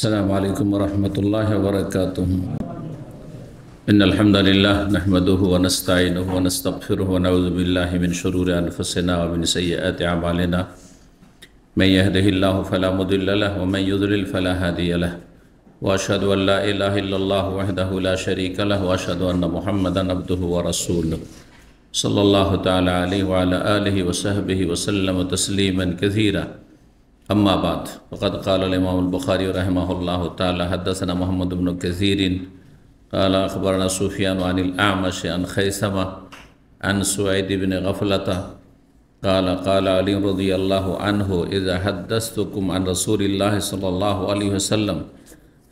السلام عليكم ورحمة الله وبركاته. إن الحمد لله نحمده ونستعينه ونستغفره ونعوذ بالله من شرور أنفسنا ومن سيئات أعمالنا. من يهده الله فلا مضل له ومن يضلل فلا هادي له. وأشهد أن لا إله إلا الله وحده لا شريك له وأشهد أن محمدا عبده ورسوله صلى الله تعالى عليه وعلى آله وصحبه وسلم تسليما كثيرا. أما بعد فقد قال الإمام البخاري رحمه الله تعالى حدثنا محمد بن كثير قال أخبرنا سفيان عن الأعمش عن خيثمة عن سعيد بن غفلة قال قال علي رضي الله عنه إذا حدثتكم عن رسول الله صلى الله عليه وسلم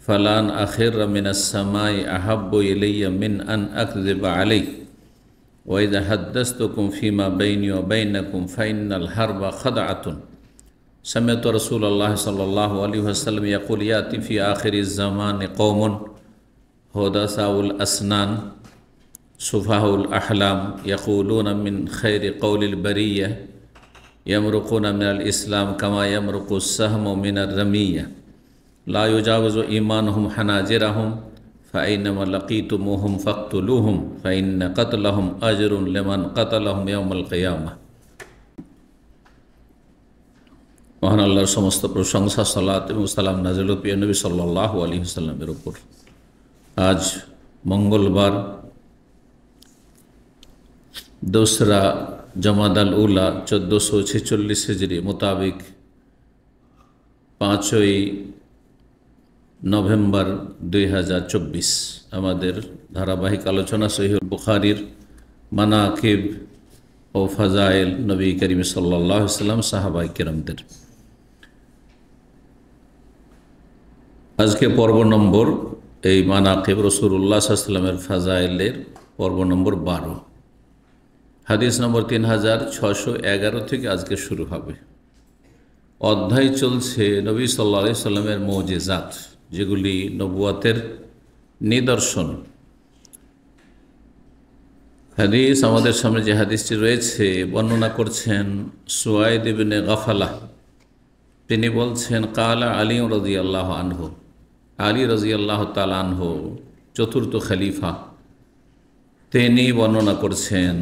فلان أخر من السماء أحب إلي من أن أكذب عليه وإذا حدثتكم فيما بيني وبينكم فإن الحرب خدعة. سمعت رسول الله صلى الله عليه وسلم يقول يأتي في آخر الزمان قوم حدثاء الأسنان سفهاء الأحلام يقولون من خير قول البرية يمرقون من الإسلام كما يمرق السهم من الرمية لا يجاوز إيمانهم حناجرهم فأينما لقيتموهم فاقتلوهم فإن قتلهم أجر لمن قتلهم يوم القيامة. মহান আল্লাহর সমস্ত প্রশংসা সালাত এবং সালাম নাযিল হোক প্রিয় নবী সাল্লাল্লাহু আলাইহি ওয়াসাল্লামের উপর। আজ মঙ্গলবার 2রা জমাদাল উলা 1446 হিজরি মোতাবেক 5ই নভেম্বর 2024 আমাদের ধারাবাহিক আলোচনা সহিহ বুখারীর মানাকিব ও ফাজাইল নবী করিম সাল্লাল্লাহু আলাইহি ওয়াসাল্লাম সাহাবায়ে কেরামদের। আজকে পর্ব নম্বর এই মানাকিব রাসূলুল্লাহ সাল্লাল্লাহু আলাইহি ওয়াসাল্লামের ফাজাইলের পর্ব নম্বর 12, হাদিস নম্বর 3611 থেকে আজকে শুরু হবে। অধ্যায় চলছে নবী সাল্লাল্লাহু আলাইহি ওয়াসাল্লামের মুজিজাত, যেগুলি নবুয়তের নিদর্শন। হাদিস আমাদের সামনে যে হাদিসটি রয়েছে বর্ণনা করছেন সুয়াইদ ইবনে গাফালা। তিনি বলছেন কালা আলী রাদিয়াল্লাহু আনহু, আলী রাদিয়াল্লাহু তাআলা আনহু চতুর্থ খলিফা, তিনি বর্ণনা করছেন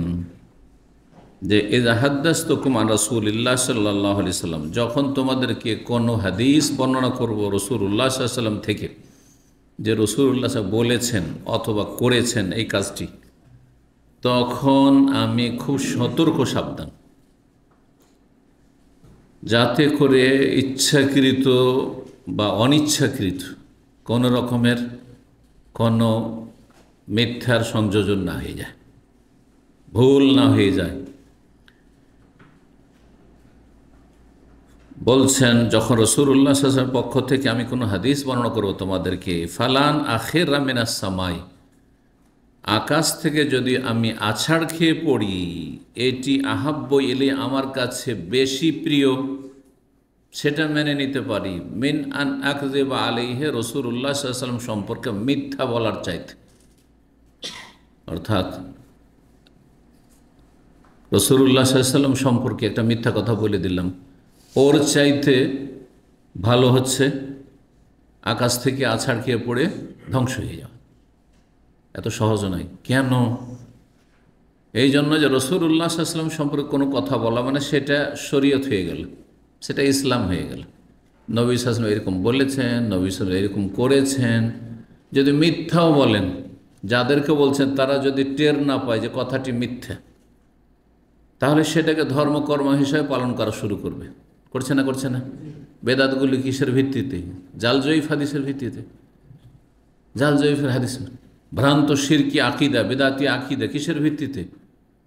যে ইযা হাদাসতুকুম আন রাসূলিল্লাহ সাল্লাল্লাহু আলাইহি ওয়াসাল্লাম, যখন তোমাদেরকে কোনো হাদিস বর্ণনা করব রাসূলুল্লাহ সাল্লাল্লাহু আলাইহি ওয়াসাল্লাম থেকে, যে রাসূলুল্লাহ সাল্লাল্লাহু বলেছেন অথবা করেছেন এই কাজটি, তখন আমি খুব সতর্ক সাবধান, যাতে করে ইচ্ছাকৃত বা অনিচ্ছাকৃত কোনো রকমের কোনো মিথ্যার সংযোজন না হয়ে যায়, ভুল না হয়ে যায়। বলছেন যখন রাসূলুল্লাহ সাল্লাল্লাহু আলাইহি ওয়াসাল্লামের পক্ষ থেকে আমি কোনো হাদিস বর্ণনা করব তোমাদেরকে, ফালান আখিরা মিনাস সামাই, আকাশ থেকে যদি আমি আছাড় খেয়ে পড়ি, এটি আহাব্ব ইলে আমার কাছে বেশি প্রিয়, সেটা মেনে নিতে পারি, মিন আন আকযিবা আলাইহি রাসূলুল্লাহ সাল্লাল্লাহু আলাইহি ওয়াসাল্লাম সম্পর্কে মিথ্যা বলার চাইতে। অর্থাৎ রাসূলুল্লাহ সাল্লাল্লাহু আলাইহি ওয়াসাল্লাম সম্পর্কে একটা মিথ্যা কথা বলে দিলাম, ওর চাইতে ভালো হচ্ছে আকাশ থেকে আছাড় খেয়ে পড়ে ধ্বংস হয়ে যাওয়া। এত সহজ নয়। কেন? এই জন্য যে রাসূলুল্লাহ সাল্লাল্লাহু আলাইহি ওয়াসাল্লাম সম্পর্কে কোনো কথা বলা মানে সেটা শরীয়ত হয়ে গেল, সেটা ইসলাম হয়ে গেল। নবী সাল্লাল্লাহু আলাইহি ওয়াসাল্লাম এরকম বলেছেন, নবী সাল্লাল্লাহু আলাইহি ওয়াসাল্লাম এরকম করেছেন। যদি মিথ্যাও বলেন, যাদেরকে বলছেন তারা যদি টের না পায় যে কথাটি মিথ্যা, তাহলে সেটাকে ধর্মকর্ম হিসেবে পালন করা শুরু করবে। করছে না? করছে না? বেদাতগুলি কিসের ভিত্তিতে? জাল জয়ীফ হাদিসের ভিত্তিতে। জাল জয়ীফের হাদিস, ভ্রান্ত শিরকি আকিদা, বেদাতি আকিদা কিসের ভিত্তিতে?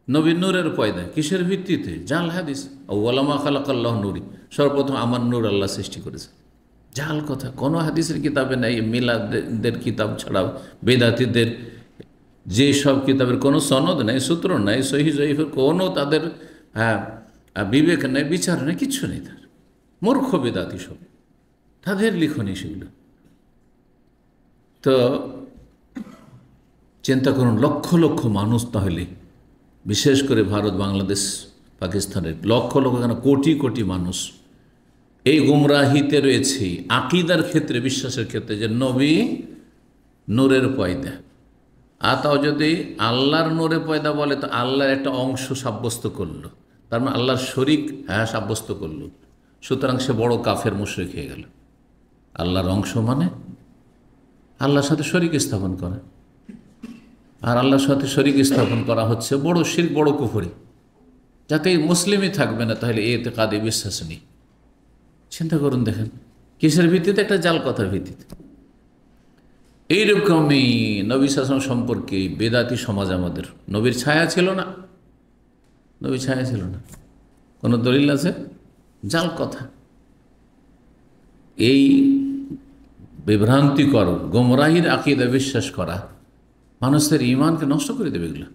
নবীর নূরের পয়দা কিসের ভিত্তিতে? জাল হাদিস। ওয়ালামা খালাকাল্লাহু নূরি, সর্বপ্রথম আমার নূর আল্লাহ সৃষ্টি করেছে। জাল কথা, কোনো হাদিসের কিতাবে নাই। মিলাদের কিতাব ছাড়াও বেদাতিদের যে সব কিতাবের কোনো সনদ নেই, সূত্র নাই, সহিহ জয়ীফের কোনো তাদের বিবেক নেই, বিচার নেই, কিচ্ছু নেই। তার মূর্খ বেদাতি সব, তাদের লিখনি সেগুলো। তো চিন্তা করুন, লক্ষ লক্ষ মানুষ, তাহলে বিশেষ করে ভারত, বাংলাদেশ, পাকিস্তানের লক্ষ লক্ষ, কেন কোটি কোটি মানুষ এই গুমরাহিতে রয়েছে আকীদার ক্ষেত্রে, বিশ্বাসের ক্ষেত্রে, যে নবী নূরের পয়দা। আর তাও যদি আল্লাহর নূরে পয়দা বলে তো আল্লাহর একটা অংশ সাব্যস্ত করলো, তার মানে আল্লাহর শরীক সাব্যস্ত করলো। সুতরাং সে বড় কাফের মুশরিক হয়ে গেল। আল্লাহর অংশ মানে আল্লাহর সাথে শরীক স্থাপন করা, আর আল্লাহর সাথে শরীক স্থাপন করা হচ্ছে বড় শিরক, বড় কুফরি। যাতে মুসলিমই থাকবে না, তাহলে এতে কাদে বিশ্বাস নেই। চিন্তা করুন, দেখেন কিসের ভিত্তিতে? একটা জাল কথার ভিত্তিতে। এইরকমই নবী সাল্লাল্লাহু আলাইহি ওয়াসাল্লাম সম্পর্কে বেদাতি সমাজ আমাদের। নবীর ছায়া ছিল না, নবীর ছায়া ছিল না, কোনো দলিল আছে? জাল কথা। এই বিভ্রান্তিকর গোমরাহির আকীদা বিশ্বাস করা মানুষের ঈমানকে নষ্ট করে দেবে। এগুলো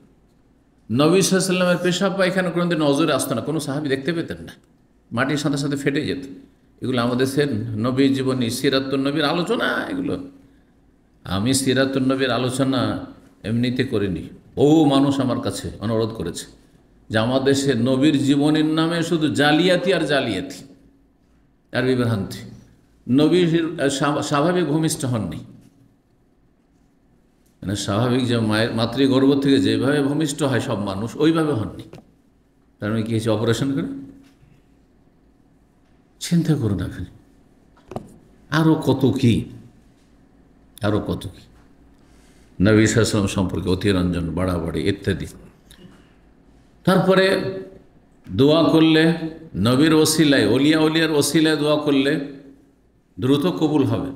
নবী সাল্লাল্লাহু আলাইহি ওয়াসাল্লামের পেশাব পায়খানা কোনোদিন নজরে আসতো না, কোনো সাহাবী দেখতে পেতেন না, মাটির সাথে সাথে ফেটে যেত। এগুলো আমাদের নবীর জীবনী, সিরাতুন নবীর আলোচনা। এগুলো আমি সিরাতুন নবীর আলোচনা এমনিতে করিনি। মানুষ আমার কাছে অনুরোধ করেছে যে আমাদের দেশে নবীর জীবনীর নামে শুধু জালিয়াতি আর জালিয়াতি আর বিভ্রান্তি। নবীর স্বাভাবিক ভূমিষ্ঠ হননি, মানে স্বাভাবিক যে মায়ের মাতৃগর্ভ থেকে যেভাবে ভূমিষ্ঠ হয় সব মানুষ, ওইভাবে হননি। তার মানে কি হয়েছে? অপারেশন করে। চিন্তা করুন আপনি, আরও কত কি, আরও কত কি নবী সাল্লাল্লাহু আলাইহি ওয়াসাল্লাম সম্পর্কে অতিরঞ্জন, বাড়াবাড়ি ইত্যাদি। তারপরে দোয়া করলে নবীর ওসিলায়, ওলিয়ার ওসিলায় দোয়া করলে দ্রুত কবুল হবে।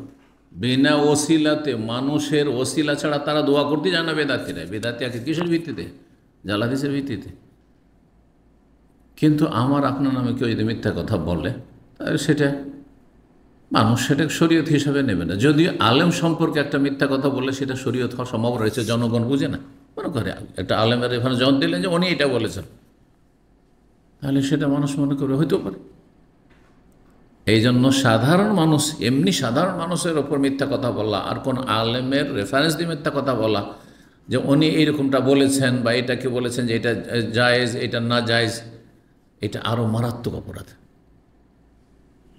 বিনা ওসিলাতে, মানুষের ওসিলা ছাড়া তারা দোয়া করতে যায় না বেদাতিরা। বেদাতি আছে কিসের ভিত্তিতে? জাল হাদিসের ভিত্তিতে। কিন্তু আমার আপনার নামে কেউ যদি মিথ্যা কথা বলে, তাহলে সেটা মানুষ সেটা শরীয়ত হিসাবে নেবে না। যদিও আলেম সম্পর্কে একটা মিথ্যা কথা বললে সেটা শরীয়ত হওয়ার সম্ভব রয়েছে, জনগণ বুঝে না। মনে করে একটা আলেমের এখানে জবাব দিলেন যে উনি এটা বলেছেন, তাহলে সেটা মানুষ মনে করে হইতেও পারে। এই জন্য সাধারণ মানুষ, এমনি সাধারণ মানুষের ওপর মিথ্যা কথা বলা, আর কোন আলেমের রেফারেন্স দিয়ে মিথ্যা কথা বলা যে উনি এইরকমটা বলেছেন বা এটাকে বলেছেন যে এটা জায়েজ, এটা না জায়েজ, এটা আরও মারাত্মক অপরাধ।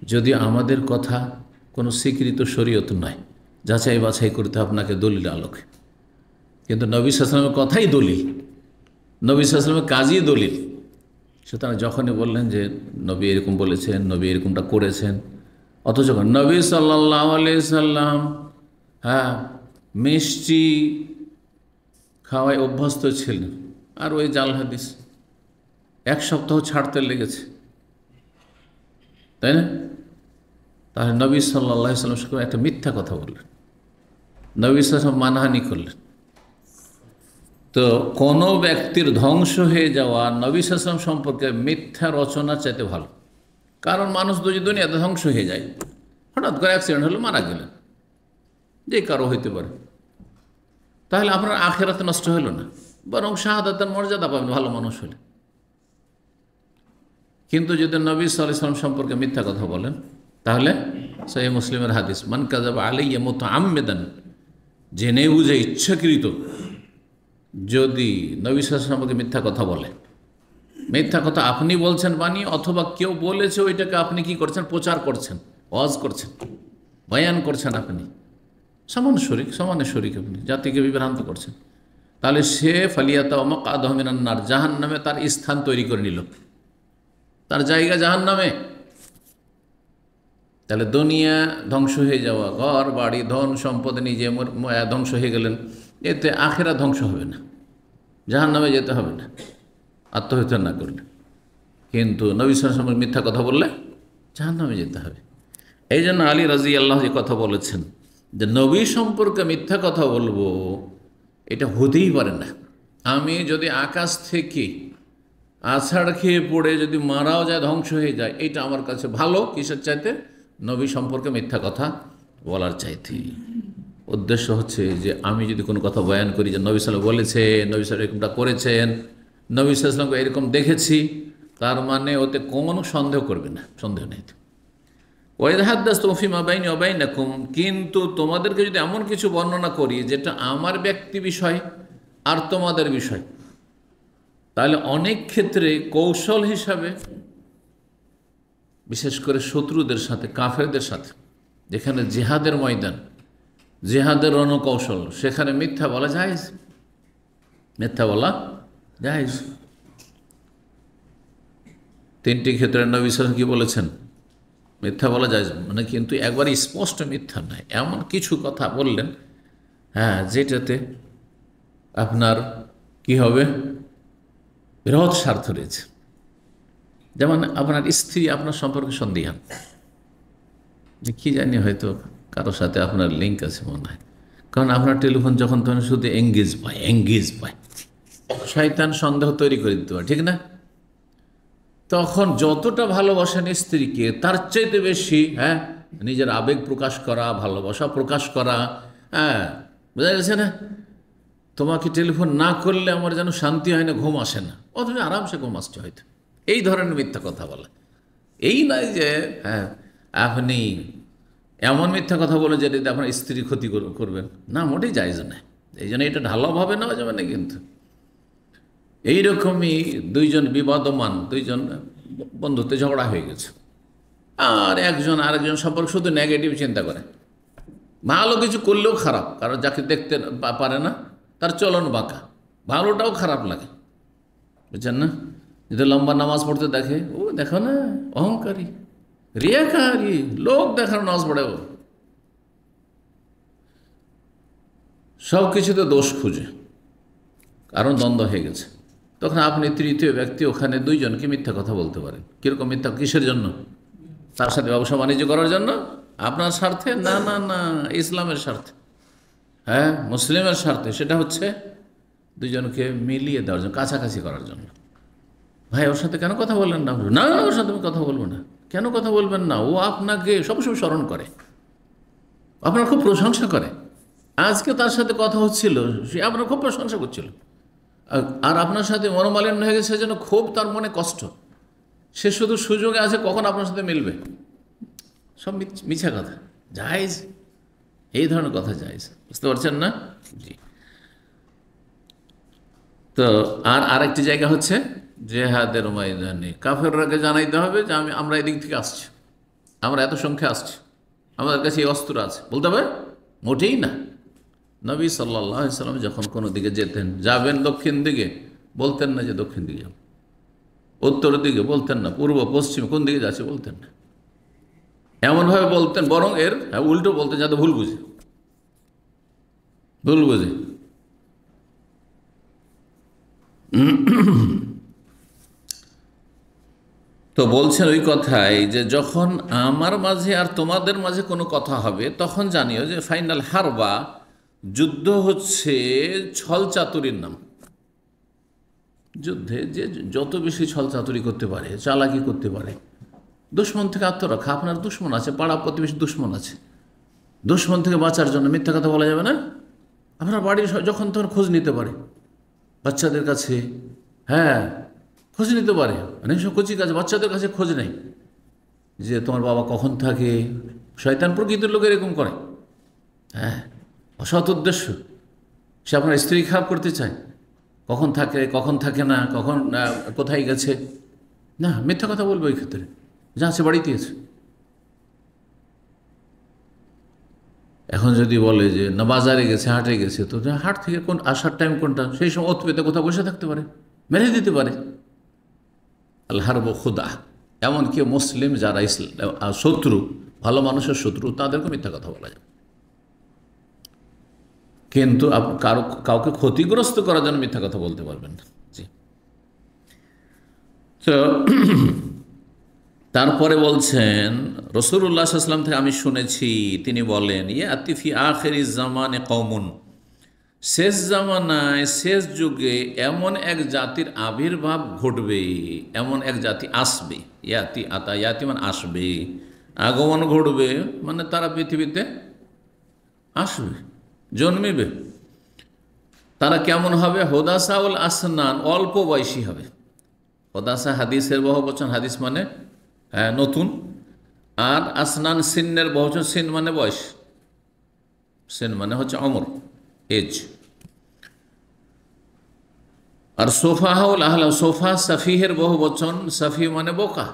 যদি আমাদের কথা কোনো স্বীকৃত শরীয়ত নয়, যাচাই বাছাই করতে আপনাকে দলিল আলোকে। কিন্তু নবী সাল্লাল্লাহু আলাইহি ওয়াসাল্লামের কথাই দলিল, নবী সাল্লাল্লাহু আলাইহি ওয়াসাল্লামের কাজই দলিল। সুতরাং যখনই বললেন যে নবী এরকম বলেছেন, নবী এরকমটা করেছেন, অথচ নবী সাল্লাল্লাহু আলাইহি সাল্লাম মিষ্টি খাওয়ায় অভ্যস্ত ছিলেন, আর ওই জাল হাদিস 1 সপ্তাহ ছাড়তে লেগেছে, তাই না? তাহলে নবী সাল্লাল্লাহু আলাইহি সাল্লাম একটা মিথ্যা কথা বললেন, নবী সাল্লাল্লাহু আলাইহি ওয়াসাল্লাম মানহানি করলেন। তো কোনো ব্যক্তির ধ্বংস হয়ে যাওয়া নবী সাল্লাল্লাহু আলাইহি ওয়াসাল্লাম সম্পর্কে মিথ্যা রচনা চাইতে ভালো। কারণ মানুষ দুনিয়াতে ধ্বংস হয়ে যায়, হঠাৎ করে অ্যাক্সিডেন্ট হলো, মারা গেলেন, যে কারো হইতে পারে, তাহলে আপনার আখিরাত নষ্ট হলো না, বরং শাহাদাতের মর্যাদা পাবেন ভালো মানুষ হলে। কিন্তু যদি নবী সাল্লাল্লাহু আলাইহি ওয়াসাল্লাম সম্পর্কে মিথ্যা কথা বলেন, তাহলে সহিহ মুসলিমের হাদিস, মান কাযাবা আলাইয়া মুতাআম্মিদান, জেনে বুঝে ইচ্ছাকৃত যদি নবী সাল্লাল্লাহু আলাইহি ওয়াসাল্লাম সম্পর্কে মিথ্যা কথা বলে, মিথ্যা কথা আপনি বলছেন বানিয়ে, অথবা কেউ বলেছে ওইটাকে আপনি কি করছেন? প্রচার করছেন, ওয়াজ করছেন, বয়ান করছেন, আপনি সমানে শরীক, আপনি জাতিকে বিভ্রান্ত করছেন, তাহলে সে ফালিয়াতা মাকআদাহু মিনান নার, জাহান্নামে তার স্থান তৈরি করে নিল, তার জায়গা জাহান্নামে। তাহলে দুনিয়া ধ্বংস হয়ে যাওয়া, ঘর বাড়ি ধন সম্পদ নিজে ধ্বংস হয়ে গেলেন, এতে আখেরা ধ্বংস হবে না, জাহান্নামে যেতে হবে না আত্মহত্যা না করলে। কিন্তু নবী সাল্লাল্লাহু আলাইহি ওয়াসাল্লাম মিথ্যা কথা বললে জাহান্নামে যেতে হবে। এই জন্য আলী রাদিয়াল্লাহু যে কথা বলেছেন যে নবী সম্পর্কে মিথ্যা কথা বলবো, এটা হতেই পারে না। আমি যদি আকাশ থেকে আছাড় খেয়ে পড়ে যদি মারাও যায়, ধ্বংস হয়ে যায়, এটা আমার কাছে ভালো। কিসের চাইতে? নবী সম্পর্কে মিথ্যা কথা বলার চাইতে। উদ্দেশ্য হচ্ছে যে আমি যদি কোনো কথা বয়ান করি যে নবী সাল্লাল্লাহু বলেছেন, নবী সাল্লাল্লাহু এরকমটা করেছেন, নবী সাল্লাল্লাহু এরকম দেখেছি, তার মানে ওতে কোনো সন্দেহ করবে না, সন্দেহ নেই। ওয়াইদা হাদ্দাসতুম ফীমা বাইনি ওয়া বাইনাকুম, কিন্তু তোমাদেরকে যদি এমন কিছু বর্ণনা করি যেটা আমার ব্যক্তি বিষয় আর তোমাদের বিষয়, তাহলে অনেক ক্ষেত্রে কৌশল হিসাবে বিশেষ করে শত্রুদের সাথে, কাফেরদের সাথে, যেখানে জেহাদের ময়দান, জেহাদের রণকৌশল, সেখানে মিথ্যা বলা জায়েজ, মিথ্যা বলা জায়েজ। তিনটি ক্ষেত্রে নবী সাল্লাল্লাহু আলাইহি ওয়াসাল্লাম কি বলেছেন? মিথ্যা বলা জায়েজ, মানে কিন্তু একবার স্পষ্ট মিথ্যা নয়, এমন কিছু কথা বললেন হ্যাঁ যেটাতে আপনার কি হবে, বৃহৎ স্বার্থ রয়েছে। যেমন আপনার স্ত্রী আপনার সম্পর্কে সন্দিহান, যে কী জানি হয়তো কারোর সাথে আপনার লিঙ্ক আছে মনে হয়, কারণ আপনার টেলিফোন যখন তখন শুধু এঙ্গেজ পায়, শয়তান সন্দেহ তৈরি করে দিতে পারে, ঠিক না? তখন যতটা ভালোবাসেন স্ত্রীকে তার চাইতে বেশি হ্যাঁ নিজের আবেগ প্রকাশ করা, ভালোবাসা প্রকাশ করা, হ্যাঁ বোঝা গেছে না? তোমাকে টেলিফোন না করলে আমার যেন শান্তি হয় না, ঘুম আসে না, অথচ আরামসে ঘুম আসছে হয়তো। এই ধরনের মিথ্যা কথা বলা, এই নয় যে হ্যাঁ আপনি এমন মিথ্যা কথা বলে যেটা আপনার স্ত্রীর ক্ষতি করবেন, না, মোটেই জায়েজ না। এই জন্য এটা ঢালাওভাবে নেওয়া যাবে না। কিন্তু এইরকমই দুইজন বিবাদমান, দুইজন বন্ধুত্বে ঝগড়া হয়ে গেছে, আর একজন আরেকজন সম্পর্কে শুধু নেগেটিভ চিন্তা করে, ভালো কিছু করলেও খারাপ, কারণ যাকে দেখতে পারে না তার চলন বাঁকা, ভালোটাও খারাপ লাগে, বুঝছেন না? যদি লম্বা নামাজ পড়তে দেখে, ও দেখো না অহংকারী, রিয়াকারী, লোক দেখার নামাজ পড়ে, ও সব কিছুতে দোষ খুঁজে, কারণ দ্বন্দ্ব হয়ে গেছে। তখন আপনি তৃতীয় ব্যক্তি ওখানে দুইজনকে মিথ্যা কথা বলতে পারেন। কীরকম মিথ্যা? কিসের জন্য? তার সাথে ব্যবসা বাণিজ্য করার জন্য, আপনার স্বার্থে? না না না, ইসলামের স্বার্থে, হ্যাঁ মুসলিমের স্বার্থে। সেটা হচ্ছে দুজনকে মিলিয়ে দেওয়ার জন্য, কাছাকাছি করার জন্য। ভাই ওর সাথে কেন কথা বললেন না? না, ওর সাথে আমি কথা বলবো না। কেন কথা বলবেন না? ও আপনাকে সবসময় স্মরণ করে, আপনার খুব প্রশংসা করে। আজকে তার সাথে কথা হচ্ছিল, সে আপনার খুব প্রশংসা করছিল, আর আপনার সাথে মনোমালিন্য হয়ে গেছে, সেজন্য খুব তার মনে কষ্ট। সে শুধু সুযোগে আছে কখন আপনার সাথে মিলবে। সব মিছা কথা, জায়েজ, এই ধরনের কথা জায়েজ, বুঝতে পারছেন না? জি। তো আর আরেকটি জায়গা হচ্ছে জেহাদের ময়দানে কাফেররাকে জানাইতে হবে যে আমরা এদিক থেকে আসছি, আমরা এত সংখ্যা আসছি, আমাদের কাছে এই অস্ত্র আছে, বলতে হবে? মোটেই না। নবী সাল্লাল্লাহু আলাইহি সাল্লাম যখন কোনো দিকে যেতেন, যাবেন দক্ষিণ দিকে, বলতেন না যে দক্ষিণ দিকে যাব, উত্তর দিকে বলতেন না, পূর্ব পশ্চিম কোন দিকে যাচ্ছে বলতেন না, এমনভাবে বলতেন, বরং এর উল্টো বলতেন যাতে ভুল বুঝে। তো বলছেন ওই কথাই যে যখন আমার মাঝে আর তোমাদের মাঝে কোনো কথা হবে, তখন জানিও যে ফাইনাল হারবা, যুদ্ধ হচ্ছে ছল চাতুরির নাম। যুদ্ধে যে যত বেশি ছল চাতুরি করতে পারে, চালাকি করতে পারে, দুশ্মন থেকে আত্মরক্ষা, আপনার দুশ্মন আছে, পাড়া প্রতিবেশী দুশ্মন আছে, দুশ্মন থেকে বাঁচার জন্য মিথ্যা কথা বলা যাবে না। আপনার বাড়ির যখন তখন খোঁজ নিতে পারে, বাচ্চাদের কাছে হ্যাঁ খোঁজ নিতে পারে, অনেক সব কচি কাছে বাচ্চাদের কাছে খোঁজ নেই যে তোমার বাবা কখন থাকে। শয়তান প্রকৃতির লোক এরকম করে, হ্যাঁ অসৎ উদ্দেশ্য, সে আপনার স্ত্রী খারাপ করতে চায়, কখন থাকে কখন থাকে না, কখন কোথায় গেছে, না মিথ্যা কথা বলবে ওই ক্ষেত্রে, যা আছে বাড়িতে আছে। এখন যদি বলে যে না বাজারে গেছে, হাটে গেছে, তো হাট থেকে কোন আসার টাইম কোনটা, সেই সময় ওত পেতে কোথাও বসে থাকতে পারে, মেরে দিতে পারে। আল্লাহর খুদা, এমনকি মুসলিম যারা শত্রু, ভালো মানুষের শত্রু, তাদেরকে মিথ্যা কথা বলা যায়, কিন্তু কাউকে ক্ষতিগ্রস্ত করার জন্য মিথ্যা কথা বলতে পারবেন না। জি। তো তারপরে বলছেন রাসূলুল্লাহ সাল্লাল্লাহু আলাইহি ওয়াসাল্লাম থেকে আমি শুনেছি, তিনি বলেন ইয়াতি ফি আখিরিজ জামানে কওমুন, শেষ জামানায়, শেষ যুগে এমন এক জাতির আবির্ভাব ঘটবে, এমন এক জাতি আসবে। ইয়াতি মানে আসবে, আগমন ঘটবে মানে তারা পৃথিবীতে আসবে, জন্মিবে। তারা কেমন হবে? হোদাসাউল আসনান, অল্প বয়সী হবে। হোদাসা হাদিসের বহুবচন, হাদিস মানে নতুন, আর আসনান সিন্নের বহুবচন, সিন মানে বয়স, সিন মানে হচ্ছে অমর, এজ। আর সোফাহুল আহলা, সোফা সাফিহের বহুবচন, সাফি মানে বোকা,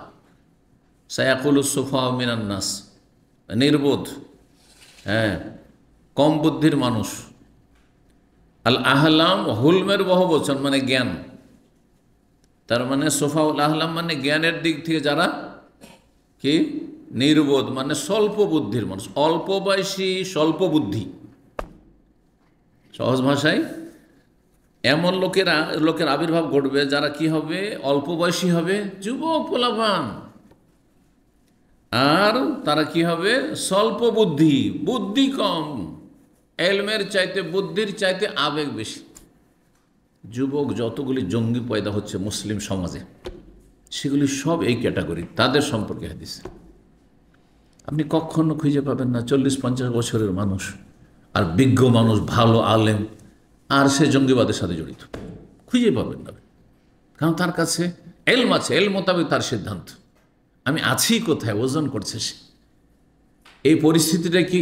সায়াকুলুস সুফাহু মিনান নাস, নির্বোধ, হ্যাঁ, কম বুদ্ধির মানুষ। আল আহলাম হুলমের বহুবচন, মানে জ্ঞান। তার মানে সোফাউল আহলাম মানে জ্ঞানের দিক থেকে যারা কি নির্বোধ, মানে স্বল্প বুদ্ধির মানুষ, অল্প বয়সী স্বল্প বুদ্ধি। সহজ ভাষায় এমন লোকের আবির্ভাব ঘটবে যারা কি হবে, অল্প বয়সী হবে, যুবক পোলাপান, আর তারা কি হবে, স্বল্প বুদ্ধি, বুদ্ধি কম, এলমের চাইতে বুদ্ধির চাইতে আবেগ বেশি। যুবক যতগুলি জঙ্গি পয়দা হচ্ছে মুসলিম সমাজে, সেগুলি সব এই ক্যাটাগরি, তাদের সম্পর্কে হাদিস। আপনি কখনো খুঁজে পাবেন না 40-50 বছরের মানুষ আর বিজ্ঞ মানুষ, ভালো আলেম, আর সে জঙ্গিবাদের সাথে জড়িত, খুঁজে পাবেন না। কারণ তার কাছে এলম আছে, এল মোতাবেক তার সিদ্ধান্ত। আমি আছি কোথায় ওজন করছে সে। এই পরিস্থিতিটা কি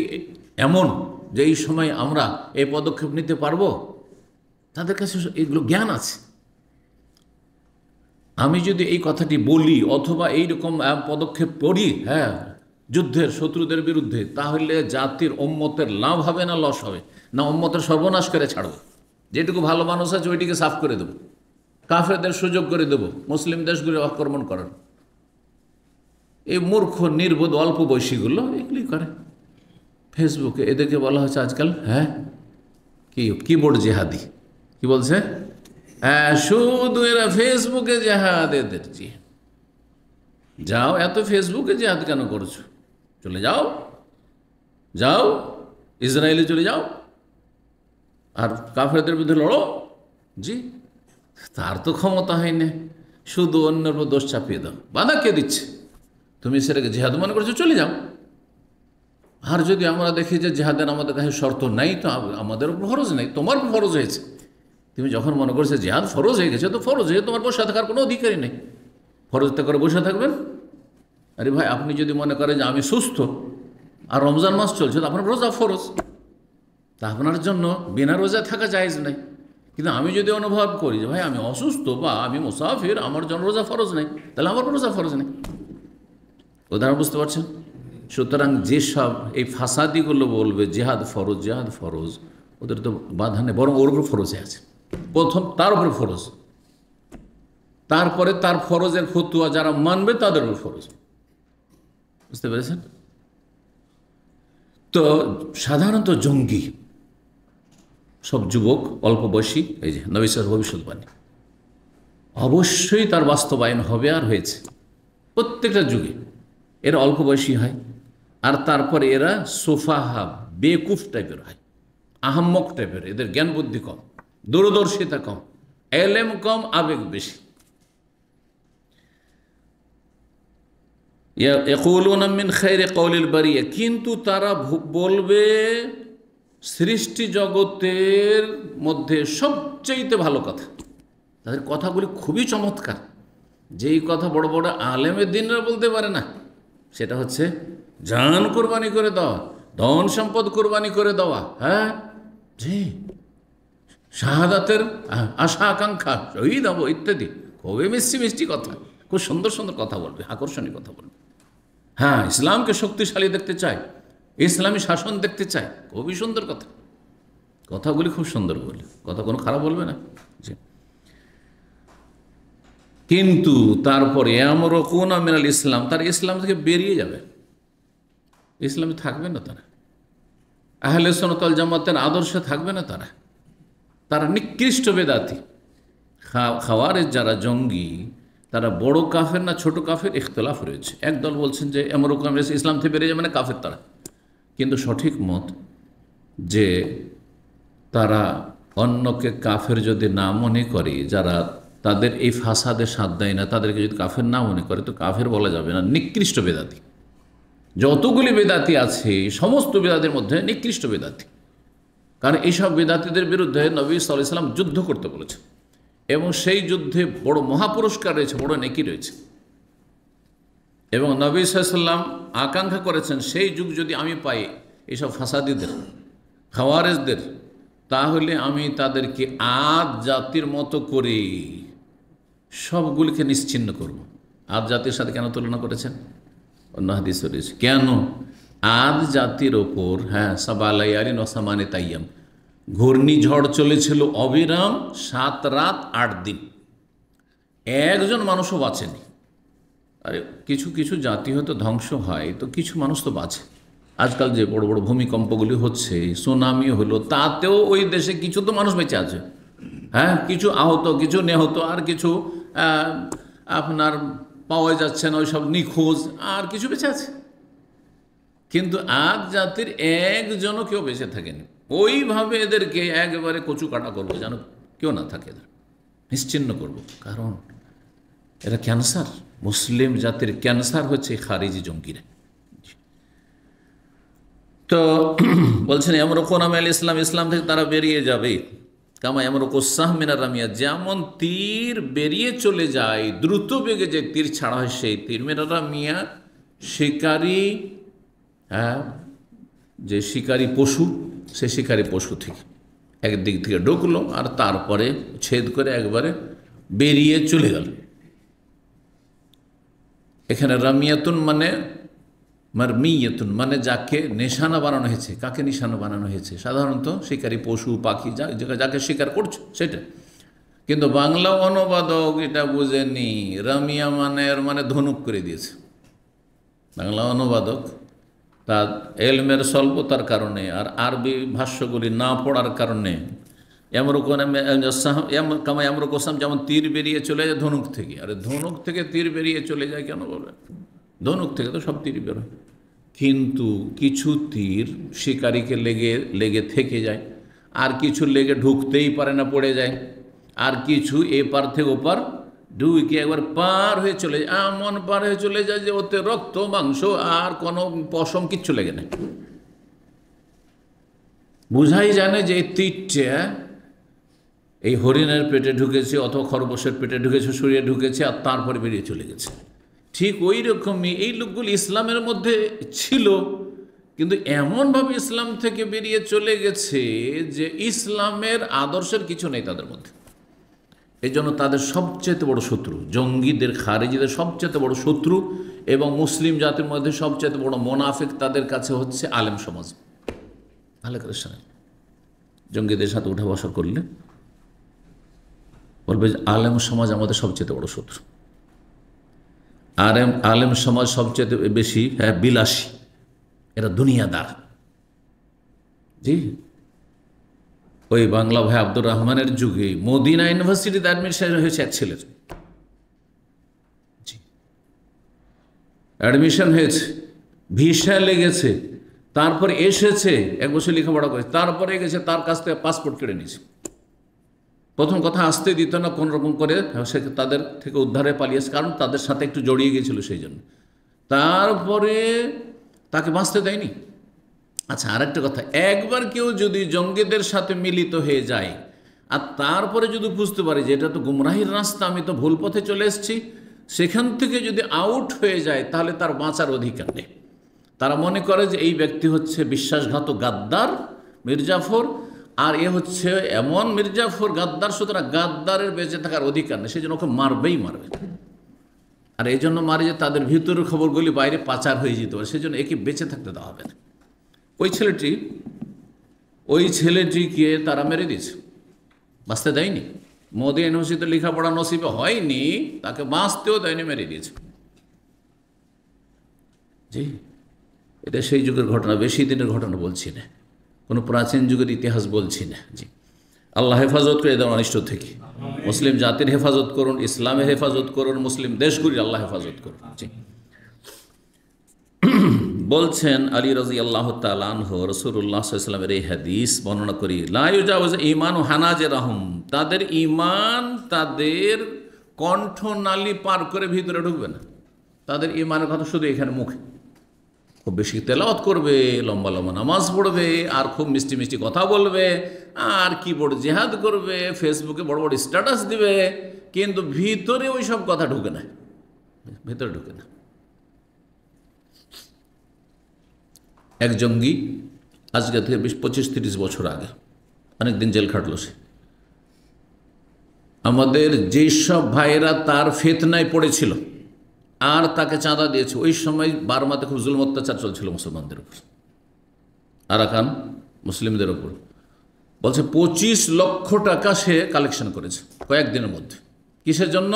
এমন যে এই সময় আমরা এই পদক্ষেপ নিতে পারবো? তাদের কাছে এগুলো জ্ঞান আছে। আমি যদি এই কথাটি বলি অথবা এইরকম পদক্ষেপ করি, হ্যাঁ, যুদ্ধের শত্রুদের বিরুদ্ধে, তাহলে জাতির উম্মতের লাভ হবে না লস হবে? না উম্মতের সর্বনাশ করে ছাড়বো? যেটুকু ভালো মানুষ আছে ওইটিকে সাফ করে দেবো, কাফেরদের সুযোগ করে দেবো মুসলিম দেশগুলো আক্রমণ করার। এই মূর্খ নির্বোধ অল্প বয়সীগুলো এগুলি করে ফেসবুকে। এদেরকে বলা হচ্ছে আজকাল, হ্যাঁ, কিবোর্ড জেহাদি। কি বলছে? হ্যাঁ, শুধু এরা ফেসবুকে জেহাদ এদের। জি, যাও, এত ফেসবুকে জেহাদ কেন করছো? চলে যাও, যাও ইসরায়েলে চলে যাও আর কাফেরদের বিরুদ্ধে লড়ো। জি, তার তো ক্ষমতা হয়নি, শুধু অন্যের উপর দোষ চাপিয়ে দাও। বাধা কে দিচ্ছে? তুমি সেটাকে জেহাদ মনে করছো, চলে যাও। আর যদি আমরা দেখি যে জেহাদের আমাদের কাছে শর্ত নাই, তো আমাদের উপর ফরজ নেই, তোমার উপর ফরজ হয়েছে। তুমি যখন মনে করছো জেহাদ ফরজ হয়ে গেছে, তো ফরজ হয়ে তোমার বসে থাকার কোনো অধিকারই নেই। ফরজটা করে বসে থাকবেন? আরে ভাই, আপনি যদি মনে করেন যে আমি সুস্থ আর রমজান মাস চলছে, তো আপনার রোজা ফরজ, তা আপনার জন্য বিনা রোজা থাকা জায়েজ নাই। কিন্তু আমি যদি অনুভব করি যে ভাই আমি অসুস্থ বা আমি মুসাফির, আমার জন্য রোজা ফরজ নেই, তাহলে আমার রোজা ফরজ নেই। উদাহরণ বুঝতে পারছেন? সুতরাং যেসব এই ফাসাদিগুলো বলবে জেহাদ ফরজ, জেহাদ ফরজ, ওদের তো বাধা নেই, বরং ওর উপর ফরজে আছে। প্রথম তার উপরে ফরজ, তারপরে তার ফরজের ফতুয়া যারা মানবে তাদের উপর ফরজ। বুঝতে পেরেছেন? তো সাধারণত জঙ্গি সব যুবক, অল্প বয়সী, এই যে নবী সাল্লাল্লাহু ভবিষ্যৎবাণী অবশ্যই তার বাস্তবায়ন হবে আর হয়েছে প্রত্যেকটা যুগে। এরা অল্প বয়সী হয়, আর তারপরে এরা সোফাহা, বেকুফ টাইপের হয়, আহাম্মক টাইপের। এদের জ্ঞান বুদ্ধি কম, দূরদর্শিতা কম, এলেম কম, আবেগ বেশি। ইয়াকুলুনা মিন খায়রি কওলিল বারিয়া, কিন্তু তারা বলবে সৃষ্টি জগতের মধ্যে সবচেয়ে ভালো কথা। তাদের কথাগুলি খুবই চমৎকার। যেই কথা বড় বড় আলেমের দিনরা বলতে পারে না, সেটা হচ্ছে জান কোরবানি করে দেওয়া, ধন সম্পদ কোরবানি করে দেওয়া, হ্যাঁ জি, শাহাদাতের আশা আকাঙ্ক্ষা, শহীদ হবো ইত্যাদি। খুবই মিষ্টি মিষ্টি কথা, খুব সুন্দর সুন্দর কথা বলবে, আকর্ষণীয় কথা বলবে। হ্যাঁ, ইসলামকে শক্তিশালী দেখতে চায়, ইসলামী শাসন দেখতে চায়, খুবই সুন্দর কথা। কথাগুলি খুব সুন্দর বলে, কথা কোনো খারাপ বলবে না। জি, কিন্তু তারপরে ইয়ামরুকুনা মিনাল ইসলাম, তার ইসলাম থেকে বেরিয়ে যাবে, ইসলামে থাকবে না তারা, আহলে সুন্নাত ওয়াল জামাতের আদর্শে থাকবে না তারা, তারা নিকৃষ্ট বেদাতি। খাওয়ারেজ যারা জঙ্গি, তারা বড় কাফের না ছোট কাফের, ইখতলাফ রয়েছে। একদল বলছেন যে ইয়ামরুকুনা মিনাল ইসলাম থেকে বেরিয়ে যাবে, মানে কাফের তারা। কিন্তু সঠিক মত যে তারা অন্যকে কাফের যদি না মনে করে, যারা তাদের এই ফাসাদে সাথ দেয় না, তাদেরকে যদি কাফের না মনে করে, তো কাফের বলা যাবে না, নিকৃষ্ট বেদাতি। যতগুলি বেদাতি আছে সমস্ত বেদাতের মধ্যে নিকৃষ্ট বেদাতি। কারণ এইসব বেদাতিদের বিরুদ্ধে নবী সাল্লাল্লাহু আলাইহি ওয়াসাল্লাম যুদ্ধ করতে বলেছেন, এবং সেই যুদ্ধে বড় মহাপুরস্কার রয়েছে, বড় নেকি রয়েছে। এবং নবী সাল্লাল্লাহু আলাইহি ওয়াসাল্লাম আকাঙ্ক্ষা করেছেন সেই যুগ যদি আমি পাই এইসব ফাসাদিদের, খাওয়ারেজদের, তাহলে আমি তাদেরকে আদ জাতির মতো করে সবগুলিকে নিশ্চিহ্ন করব। আদ জাতির সাথে কেন তুলনা করেছেন? অন্য হাদিসে রয়েছে। কেন? আদ জাতির ওপর, হ্যাঁ, সাবালাইয়ালিন ওসামানে তাইয়াম, ঘূর্ণিঝড় চলেছিল অবিরাম 7 রাত 8 দিন, একজন মানুষও বাঁচেনি। আরে কিছু কিছু জাতি হয়তো ধ্বংস হয়, তো কিছু মানুষ তো বাঁচে। আজকাল যে বড় বড় ভূমিকম্পগুলি হচ্ছে, সুনামি হলো, তাতেও ওই দেশে কিছু তো মানুষ বেঁচে আছে, হ্যাঁ, কিছু আহত, কিছু নিহত, আর কিছু আপনার পাওয়া যাচ্ছে না, ওই সব নিখোঁজ, আর কিছু বেঁচে আছে। কিন্তু আদ জাতির একজনও কেউ বেঁচে থাকেনি। ওইভাবে এদেরকে একেবারে কচু কাটা করবো, যেন কেউ না থাকে, এদের নিশ্চিহ্ন করব। কারণ এরা ক্যান্সার, মুসলিম জাতির ক্যান্সার হচ্ছে খারিজি জঙ্গিরা। তো বলছেন এমরকোন আল ইসলাম, ইসলাম থেকে তারা বেরিয়ে যাবে। কামা এমরকোসাহ মিনার রামিয়া, যেমন তীর বেরিয়ে চলে যায়, দ্রুত বেগে যে তীর ছাড়া হয় সেই তীর। মিনার রামিয়া শিকারী, হ্যাঁ, যে শিকারী পশু, সে শিকারী পশু থেকে একদিক থেকে ঢুকলো আর তারপরে ছেদ করে একবারে বেরিয়ে চলে গেল। এখানে রামিয়াতুন মানে মারমিয়াতুন, মানে যাকে নিশানা বানানো হয়েছে। কাকে নিশানা বানানো হয়েছে? সাধারণত শিকারী পশু পাখি, যাকে শিকার করছে সেটা। কিন্তু বাংলা অনুবাদক এটা বুঝেনি, রামিয়া মানে এর মানে ধনুক করে দিয়েছে। বাংলা অনুবাদক তার এলমের স্বল্পতার কারণে আর আরবি ভাষ্যগুলি না পড়ার কারণে এমরকোসাম, যেমন তীর বেরিয়ে চলে যায় ধনুক থেকে। আরে ধনুক থেকে তীর বেরিয়ে চলে যায় কেন বলবেন? ধনুক থেকে তো সব তীর বেরোয়, কিন্তু কিছু তীর শিকারীকে লেগে থেকে যায়, আর কিছু লেগে ঢুকতেই পারে না, পড়ে যায়, আর কিছু এপার থেকে ওপার ঢুকে একবার পার হয়ে চলে যায়, এমন পার হয়ে চলে যায় যে ওতে রক্ত মাংস আর কোনো পশম কিচ্ছু লেগে নেই। বুঝাই জানে যে এই তীরটা এই হরিণের পেটে ঢুকেছে, অথবা খরগোশের পেটে ঢুকেছে, শরীরে ঢুকেছে, আর তারপরে বেরিয়ে চলে গেছে। ঠিক ওই রকমই এই লোকগুলি ইসলামের মধ্যে ছিল, কিন্তু এমনভাবে ইসলাম থেকে বেরিয়ে চলে গেছে যে ইসলামের আদর্শের কিছু নেই তাদের মধ্যে। এই জন্য তাদের সবচেয়ে বড় শত্রু, জঙ্গিদের, খারেজিদের সবচেয়ে বড় শত্রু, এবং মুসলিম জাতির মধ্যে সবচেয়ে বড় মোনাফিক তাদের কাছে হচ্ছে আলেম সমাজ। ভালো করে শোনেন, জঙ্গিদের সাথে উঠা বসা করলে বলবে যে আলেম সমাজ আমাদের সবচেয়ে বড় শত্রু। আলেম সমাজ সবচেয়ে বেশি, হ্যাঁ, বিলাসী, এরা দুনিয়াদার। জি, ওই বাংলা ভাই আব্দুর রহমানের যুগে মদিনা ইউনিভার্সিটিতে অ্যাডমিশন হয়েছে এক ছেলের। জি, অ্যাডমিশন হয়েছে, ভিসা লেগেছে, তারপরে এসেছে, 1 বছর লেখাপড়া করে, তারপরে গেছে, তার কাছ থেকে পাসপোর্ট কেড়ে নিয়েছে। প্রথম কথা আসতে দিত না, কোন রকম করে সে তাদের থেকে উদ্ধারে পালিয়েছে, কারণ তাদের সাথে একটু জড়িয়ে গিয়েছিল সেই জন্য। তারপরে তাকে বাঁচতে দেয়নি। আচ্ছা, আরেকটা কথা, একবার কেউ যদি জঙ্গিদের সাথে মিলিত হয়ে যায় আর তারপরে যদি বুঝতে পারে যে এটা তো গুমরাহির রাস্তা, আমি তো ভুল পথে চলে এসেছি, সেখান থেকে যদি আউট হয়ে যায়, তাহলে তার বাঁচার অধিকার নেই। তারা মনে করে যে এই ব্যক্তি হচ্ছে বিশ্বাসঘাতক গাদ্দার মির্জাফর, আর এ হচ্ছে এমন মির্জাফর গাদ্দার, সুতরাং গাদ্দারের বেঁচে থাকার অধিকার নেই, সেই জন্য ওকে মারবেই মারবে। আর এই জন্য মারে যে তাদের ভিতরের খবরগুলি বাইরে পাচার হয়ে যেতে পারে, সেই জন্য একে বেঁচে থাকতে দেওয়া হবে না। ওই ছেলেটিকে তারা মেরে দিয়েছে, বাঁচতে দেয়নি। মোদি ইউনিভার্সিটিতে লেখাপড়া নসিবে হয়নি, তাকে বাঁচতেও দেয়নি, মেরে দিয়েছে। জি, এটা সেই যুগের ঘটনা, বেশি দিনের ঘটনা বলছি না, কোনো প্রাচীন যুগের ইতিহাস বলছি না। জি, আল্লাহ হেফাজত করে এদের অনিষ্ট থেকে, মুসলিম জাতির হেফাজত করুন, ইসলামের হেফাজত করুন, মুসলিম দেশগুলির আল্লাহ হেফাজত করুন। জি, বলছেন আলী রাদিয়াল্লাহু তাআলা আনহু, রাসূলুল্লাহ সাল্লাল্লাহু আলাইহি ওয়াসাল্লামের এই হাদিস বর্ণনা করি, লা ইউজাওয়াজ ঈমানু হানাজিরাহুম, তাদের ঈমান তাদের কণ্ঠনালী পার করে ভিতরে ঢুকবে না। তাদের ঈমানের কথা শুধু এখানে মুখে, খুব বেশি তেলাওয়াত করবে, লম্বা লম্বা নামাজ পড়বে, আর খুব মিষ্টি মিষ্টি কথা বলবে, আর কিবোর্ড জেহাদ করবে, ফেসবুকে বড় বড় স্ট্যাটাস দিবে, কিন্তু ভিতরে ওই সব কথা ঢুকে না, ভিতরে ঢুকে না। এক জঙ্গি আজকে থেকে 25-30 বছর আগে, অনেক দিন জেল খাটল সে। আমাদের যেসব ভাইয়েরা তার ফিতনায় পড়েছিল, আর তাকে চাঁদা দিয়েছে। ওই সময় বার্মাতে খুব জুলুম অত্যাচার চলছিল মুসলমানদের উপর, আরাকান মুসলিমদের উপর। বলছে 25 লক্ষ টাকা সে কালেকশন করেছে কয়েকদিনের মধ্যে। কিসের জন্য?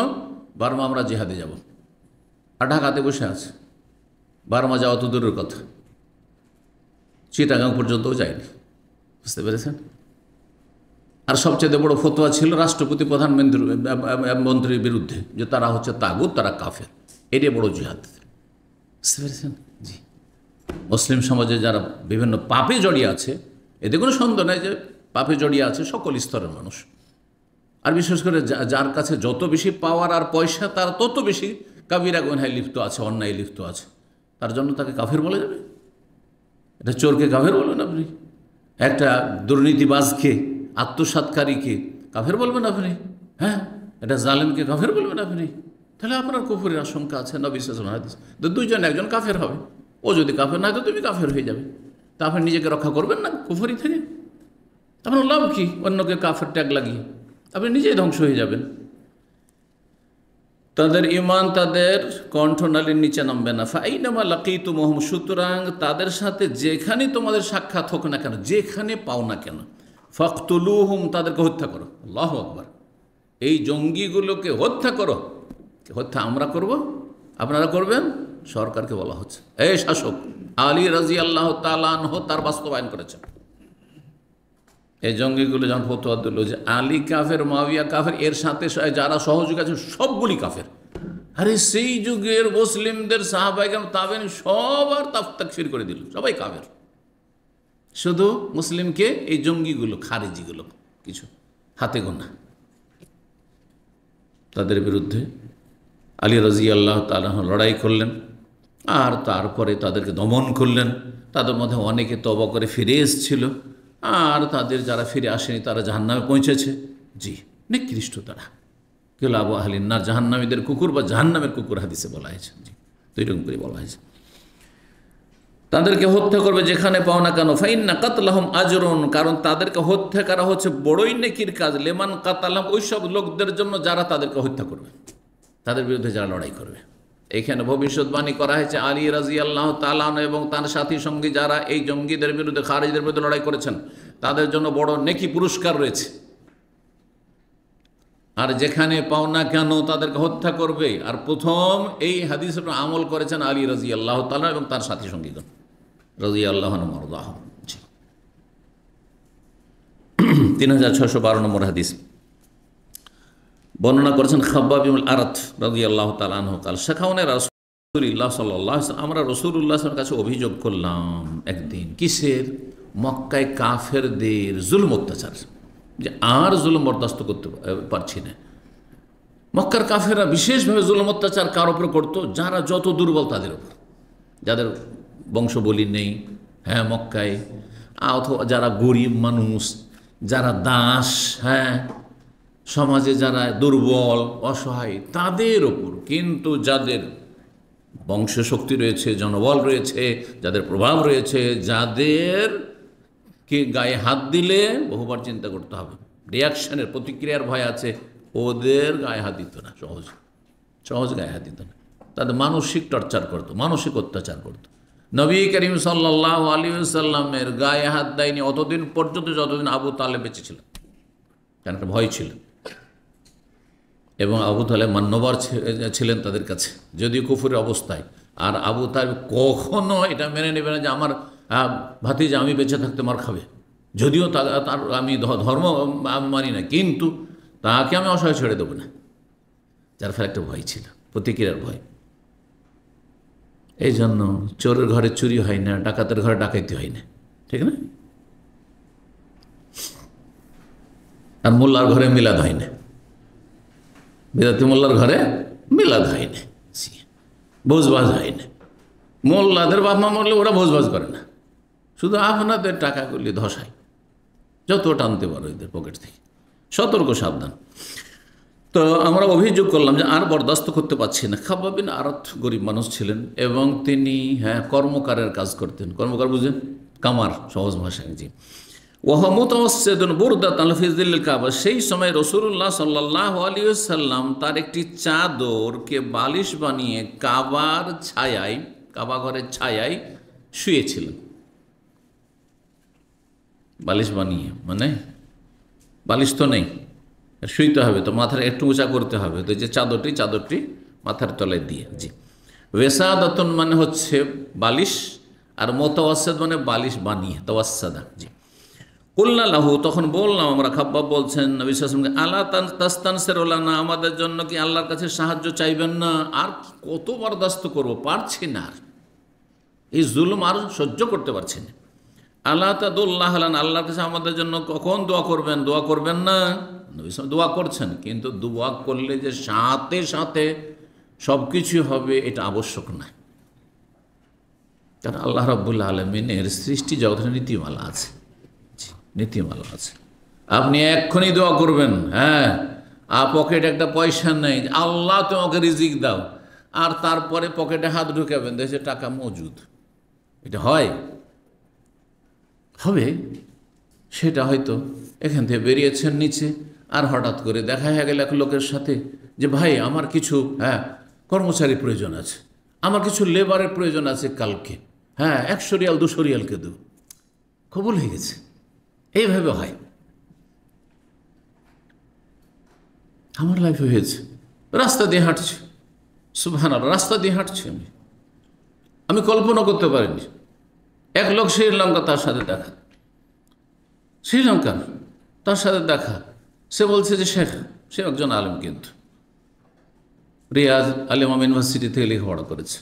বার্মা আমরা জিহাদে যাব। আর ঢাকাতে বসে আছে। বার্মা যাওয়া তো দূরের কথা, চিটাগাং পর্যন্তও যায়নি। বুঝতে পেরেছেন? আর সবচেয়ে বড় ফতোয়া ছিল রাষ্ট্রপতি প্রধানমন্ত্রীর বিরুদ্ধে, যে তারা হচ্ছে তাগুত, তারা কাফের। এটাই বড় জিহাদ। বুঝতে পেরেছেন? জি। মুসলিম সমাজে যারা বিভিন্ন পাপে জড়িয়ে আছে, এতে কোনো সন্দেহ নেই যে পাপে জড়িয়ে আছে সকল স্তরের মানুষ। আর বিশেষ করে যার কাছে যত বেশি পাওয়ার আর পয়সা, তার তত বেশি কাবিরা গুনাহে লিপ্ত আছে, অন্যায় লিপ্ত আছে। তার জন্য তাকে কাফের বলা যাবে? এটা চোরকে কাফের বলবেন আপনি? একটা দুর্নীতিবাজকে, আত্মসাৎকারীকে কাফের বলবেন আপনি? হ্যাঁ, এটা জালেমকে কাফের বলবেন আপনি? তাহলে আপনার কুফরের আশঙ্কা আছে। নবী সাল্লাল্লাহু আলাইহি ওয়াসাল্লাম তো দুইজন, একজন কাফের হবে। ও যদি কাফের না হয় তো তুমি কাফের হয়ে যাবে। তা আপনি নিজেকে রক্ষা করবেন না কুফরি থেকে? আপনার লাভ কি অন্যকে কাফের ট্যাগ লাগিয়ে? আপনি নিজেই ধ্বংস হয়ে যাবেন। তাদের ঈমান তাদের কণ্ঠনালীর নিচে নামবে না। ফাইনামা লাকিতুমুহুম, সুতরাং তাদের সাথে যেখানে তোমাদের সাক্ষাৎ হোক না কেন, যেখানে পাও না কেন, ফাকতুলুহুম, তাদেরকে হত্যা করো। আল্লাহু আকবার। এই জঙ্গিগুলোকে হত্যা করো। হত্যা আমরা করব, আপনারা করবেন? সরকারকে বলা হচ্ছে। এই শাসক আলী রাদিয়াল্লাহু তাআলা আনহু তার বাস্তবায়ন করেছেন। এই জঙ্গিগুলো যখন ফতোয়া দিল যে আলী কাফের, মুআবিয়া কাফের, এর সাথে যারা সহযোগী আছে সবগুলি কাফের। আরে সেই যুগের মুসলিমদের সাহাবায়ে কেরাম, তাবেঈন সব আর তাকফির করে দিল, সবাই কাফের। শুধু মুসলিমকে এই জঙ্গিগুলো, খারেজিগুলো কিছু হাতে গোনা, তাদের বিরুদ্ধে আলী রাদিয়াল্লাহু তাআলা লড়াই করলেন। আর তারপরে তাদেরকে দমন করলেন। তাদের মধ্যে অনেকে তওবা করে ফিরে এসেছিল, আর তাদের যারা ফিরে আসেনি তারা জাহান্নামে পৌঁছেছে। জি, নিকৃষ্ট তারা। কেউ আবু আহলিন নার, জাহান্নামীদের কুকুর বা জাহান্নামের কুকুর হাদিসে বলা হয়েছে। জি, তো এরকম করে বলা হয়েছে। তাদেরকে হত্যা করবে যেখানে পাও না কেন। ফাইন্না কাতলাহুম আজরুন, কারণ তাদেরকে হত্যা করা হচ্ছে বড়ই নেকির কাজ। লেমান কাতালাম, ওই সব লোকদের জন্য যারা তাদেরকে হত্যা করবে, তাদের বিরুদ্ধে যারা লড়াই করবে। এইখানে ভবিষ্যৎবাণী করা হয়েছে আলী রাদিয়াল্লাহু তাআলা আনহু এবং তার সাথী সঙ্গী যারা এই জঙ্গিদের বিরুদ্ধে, খারিজদের বিরুদ্ধে লড়াই করেছেন, তাদের জন্য বড় নেকি পুরস্কার রয়েছে। আর যেখানে পাও না কেন তাদেরকে হত্যা করবে। আর প্রথম এই হাদিসের উপর আমল করেছেন আলী রাদিয়াল্লাহু তাআলা এবং তার সাথী সঙ্গীগণ রাদিয়াল্লাহু আনহুম ওয়ারদাহুম। 3612 নম্বর হাদিস বর্ণনা করেছেন খাব্বাব ইবনুল আরাত রাদিয়াল্লাহু তাআলা আনহু قال শাকাউনা রাসূলুল্লাহ সাল্লাল্লাহু আলাইহি ওয়াসাল্লাম, আমরা রাসূলুল্লাহ সাল্লাল্লাহু আলাইহি ওয়াসাল্লামের কাছে অভিযোগ করলাম একদিন। কিসের? মক্কায় কাফেরদের জুলুম অত্যাচার, যে আর জুলুম বরদাস্ত করতে পারছি না। মক্কার কাফেররা বিশেষভাবে জুলুম অত্যাচার কার উপর করতো? যারা যত দুর্বল তাদের উপর, যাদের বংশ বলি নেই, হ্যাঁ মক্কায়, অথবা যারা গরিব মানুষ, যারা দাস, হ্যাঁ সমাজে যারা দুর্বল অসহায়, তাদের ওপর। কিন্তু যাদের বংশ শক্তি রয়েছে, জনবল রয়েছে, যাদের প্রভাব রয়েছে, যাদের কে গায়ে হাত দিলে বহুবার চিন্তা করতে হবে, রিয়াকশনের, প্রতিক্রিয়ার ভয় আছে, ওদের গায়ে হাত দিত না, সহজ গায়ে হাত দিত না। তাদের মানসিক টর্চার করতো, মানসিক অত্যাচার করতো। নবী করিম সাল্লাল্লাহু আলাইহি ওয়াসাল্লামের গায়ে হাত দেয়নি অতদিন পর্যন্ত যতদিন আবু তালেব বেঁচে ছিল, কেন একটা ভয় ছিল। এবং আবু তালেব মান্যবর ছিলেন তাদের কাছে, যদিও কুফরের অবস্থায়। আর আবু তালেব কখনো এটা মেনে নেবে না যে আমার ভাতিজা আমি বেঁচে থাকতে মার খাবে, যদিও তার আমি ধর্ম আমি মানি না, কিন্তু তাকে আমি অসহায় ছেড়ে দেবো না। যার ফলে একটা ভয় ছিল, প্রতিক্রিয়ার ভয়। এই জন্য চোরের ঘরে চুরি হয় না, ডাকাতের ঘরে ডাকাইতে হয় না, ঠিক না? আর মোল্লার ঘরে মিলাদ হয় না, বেদাতি মোল্লার ঘরে মিলাদ হয় না, ভোজবাজ হয় না। মোল্লাদের বাপ মা মরলে ওরা ভোজবাজ করে না, শুধু আপনাদের টাকাগুলি ধসায়, যত টানতে পারো এদের পকেট থেকে। সতর্ক, সাবধান। তো আমরা অভিযোগ করলাম যে আর বরদাস্ত করতে পারছি না। খাব্বাব বিন আরাত গরিব মানুষ ছিলেন এবং তিনি কর্মকারের কাজ করতেন। কর্মকার বুঝেন? কামার, সহজ ভাষায়। জি। ওয়া মুতাওয়াসসিদুন বুরদাতান ফি যিল্লিল কাবা, সেই সময় রাসূলুল্লাহ সাল্লাল্লাহু আলাইহি ওয়াসাল্লাম তার একটি চাদরকে বালিশ বানিয়ে কাবার ছায়ায়, কাবা ঘরের ছায়ায় শুয়েছিলেন। বালিশ বানিয়ে মানে বালিশ তো নেই, শুইতে হবে তো মাথার একটু উঁচা করতে হবে, তো যে চাদরটি মাথার তলায় দিয়ে। জি, ওয়েসাদাতুন মানে হচ্ছে বালিশ, আর মুতাওয়াসসিদ মানে বালিশ বানিয়ে, তাওয়াসসাদা। জি, কুলনা লাহু, তখন বললাম আমরা, খাব্বাব বলছেন নবী সাল্লাল্লাহু আলাইহি ওয়াসাল্লাম, আলা তাস্তানসিরু লানা, আমাদের জন্য কি আল্লাহর কাছে সাহায্য চাইবেন না? আর কত বরদাস্ত করব, পারছি না, আর এই জুলুম আর সহ্য করতে পারছি না। আল্লাহ তাদুল্লাহ আলানা, আল্লাহর কাছে আমাদের জন্য কখন দোয়া করবেন? দোয়া করবেন না? নবী সাল্লাল্লাহু আলাইহি ওয়াসাল্লাম দোয়া করছেন, কিন্তু দোয়া করলে যে সাথে সাথে সব কিছু হবে এটা আবশ্যক না। কারণ আল্লাহ রাব্বুল আলামিনের সৃষ্টি জগতের নীতিমালা আছে, নীতিমালা আছে। আপনি এক্ষুনি দোয়া করবেন, হ্যাঁ, পকেটে একটা পয়সা নেই, আল্লাহ তোমাকে রিজিক দাও, আর তারপরে পকেটে হাত ঢুকাবেন, দেশে টাকা মজুদ, এটা হয়? হবে? সেটা হয়তো এখান থেকে বেরিয়েছেন নিচে, আর হঠাৎ করে দেখা হয়ে গেল এক লোকের সাথে যে ভাই আমার কিছু কর্মচারী প্রয়োজন আছে, আমার কিছু লেবারের প্রয়োজন আছে কালকে, হ্যাঁ 100 রিয়াল 200 রিয়ালকে দেব, কবুল হয়ে গেছে। এইভাবে হয়, আমার লাইফে হয়েছে। রাস্তা দিয়ে হাঁটছি, সুবহানাল্লাহ, রাস্তা দিয়ে হাঁটছি, আমি কল্পনা করতে পারিনি। এক লোক শ্রীলঙ্কা, তার সাথে দেখা, শ্রীলঙ্কার, তার সাথে দেখা, সে বলছে যে শেখ, সে একজন আলেম, কিন্তু রিয়াজ আলিমাম ইউনিভার্সিটি থেকে লেখাপড়া করেছে।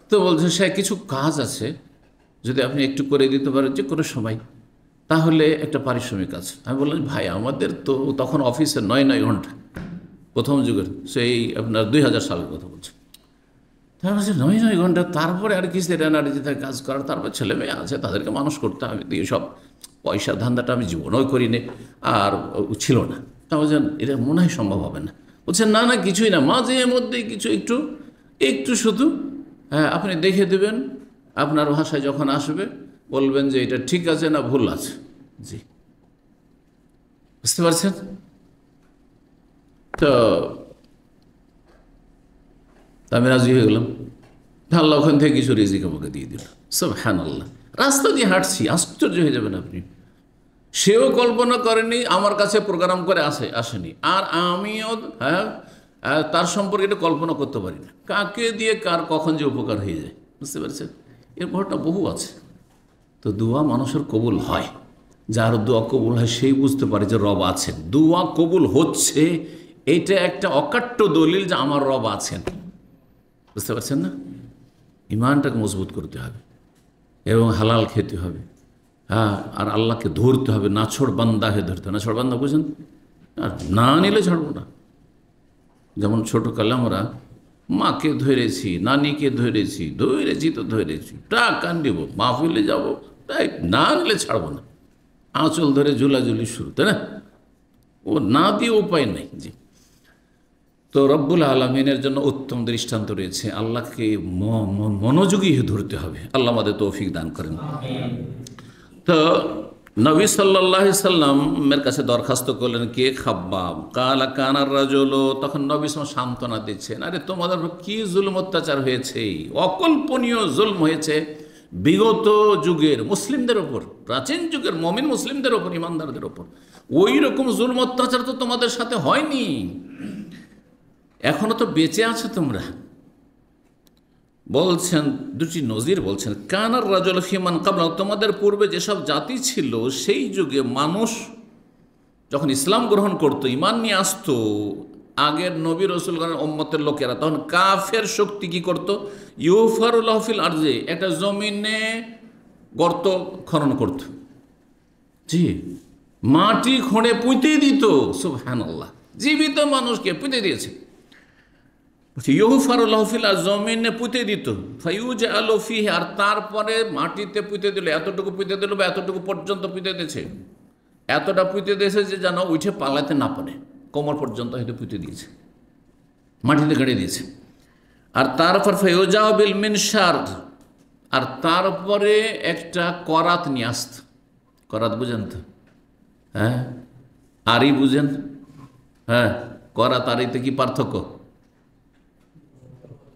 তো বলছে সে কিছু কাজ আছে, যদি আপনি একটু করে দিতে পারেন যে কোনো সময়, তাহলে একটা পারিশ্রমিক আছে। আমি বললাম ভাই আমাদের তো তখন অফিসে 9 ঘন্টা, প্রথম যুগের, সেই আপনার 2000 সালের কথা বলছে। তার বলছে 9 ঘন্টা, তারপরে আর কিসের এনার্জি থাকে কাজ করার, তারপর ছেলে মেয়ে আছে তাদেরকে মানুষ করতে হবে, দিয়ে সব পয়সার ধান্দাটা আমি জীবনেও করিনি, আর ছিল না। তা বলছেন এটা মনে হয় সম্ভব হবে না। বলছেন না না কিছুই না, মাঝে মধ্যে কিছু একটু শুধু, হ্যাঁ আপনি দেখে দেবেন, আপনার ভাষায় যখন আসবে বলবেন যে এটা ঠিক আছে না ভুল আছে। জি, বুঝতে পারছেন? তো আমি রাজি হয়ে গেলাম, আল্লাহ ওখান থেকে কিছু রিজিক আমাকে দিয়ে দিল। সুবহানাল্লাহ, রাস্তা দিয়ে হাঁটছি, আশ্চর্য হয়ে যাবেন আপনি। সেও কল্পনা করেনি, আমার কাছে প্রোগ্রাম করে আসেনি, আর আমিও তার সম্পর্কে এটা কল্পনা করতে পারি না, কাকে দিয়ে কার কখন যে উপকার হয়ে যায়। বুঝতে পারছেন? এর ঘটনা বহু আছে। তো দোয়া মানুষের কবুল হয়, যার দোয়া কবুল হয় সেই বুঝতে পারে যে রব আছেন। দোয়া কবুল হচ্ছে, এটা একটা অকাট্য দলিল যে আমার রব আছেন। বুঝতে পারছেন না? ইমানটাকে মজবুত করতে হবে এবং হালাল খেতে হবে, হ্যাঁ, আর আল্লাহকে ধরতে হবে, নাছোড় বান্দা হয়ে ধরতে হবে। নাছোড় বান্দা বুঝেন? আর না নিলে ছাড়বো না। যেমন ছোটোকালে আমরা মাকে ধরেছি, নানিকে ধরেছি, টাকা নিব, মাহফিলে যাব, তাই না নিলে ছাড়বো না, আঁচল ধরে ঝুলাঝুলি শুরু, তাই না? ও না দিয়ে উপায় নেই। জি, তো রব্বুল আলমিনের জন্য উত্তম দৃষ্টান্ত রয়েছে, আল্লাহকে মনোযোগী হয়ে ধরতে হবে। আল্লাহ আমাদের তৌফিক দান করেন। তো নবী সাল্লাল্লাহু আলাইহি সাল্লামের কাছে দরখাস্ত করলেন কে? খাব্বাব। কালা কানার রাজুল, তখন নবী সাল্লাল্লাহু সান্ত্বনা দিচ্ছেন, আরে তোমাদের কি জুলুম অত্যাচার হয়েছে, অকল্পনীয় জুলম হয়েছে বিগত যুগের মুসলিমদের ওপর, প্রাচীন যুগের মমিন মুসলিমদের ওপর, ইমানদারদের ওপর। ওই রকম জুলম অত্যাচার তো তোমাদের সাথে হয়নি, এখনো তো বেঁচে আছো তোমরা। বলছেন দুটি নজির বলছেন, কানার রাজুল ফিমান কাবলা, তোমাদের পূর্বে যেসব জাতি ছিল সেই যুগে মানুষ যখন ইসলাম গ্রহণ করতো, ইমান নিয়ে আসতো, আগের নবী রাসূলগণের উম্মতের লোকেরা, তখন কাফের শক্তি কি করতো? ইউফারুল্লাহ ফিল আরজে, একটা জমিনে গর্ত খনন করত, জি, মাটি খুঁড়ে পুঁতে দিত। সুবহানাল্লাহ, জীবিত মানুষকে পুঁতে দিয়েছে। ইউফারুল্লাহ ফিল আরজ, জমিনে পুঁতে দিত। ফায়ুজআলু ফিহি, আর তারপরে মাটিতে পুঁতে দিল, এতটুকু পুঁতে দিল বা এতটুকু পর্যন্ত পুঁতে দিয়েছে, এতটা পুঁতে দিয়েছে যে যেন উঠে পালাতে না পারে, কোমর পর্যন্ত হয়তো পুঁতে দিয়েছে, মাটিতে গাড়ি দিয়েছে। আর তারপর ফায়ুজাউ বিল মিনশার, আর তারপরে একটা করাত নিয়ে আসত। করাত বুঝেন তো? হ্যাঁ, আরি বুঝেন? হ্যাঁ, করাত আরিতে কি পার্থক্য?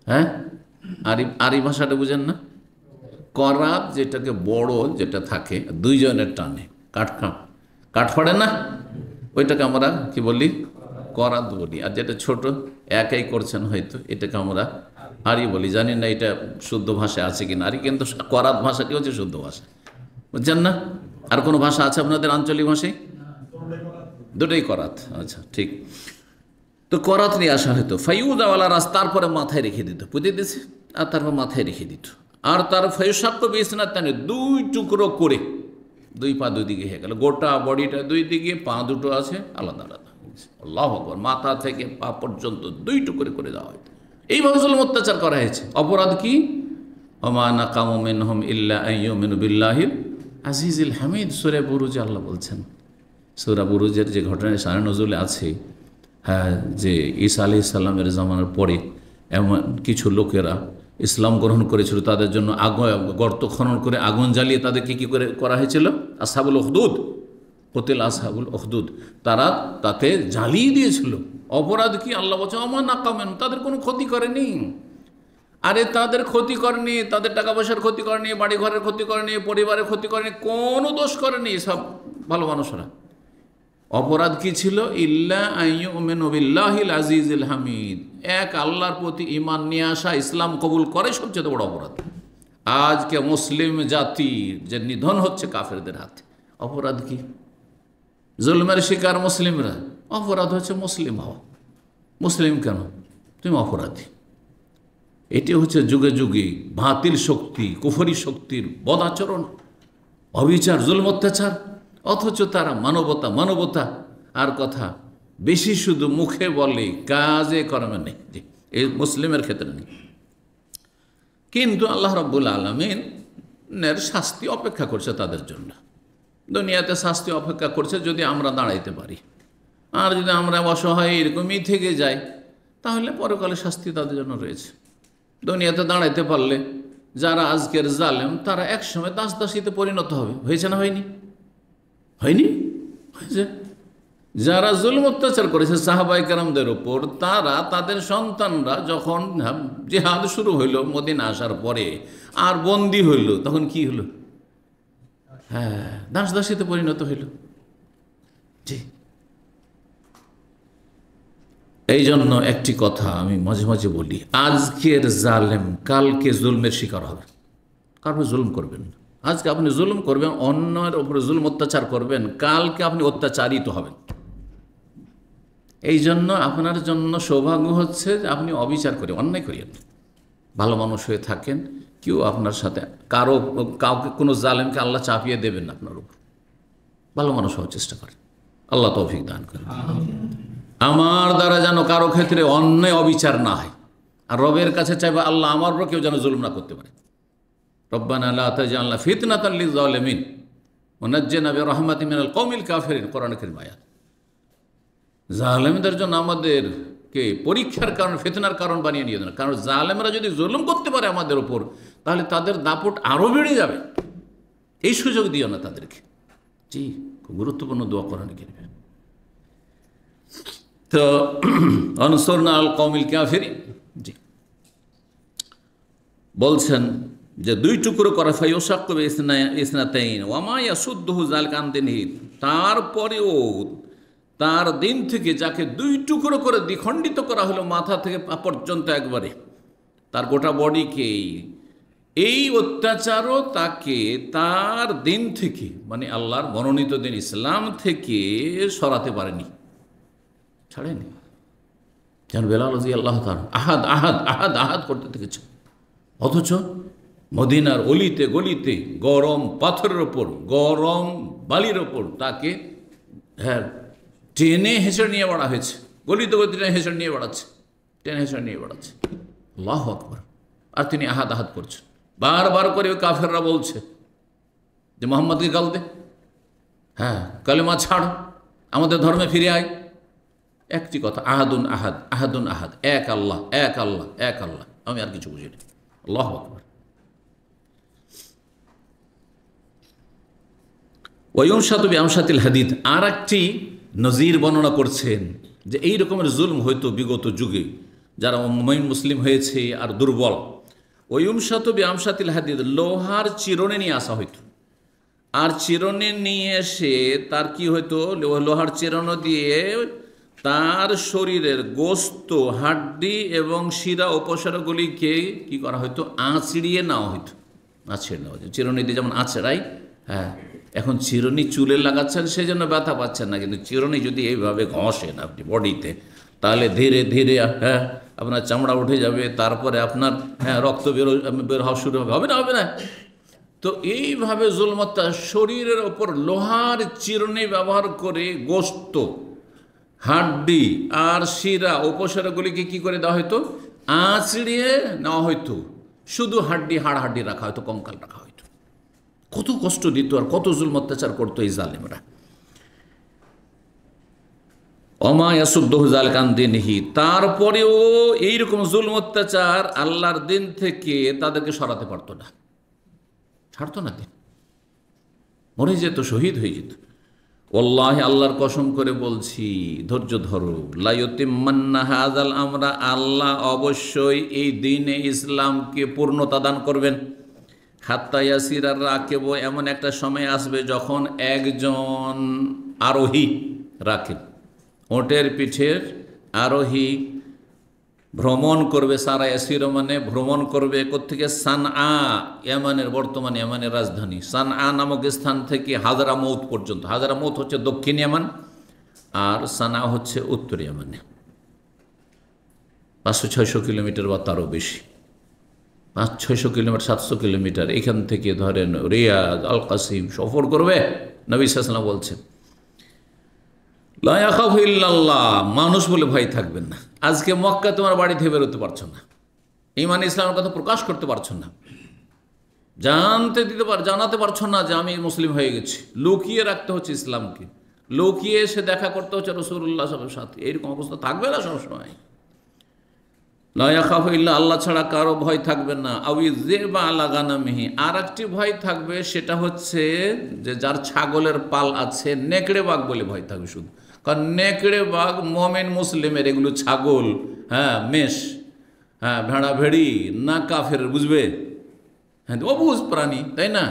হ্যাঁ, আরি আরি ভাষাটা বুঝেন না? করাত যেটাকে বড় যেটা থাকে দুইজনের টানে কাঠ কাঠ ফাড়ে না, ওইটাকে আমরা কি বলি? করাত বলি। আর যেটা ছোট একাই করছেন হয়তো, এটাকে আমরা আরি বলি। জানি না এটা শুদ্ধ ভাষায় আছে কিনা আরি, কিন্তু করাত ভাষাটি হচ্ছে শুদ্ধ ভাষা, বুঝছেন না? আর কোনো ভাষা আছে আপনাদের আঞ্চলিক ভাষায়? দুটোই করাত। আচ্ছা, ঠিক। তো করাত নিয়ে আসা হতো, ফাইউদাওয়ালা রাস, তারপরে মাথায় রেখে দিত, পুঁতে দিয়েছে আর তারপর মাথায় রেখে দিত। আর তার ফায়ুসাক্য বিছনার টানে দুই টুকরো করে, দুই পা দুই দিকে হয়ে গেল, গোটা বডিটা দুই দিকে, পা দুটো আছে আলাদা আলাদা। আল্লাহু আকবার, মাথা থেকে পা পর্যন্ত দুই টুকরে করে দেওয়া হয়তো। এইভাবে জুলুম অত্যাচার করা হয়েছে। অপরাধ কি? ওমা নাকামু মিনহুম ইল্লা আইয়ুমিনু বিল্লাহিল আজিজিল হামিদ। সূরা বুরুজে আল্লাহ বলছেন, সূরা বুরুজের যে ঘটনা শানে নজুলে আছে, হ্যাঁ, যে ঈসা আলাইহিস সালামের জামানার পরে এমন কিছু লোকেরা ইসলাম গ্রহণ করেছিল, তাদের জন্য গর্ত খনন করে আগুন জ্বালিয়ে তাদেরকে কী করে করা হয়েছিল? আসহাবুল উখদুদ, কতিল আসহাবুল উখদুদ, তারা তাতে জ্বালিয়ে দিয়েছিল। অপরাধ কি? আল্লাহ বলছে ওমা নাকামেন, তাদের কোনো ক্ষতি করেনি। আরে তাদের ক্ষতি করেনি, তাদের টাকা পয়সার ক্ষতি করেনি, বাড়ি ঘরের ক্ষতি করেনি, পরিবারের ক্ষতি করেনি, কোনো দোষ করেনি, সব ভালো মানুষরা। অপরাধ কি ছিল? ইল্লা আইয়ুমিনু বিল্লাহিল আজিজিল হামিদ, এক আল্লাহর প্রতি ঈমান নিয়ে আসা, ইসলাম কবুল করে সবচেয়ে বড় অপরাধ। আজকে মুসলিম জাতির যে নিধন হচ্ছে কাফেরদের হাতে, অপরাধ কি? জুলমের শিকার মুসলিমরা, অপরাধ হচ্ছে মুসলিম হওয়া। মুসলিম কেন? তুমি অপরাধী। এটি হচ্ছে যুগে যুগে বাতিল শক্তি, কুফরি শক্তির বদ আচরণ, অবিচার, জুলম অত্যাচার। অথচ তারা মানবতা মানবতা আর কথা বেশি শুধু মুখে বলে, কাজে কর্মে নেই। এই মুসলিমের ক্ষেত্রে নেই। কিন্তু আল্লাহ রাব্বুল আলামিনের শাস্তি অপেক্ষা করছে তাদের জন্য। দুনিয়াতে শাস্তি অপেক্ষা করছে যদি আমরা দাঁড়াইতে পারি। আর যদি আমরা অসহায় এরকমই থেকে যাই, তাহলে পরকালে শাস্তি তাদের জন্য রয়েছে। দুনিয়াতে দাঁড়াইতে পারলে যারা আজকের জালেম, তারা একসময় দাস দাসীতে পরিণত হবে। হয়েছে না হয়নি? হয়নি? হয়েছে। যারা জুলুম অত্যাচার করেছে সাহাবায়ে কেরামদের ওপর, তারা তাদের সন্তানরা যখন জিহাদ শুরু হইল মদিনা আসার পরে, আর বন্দী হইল, তখন কি হলো? হ্যাঁ, দাস দাসীতে পরিণত হইল। জি, এই জন্য একটি কথা আমি মাঝে মাঝে বলি, আজকের জালেম কালকে জুলমের শিকার হবে। কারণ জুলুম করবেন, আজকে আপনি জুলুম করবেন, অন্যের উপরে জুলুম অত্যাচার করবেন, কালকে আপনি অত্যাচারিত হবেন। এই জন্য আপনার জন্য সৌভাগ্য হচ্ছে যে আপনি অবিচার করে, অন্যায় করিয়েন, ভালো মানুষ হয়ে থাকেন। কেউ আপনার সাথে কাউকে কোনো জালেমকে আল্লাহ চাপিয়ে দেবেন না আপনার উপর। ভালো মানুষ হওয়ার চেষ্টা করেন, আল্লাহ তৌফিক দান করেন। আমার দ্বারা যেন কারো ক্ষেত্রে অন্যায় অবিচার না হয়। আর রবের কাছে চাইবে আল্লাহ আমার উপর কেউ যেন জুলুম না করতে পারে। রব্বানা লা তাজআলনা ফিতনাতাল লিয-যালিমিন ওয়া নাজ্জিনা বিরাহমাতিকা মিনাল কওমিল কাফিরিন। কোরআনে কারীম আয়াত। জালেমদের জন্য আমাদেরকে পরীক্ষার কারণ, ফিতনার কারণ বানিয়ে নিয়ে দেন। কারণ জালেমরা যদি জুলুম করতে পারে আমাদের উপর, তাহলে তাদের দাপট আরও বেড়ে যাবে। এই সুযোগ দিও না তাদেরকে। জি, খুব গুরুত্বপূর্ণ দোয়া কোরআনে কারীমে। তো আনসুরনা আল কওমিল কাফিরিন, জি, বলছেন যে দুই টুকরো করা, ফায়ুসাক্কু বিইসনাতাইন ওয়া মা ইয়াসুদ্দুহু যালিকা আন দীনিহি, তারপরেও তার দিন থেকে যাকে দুই টুকরো করে দ্বিখণ্ডিত করা হলো, মাথা থেকে পা পর্যন্ত একবারে, তার গোটা বডিকেই, এই অত্যাচারও তাকে তার দিন থেকে, মানে আল্লাহর মনোনীত দিন ইসলাম থেকে সরাতে পারেনি, ছাড়েনি। যেন বেলাল রাদিয়াল্লাহু তাআলা আহাদ আহাদ আহাদ আহাদ করতে থেকেছে। অথচ মদিনার অলিতে গলিতে গরম পাথরের ওপর, গরম বালির ওপর তাকে টেনে হেঁচড়ে নিয়ে বাড়া হয়েছে। গলিতে গলিতে টেনে হেঁচড়ে নিয়ে বাড়াচ্ছে, টেনে হেঁচড়ে নিয়ে বাড়াচ্ছে। আল্লাহু আকবার। আর তিনি আহাদ আহাদ করছেন। বারবার করে ওই কাফেররা বলছে যে মোহাম্মদকে গাল দে, হ্যাঁ, কালেমা ছাড়, আমাদের ধর্মে ফিরে আয়। একটি কথা, আহাদুন আহাদ আহাদুন আহাদ, এক আল্লাহ এক আল্লাহ এক আল্লাহ, আমি আর কিছু বুঝিনি। আল্লাহু আকবার। ওয়ুমশাতু বিআমশাতিল হাদিদ, আর একটি নজির বর্ণনা করছেন যে এই রকমের জুলম হয়তো বিগত যুগে যারা মুমিন মুসলিম হয়েছে আর দুর্বল, ওয়ুমশাতু বিআমশাতিল হাদিদ, লোহার চিরুনি নিয়ে আসা হইতো। আর চিরুনি নিয়ে এসে তার কি হইতো, লোহার চিরুনি দিয়ে তার শরীরের গোস্ত, হাড্ডি এবং শিরা উপশিরাগুলিকে কি করা হইতো, আঁচড়িয়ে নেওয়া হইতো। আঁচড়ে নেওয়া হতো চিরুনি দিয়ে, যেমন আঁচড়াই। হ্যাঁ, এখন চিরুনি চুলে লাগাচ্ছেন সেই জন্য ব্যথা পাচ্ছেন না, কিন্তু চিরুনি যদি এইভাবে ঘষেন আপনি বডিতে, তাহলে ধীরে ধীরে আপনার চামড়া উঠে যাবে, তারপরে আপনার রক্ত বের হওয়া শুরু হবে, হবে না? হবে না? তো এইভাবে জুলমতা শরীরের ওপর লোহার চিরুনি ব্যবহার করে গোস্ত, হাড্ডি আর শিরা উপশিরাগুলিকে কি করে দেওয়া হতো, আঁচড়িয়ে নেওয়া হইতো। শুধু হাড্ডি, হাড় রাখা হয়তো, কঙ্কাল রাখা হইতো। কত কষ্ট দিত আর কত জুলম অত্যাচার করতো এই জালেমরা। ওমা ইয়াসুদ্দুহু যালিকা আন দীনিহি, তারপরেও এইরকম জুলম অত্যাচার আল্লাহর দিন থেকে তাদেরকে সরাতে পারতো না, ছাড়তো না। দিন মরে যেত, শহীদ হয়ে যেত। ওয়াল্লাহি, আল্লাহর কসম করে বলছি, ধৈর্য ধরো, লা ইউতিম্মান্না হাযাল আমরা, আল্লাহ অবশ্যই এই দ্বীনে ইসলামকে পূর্ণতা দান করবেন। হাত্তা ইয়াসিরার রাকিব, এমন একটা সময় আসবে যখন একজন আরোহী, রাকিব ওটের পিঠের আরোহী ভ্রমণ করবে। সারা ইয়াসির মানে ভ্রমণ করবে কোত্থেকে, সানআ, ইয়ামানের, বর্তমানে ইয়ামানের রাজধানী সানআ নামক স্থান থেকে হাজরামৌত পর্যন্ত। হাজরামৌত হচ্ছে দক্ষিণ ইয়ামান আর সানআ হচ্ছে উত্তর ইয়ামানে। 500-600 কিলোমিটার বা তারও বেশি, 500-600 কিলোমিটার, 700 কিলোমিটার। এখান থেকে ধরেন রিয়াদ, আল কাসিম সফর করবে। নবী সাল্লাল্লাহু আলাইহি ওয়াসাল্লাম বলছেন, লা ইয়াখাফু ইল্লাল্লাহ, মানুষ বলে ভয় থাকবেন না। আজকে মক্কা তোমার বাড়ি থেকে বেরোতে পারছো না, ঈমান ইসলামের কথা প্রকাশ করতে পারছো না, জানাতে পারছো না যে আমি মুসলিম হয়ে গেছি। লুকিয়ে রাখতে হচ্ছে ইসলামকে, লুকিয়ে এসে দেখা করতে হচ্ছে রাসূলুল্লাহ সাল্লাল্লাহু আলাইহি ওয়াসাল্লামের সাথে। এইরকম অবস্থা থাকবে না সবসময়। লা ইয়াখাফু ইল্লা, আল্লাহ ছাড়া কারো ভয় থাকবে না। আও ইযিবা আলা গানামিহি, আর একটি ভয় থাকবে, সেটা হচ্ছে যে যার ছাগলের পাল আছে, নেকড়ে বাঘ বলে ভয় থাকবে শুধু। কারণ নেকড়ে বাঘ মোমেন মুসলিমের এগুলো ছাগল, মেষ, ভেড়া ভেড়ি না কাফের, বুঝবে? হ্যাঁ, অবুঝ প্রাণী, তাই না?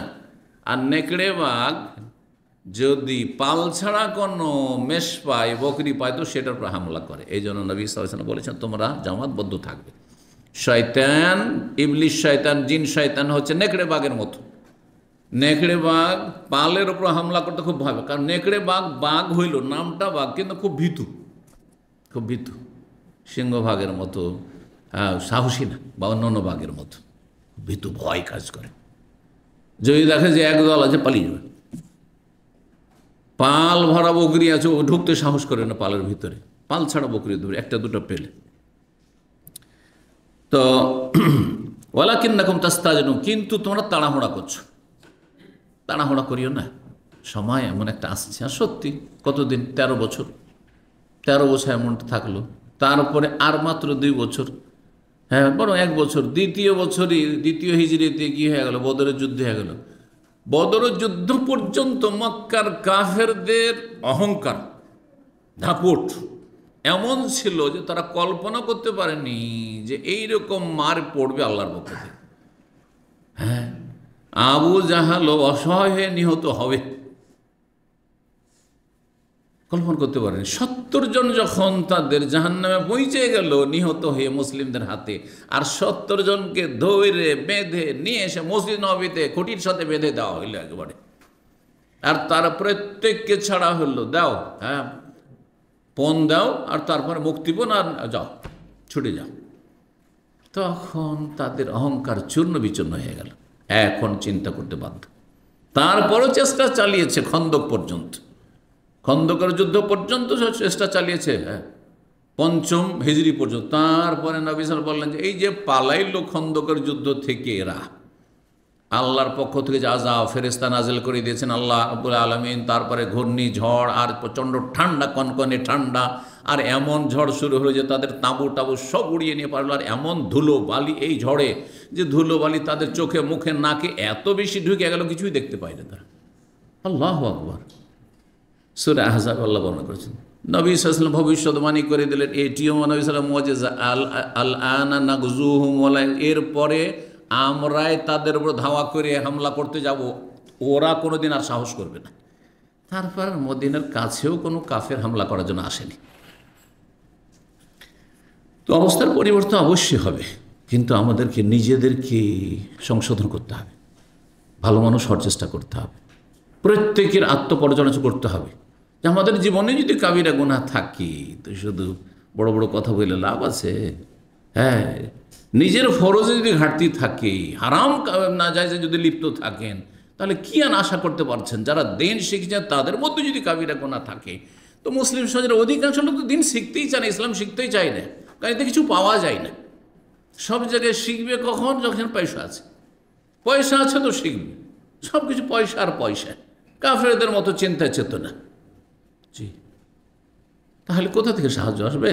আর নেকড়ে বাঘ যদি পাল ছাড়া কোনো মেষ পায়, বকরি পায়, তো সেটার উপর হামলা করে। এই জন্য নবী সাল্লাল্লাহু আলাইহি ওয়াসাল্লাম বলেছেন, তোমরা জামাতবদ্ধ থাকবে। শয়তান, ইবলিশ শয়তান, জিন শয়তান হচ্ছে নেকড়ে বাঘের মতো। নেকড়ে বাঘ পালের উপর হামলা করতে খুব ভয়, কারণ নেকড়ে বাঘ, বাঘ হইল নামটা বাঘ, কিন্তু খুব ভীতু, খুব ভীতু, সিংহভাগের মতো সাহসী না, বা অন্য বাঘের মতো ভীতু, ভয় কাজ করে। যদি দেখে যে একদল আছে, পালিয়ে যাবে। পাল ভরা বকরি আছে, ও ঢুকতে সাহস করে না পালের ভিতরে, পাল ছাড়া বকরি ধরে একটা দুটো পেলে। তো ওয়ালাকিন্নাকুম তাস্তাজিলুন, কিন্তু তোমরা তাড়াহুড়া করছো। তাড়াহুড়া করিও না, সময় এমন একটা আসছে। আর সত্যি কতদিন, 13 বছর, 13 বছর এমনটা থাকলো। তারপরে আর মাত্র 2 বছর, বরং 1 বছর, দ্বিতীয় বছরই, দ্বিতীয় হিজরিতে কি হয়ে গেল, বদরের যুদ্ধ হয়ে গেল। বদরের যুদ্ধ পর্যন্ত মক্কার কাফেরদের অহংকার, দাপট এমন ছিল যে তারা কল্পনা করতে পারেনি যে এইরকম মার পড়বে আল্লাহর পক্ষ থেকে। আবু জাহাল অসহায় হয়ে নিহত হবে, কল্পনা করতে পারেনি। 70 জন যখন তাদের জাহান্নামে পৌঁছে গেল নিহত হয়ে মুসলিমদের হাতে, আর 70 জনকে ধরে বেঁধে নিয়ে এসে মসজিদ নববীতে খুঁটির সাথে বেঁধে দেওয়া হইল একেবারে। আর তারা প্রত্যেককে ছাড়া হলো, দাও, পণ দাও, আর তারপরে মুক্তিপণ, আর যাও, ছুটে যাও। তখন তাদের অহংকার চূর্ণ বিচূর্ণ হয়ে গেল। এখন চিন্তা করতে বাধ্য। তারপরও চেষ্টা চালিয়েছে খন্দক পর্যন্ত, খন্দকের যুদ্ধ পর্যন্ত চেষ্টা চালিয়েছে, 5ম হিজরি পর্যন্ত। তারপরে নবী সাল্লাল্লাহু আলাইহি ওয়াসাল্লাম বললেন যে এই যে পালাইলো খন্দকের যুদ্ধ থেকে এরা, আল্লাহর পক্ষ থেকে যে আযাব ফেরেশতা নাজিল করে দিয়েছেন আল্লাহ রাব্বুল আলামিন, তারপরে ঘূর্ণিঝড় আর প্রচণ্ড ঠান্ডা, কনকনে ঠান্ডা, আর এমন ঝড় শুরু হলো যে তাদের তাঁবু টাবু সব উড়িয়ে নিয়ে পারলো। আর এমন ধুলো বালি এই ঝড়ে, যে ধুলো বালি তাদের চোখে মুখে নাকে এত বেশি ঢুকে গেল, কিছুই দেখতে পায় না তারা। আল্লাহু আকবার। সূরা আহজাব আল্লাহ বর্ণনা করেছেন। নবী সাল্লাল্লাহু আলাইহি ওয়াসাল্লাম ভবিষ্যদ্বাণী করে দিলেন, এটিও নবী সাল্লাল্লাহু আলাইহি ওয়াসাল্লাম মুআজিজা, আল আনা নাগজুহুম ওয়ালা, এরপরে আমরাই তাদের উপর ধাওয়া করে হামলা করতে যাব, ওরা কোনোদিন আর সাহস করবে না। তারপর মদিনার কাছেও কোনো কাফের হামলা করার জন্য আসেনি। তো অবস্থার পরিবর্তন অবশ্যই হবে, কিন্তু আমাদেরকে নিজেদেরকে সংশোধন করতে হবে, ভালো মানুষ হওয়ার চেষ্টা করতে হবে, প্রত্যেকের আত্মপর্যালোচনা করতে হবে যে আমাদের জীবনে যদি কাবিরা গুনাহ থাকে তো শুধু বড় বড় কথা বলে লাভ আছে? হ্যাঁ, নিজের ফরজে যদি ঘাটতি থাকে, হারাম না জায়েজে যদি লিপ্ত থাকেন, তাহলে কি আর আশা করতে পারছেন? যারা দিন শিখছেন তাদের মধ্যে যদি কাবিরা গুনাহ থাকে, তো মুসলিম সমাজের অধিকাংশ লোক তো দিন শিখতেই চায় না, ইসলাম শিখতেই চায় না, কারণ এতে কিছু পাওয়া যায় না। সব জায়গায় শিখবে কখন? যখন পয়সা আছে। পয়সা আছে তো শিখবে, সব কিছু পয়সা আর পয়সা, কাফেরদের মতো চিন্তা চেতনা। জি, তাহলে কোথা থেকে সাহায্য আসবে?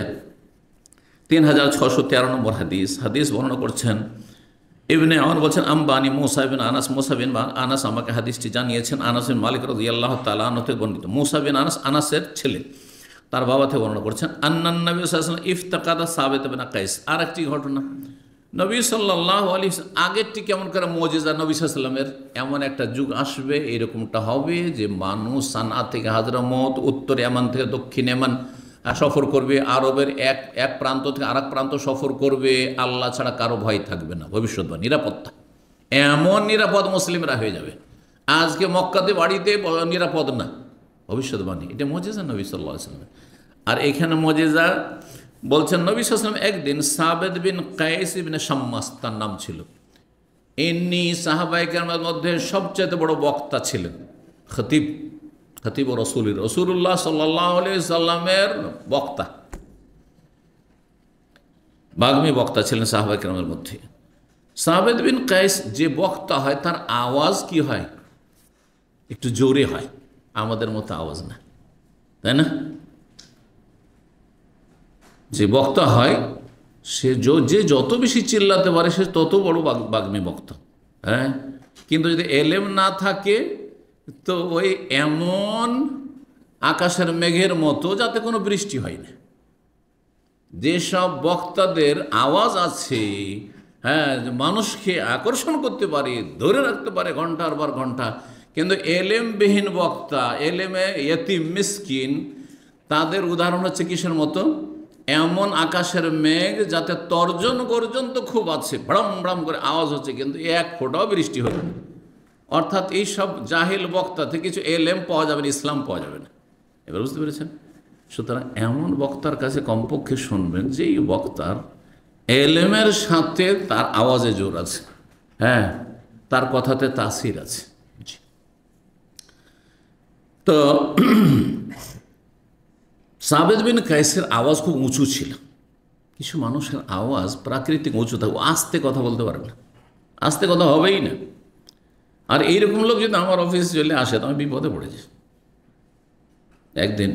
3613 নম্বর হাদিস বর্ণনা করছেন ইবনে আমর, বলছেন আম্বানি মুসা বিন আনাস, মুসা বিন আনাস আমাকে হাদিসটি জানিয়েছেন। আনাস বিন মালিক রাদিয়াল্লাহু তাআলা আনহু থেকে বর্ণিত। মুসা বিন আনাস, আনাসের ছেলে, তার বাবা থেকে বর্ণনা করছেন আন্নান নবী সাল্লাল্লাহু আলাইহি ওয়াসাল্লাম ইফতাকাদা সাবিত বিন কাইস। আর একটি ঘটনা, নবী সাল্লাল্লাহু আলাইহি ওয়াসাল্লাম, আগেরটি কেমন করে মুজিজা নবী সাল্লাল্লাহু আলাইহি ওয়াসাল্লামের, এমন একটা যুগ আসবে, এরকমটা হবে যে মানুষ সানা থেকে হাজরামত, উত্তর ইয়ামান থেকে দক্ষিণ ইয়ামান সফর করবে, আরবের এক প্রান্ত থেকে আরেক প্রান্ত সফর করবে, আল্লাহ ছাড়া কারো ভয় থাকবে না। ভবিষ্যৎবাণী, নিরাপত্তা, এমন নিরাপদ মুসলিমরা হয়ে যাবে। আজকে মক্কাতে বাড়িতে নিরাপদ না, ভবিষ্যৎবাণী। এটা মুজিজা নবী সাল্লাল্লাহু আলাইহি ওয়াসাল্লাম। আর এখানে মুজিজা বলছেন নবী সাল্লাল্লাহু আলাইহি ওয়াসাল্লাম একদিন সাবেদ বিন কায়েস ইবনে শাম্মাস তার নাম ছিল, ইনি সাহাবায়ে কেরামের মধ্যে সবচেয়ে বড় বক্তা ছিলেন, খতিব ও রাসূলুল্লাহ সাল্লাল্লাহু আলাইহি ওয়াসাল্লামের বক্তা, বাগ্মী বক্তা ছিলেন সাহাবায়ে কেরামের মধ্যে। সাবেদ বিন কায়েস যে বক্তা হয় তার আওয়াজ কি হয়? একটু জোরে হয়, আমাদের মতো আওয়াজ না, তাই না? যে বক্তা হয় সে যে যত বেশি চিল্লাতে পারে সে তত বড় বাগ্মী বক্তা। হ্যাঁ, কিন্তু যদি এলেম না থাকে তো ওই এমন আকাশের মেঘের মতো যাতে কোনো বৃষ্টি হয় না। যেসব বক্তাদের আওয়াজ আছে, হ্যাঁ, মানুষকে আকর্ষণ করতে পারে, ধরে রাখতে পারে ঘন্টার পর ঘন্টা, কিন্তু এলেমবিহীন বক্তা, এলেমে ইয়তিম মিসকিন, তাদের উদাহরণ হচ্ছে কিসের মতো? এমন আকাশের মেঘ যাতে তর্জন গর্জন তো খুব আছে, ভ্রম ভ্রম করে আওয়াজ হচ্ছে, কিন্তু এক ফোঁটাও বৃষ্টি হলো না। অর্থাৎ এইসব জাহিল বক্তাতে কিছু এলেম পাওয়া যাবে না, ইসলাম পাওয়া যাবে না। এবার বুঝতে পেরেছেন? সুতরাং এমন বক্তার কাছে কমপক্ষে শুনবেন যেই বক্তার এলেমের সাথে তার আওয়াজে জোর আছে, হ্যাঁ, তার কথাতে তাসির আছে। তো সাবেদ বিন কায়েসের আওয়াজ খুব উঁচু ছিল। কিছু মানুষের আওয়াজ প্রাকৃতিক উঁচু থাকে, আস্তে কথা বলতে পারে না, আস্তে কথা হবেই না। আর এইরকম লোক যদি আমার অফিসে চলে আসে তো আমি বিপদে পড়েছি। একদিন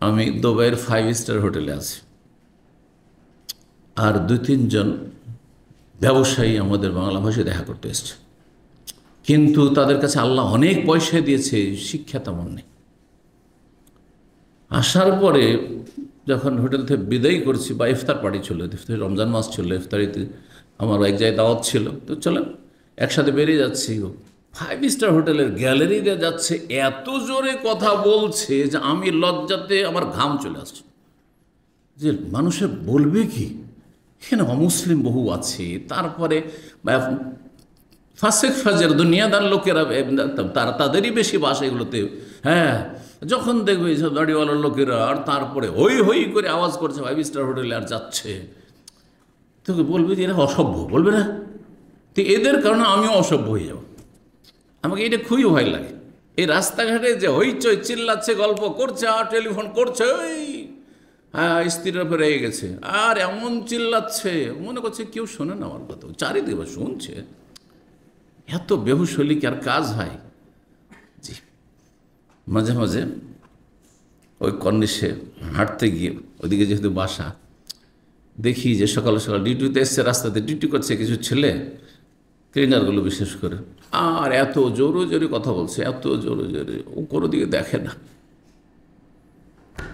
আমি দুবাইয়ের 5 স্টার হোটেলে আছি, আর 2-3 জন ব্যবসায়ী আমাদের বাংলা ভাষায় দেখা করতে এসছে, কিন্তু তাদের কাছে আল্লাহ অনেক পয়সা দিয়েছে, শিক্ষা তেমন নেই। আসার পরে যখন হোটেল থেকে বিদায় করছি, বা ইফতার পার্টি ছিল, ইফতারি রমজান মাস ছিল, ইফতারিতে আমার এক জায়গায় দাওয়াত ছিল, তো চলো একসাথে বেরিয়ে যাচ্ছি। 5 স্টার হোটেলের গ্যালারিতে যাচ্ছে, এত জোরে কথা বলছে যে আমি লজ্জাতে আমার ঘাম চলে আসছে, যে মানুষের বলবে কি, এখানে অমুসলিম বহু আছে, তারপরে ফাসেক ফাজের দুনিয়াদার লোকেরা তাদেরই বেশি বাসা এগুলোতে। হ্যাঁ, যখন দেখবে এইসব দাড়িওয়ালার লোকেরা, আর তারপরে হই হই করে আওয়াজ করছে 5 স্টার হোটেলে আর যাচ্ছে, তোকে বলবে যে এরা অসভ্য, বলবে না? তো এদের কারণে আমিও অসভ্য হয়ে যাব। আমাকে এটা খুবই ভয় লাগে। এই রাস্তাঘাটে যে হইচই চিল্লাচ্ছে, গল্প করছে, আর টেলিফোন করছে, ওই হ্যাঁ স্ত্রীর উপরে রেগে গেছে, আর এমন চিল্লাচ্ছে মনে করছে কেউ শোনে না আমার কথা, চারিদিকে শুনছে। এত বেহুশ হলে কি আর কাজ হয়? জি, মাঝে মাঝে ওই কর্নিশে হাঁটতে গিয়ে, ওদিকে যেহেতু বাসা, দেখি যে সকাল সকাল ডিউটিতে এসছে, রাস্তাতে ডিউটি করছে কিছু ছেলে, ক্লিনারগুলো বিশেষ করে, আর এত জোরে জোরে কথা বলছে, এত জোরে জোরে, ও কোনো দিকে দেখে না,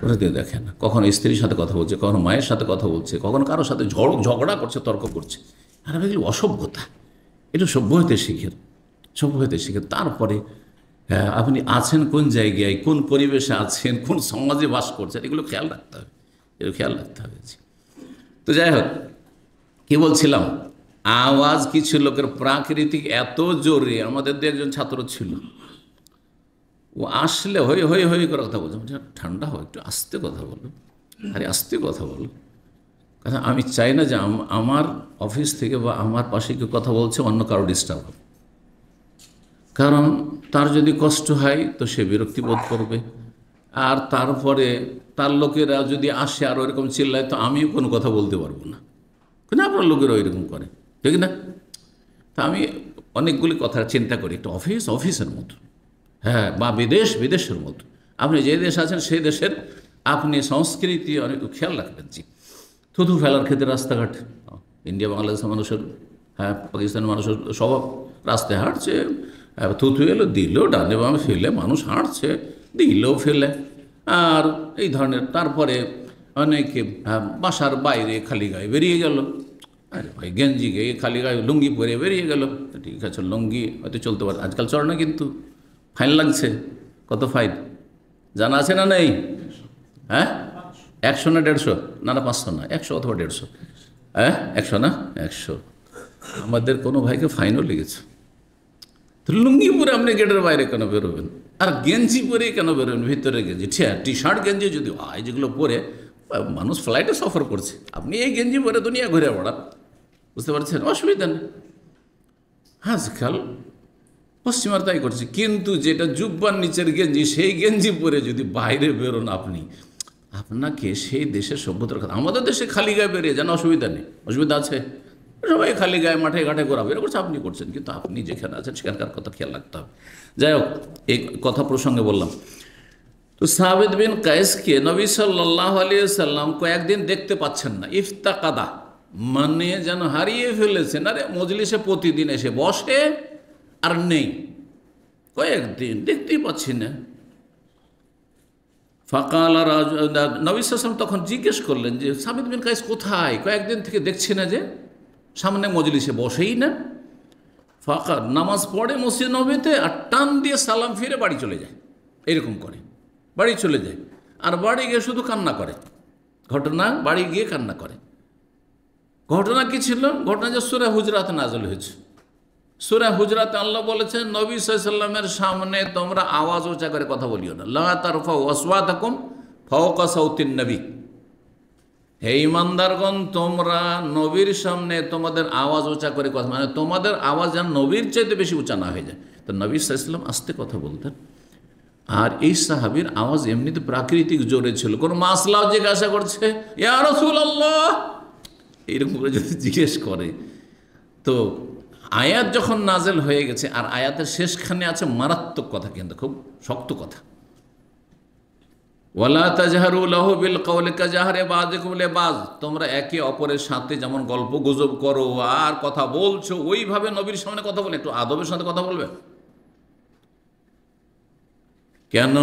কোনো দিকে দেখে না। কখনো স্ত্রীর সাথে কথা বলছে, কখনো মায়ের সাথে কথা বলছে, কখনো কারোর সাথে ঝগড়া করছে, তর্ক করছে। আর আমি এগুলো অসভ্যতা, এটা সভ্য হতে শিখেন, সভ্য হতে শিখেন। তারপরে আপনি আছেন কোন জায়গায়, কোন পরিবেশে আছেন, কোন সমাজে বাস করছেন, এগুলো খেয়াল রাখতে হবে, এগুলো খেয়াল রাখতে হবে। তো যাই হোক, কি বলছিলাম, আওয়াজ কিছু লোকের প্রাকৃতিক এত জোরে। আমাদের দু একজন ছাত্র ছিল, ও আসলে হই হই হই করে কথা বলছে, ঠান্ডা হয়, একটু আস্তে কথা বলো, আরে আস্তে কথা বলো। কথা আমি চাই না যে আমার অফিস থেকে বা আমার পাশে কেউ কথা বলছে অন্য কারো ডিস্টার্ব হবে, কারণ তার যদি কষ্ট হয় তো সে বিরক্তি বোধ করবে। আর তারপরে তার লোকেরা যদি আসে আর ওইরকম চিল্লায়, তো আমিও কোনো কথা বলতে পারবো না, কিন্তু আপনার লোকেরা ওইরকম করে, ঠিক না? তা আমি অনেকগুলি কথা চিন্তা করি, একটা অফিসের মতো, হ্যাঁ, বা বিদেশের মতো। আপনি যে দেশ আছেন সেই দেশের আপনি সংস্কৃতি অনেক খেয়াল রাখবেন। জি, থুতু ফেলার ক্ষেত্রে রাস্তাঘাট, ইন্ডিয়া বাংলাদেশের মানুষের, হ্যাঁ, পাকিস্তানের মানুষের স্বভাব, রাস্তায় হাঁটছে, থুতু এলো দিল, ডানে বামে ফেলে, মানুষ হাঁটছে দিলেও ফেলে, আর এই ধরনের। তারপরে অনেকে বাসার বাইরে খালি গায়ে বেরিয়ে গেল, আরে ভাই গেঞ্জি গিয়ে খালি গায়ে লুঙ্গি পরে বেরিয়ে গেল, ঠিক আছে, লুঙ্গি হয়তো চলতে পারে, আজকাল চলে না, কিন্তু ফাইন লাগছে। কত ফাইন জানা আছে না নেই? হ্যাঁ, 100 না 150? না 500 না, 100 অথবা 150। হ্যাঁ, 100 না 100। আমাদের কোনো ভাইকে ফাইনও লেগেছে। তো লুঙ্গি পরে আপনি গেটের বাইরে কেন বেরোবেন, আর গেঞ্জি পরে কেন বেরোবেন? ভিতরে গেঞ্জি, টি শার্ট গেঞ্জি যদি হয়, যেগুলো পরে মানুষ ফ্লাইটে সফর করছে, আপনি এই গেঞ্জি পরে দুনিয়া ঘুরে বেড়ান, বুঝতে পারছেন, অসুবিধা নেই। আজকাল পশ্চিমার তাই করছে, কিন্তু যেটা জুব্বার নিচের গেঞ্জি, সেই গেঞ্জি পরে যদি বাইরে বেরোন আপনি, আপনাকে সেই দেশের সভ্যতার কথা। আমাদের দেশে খালি গায়ে বেরিয়ে যান, অসুবিধা নেই, অসুবিধা আছে, সবাই খালি গায়ে মাঠে ঘাটে ঘোরাবে, এটা করছে, আপনি করছেন, কিন্তু আপনি যেখানে আছেন সেখানকার কথা খেয়াল রাখতে হবে। যাই হোক, এই কথা প্রসঙ্গে বললাম। তো সাবিত বিন কায়েসকে নবী সাল্লাল্লাহু আলাইহি সাল্লাম কয়েকদিন দেখতে পাচ্ছেন না। ইফতাকাদা মানে যেন হারিয়ে ফেলেছেন। আরে মজলিসে প্রতিদিন এসে বসে আর নেই, কয়েকদিন দেখতেই পাচ্ছি না। ফাকাল নবী সাল্লাম তখন জিজ্ঞেস করলেন যে সাবিত বিন কায়েস কোথায়, কয়েকদিন থেকে দেখছি না, যে সামনে মজলিসে বসেই না। ফাঁকা নামাজ পড়ে মসজিদ নবীতে, আর টান দিয়ে সালাম ফিরে বাড়ি চলে যায়, এরকম করে বাড়ি চলে যায়। আর বাড়ি গিয়ে শুধু কান্না করে, ঘটনা বাড়ি গিয়ে কান্না করে। ঘটনা কি ছিল? ঘটনা যে সূরা হুজরাত নাযিল হয়েছে। সূরা হুজরাতে আল্লাহ বলেছেন, নবী সাল্লাল্লাহু আলাইহি ওয়াসাল্লামের সামনে তোমরা আওয়াজ উঁচা করে কথা বলিও না। লা তারফাউ আসওয়াতাকুম ফাওকা সাউতিন নবী। হে ইমানদারগণ, তোমরা নবীর সামনে তোমাদের আওয়াজ উঁচা করে কথা, মানে তোমাদের আওয়াজ যেন নবীর চাইতে বেশি উঁচা না হয়ে যায়। তো নবী সাল্লাল্লাহু আলাইহি ওয়াসাল্লাম আস্তে কথা বলতেন। আর এই সাহাবীর আওয়াজ এমনিতে প্রাকৃতিক জোরে ছিল। কোনো মাসলাও জিজ্ঞাসা করছে, ইয়া রাসূলুল্লাহ, এইরকম করে যদি জিজ্ঞেস করে, তো আয়াত যখন নাজেল হয়ে গেছে, আর আয়াতের শেষখানে আছে মারাত্মক কথা, কিন্তু খুব শক্ত কথা, ওয়ালা তাজহারু লাহু বিল কওলি কাজহারি বাযিকুম লিবায। তোমরা একে অপরের সাথে যেমন গল্প গুজব করো আর কথা বলছো, ওইভাবে নবীর সামনে কথা বলে, একটু আদবের সাথে কথা বলবে। কেন?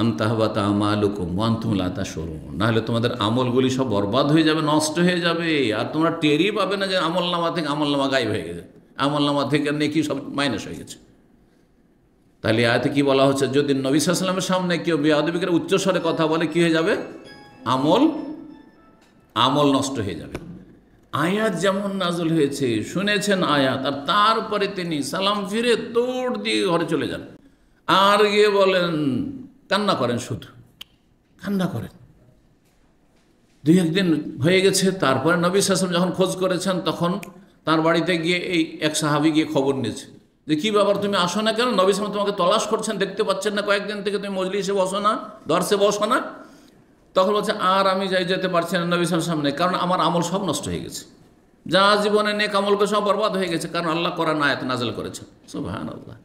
আনতাহবাতা আমালুকুম ওয়া আনতুম লা তাশউরুন, নাহলে তোমাদের আমলগুলি সব বরবাদ হয়ে যাবে, নষ্ট হয়ে যাবে, আর তোমরা টেরই পাবে না যে আমলনামা থেকে আমলনামা গায়েব হয়ে গেছে, আমলনামা থেকে নেকি সব মাইনাস হয়ে গেছে। তাহলে আয়াতে কি বলা হচ্ছে? যদি নবী সাল্লাল্লাহু আলাইহি ওয়াসাল্লামের সামনে কেউ বেয়াদবি করে উচ্চস্বরে কথা বলে, কি হয়ে যাবে? আমল নষ্ট হয়ে যাবে। আয়াত যেমন নাজল হয়েছে, শুনেছেন আয়াত, আর তারপরে তিনি সালাম ফিরে দৌড় দিয়ে ঘরে চলে যান, আর গিয়ে বলেন, কান্না করেন, শুধু কান্না করেন। দুই একদিন হয়ে গেছে, তারপরে নবী সাল্লাল্লাহু আলাইহি ওয়াসাল্লাম যখন খোঁজ করেছেন, তখন তার বাড়িতে গিয়ে এই এক সাহাবী গিয়ে খবর নিয়েছে যে কী ব্যাপার, তুমি আসো না কেন? নবী সাল্লাল্লাহু আলাইহি ওয়াসাল্লাম তোমাকে তলাশ করছেন, দেখতে পাচ্ছেন না, কয়েকদিন থেকে তুমি মজলিসে বসো না, দরসে বসো না। তখন বলছে, আর আমি যেতে পারছি না নবী সাল্লাল্লাহু আলাইহি ওয়াসাল্লামের সামনে, কারণ আমার আমল সব নষ্ট হয়ে গেছে, যা জীবনে নেক আমলকে সব বরবাদ হয়ে গেছে, কারণ আল্লাহ কোরআন আয়াত নাযিল করেছেন। সুবহানাল্লাহ।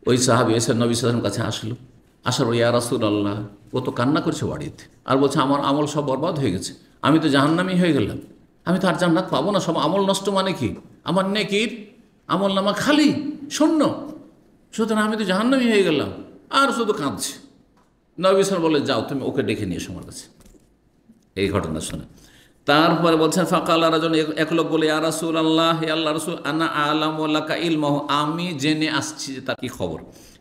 ওই সাহাবী এসে নবী সাল্লাল্লাহু আলাইহি ওয়াসাল্লামের কাছে আসলো, আসার ইয়া রাসূলুল্লাহ, ও তো কান্না করছে বাড়িতে, আর বলছে আমার আমল সব বরবাদ হয়ে গেছে, আমি তো জাহান্নামী হয়ে গেলাম, আমি তো আর জান্নাত পাবো না, সব আমল নষ্ট। মানে কি? আমার নেকির আমল নামা খালি শূন্য, সুতরাং আমি তো জাহান্নামী হয়ে গেলাম। আর শুধু কাঁদছে। নবী সাল্লাল্লাহু আলাইহি ওয়াসাল্লাম বলে, যাও তুমি ওকে ডেকে নিয়ে এসো আমার কাছে। এই ঘটনা শুনে তারপরে বলছেন, ফাকাল রাজুল, এক লোক বলে, ইয়া রাসূলুল্লাহ, হে আল্লাহর রাসূল, আনা আ'লামু লাকা ইলমাহু, আমি জেনে আসছি যে তার কি খবর।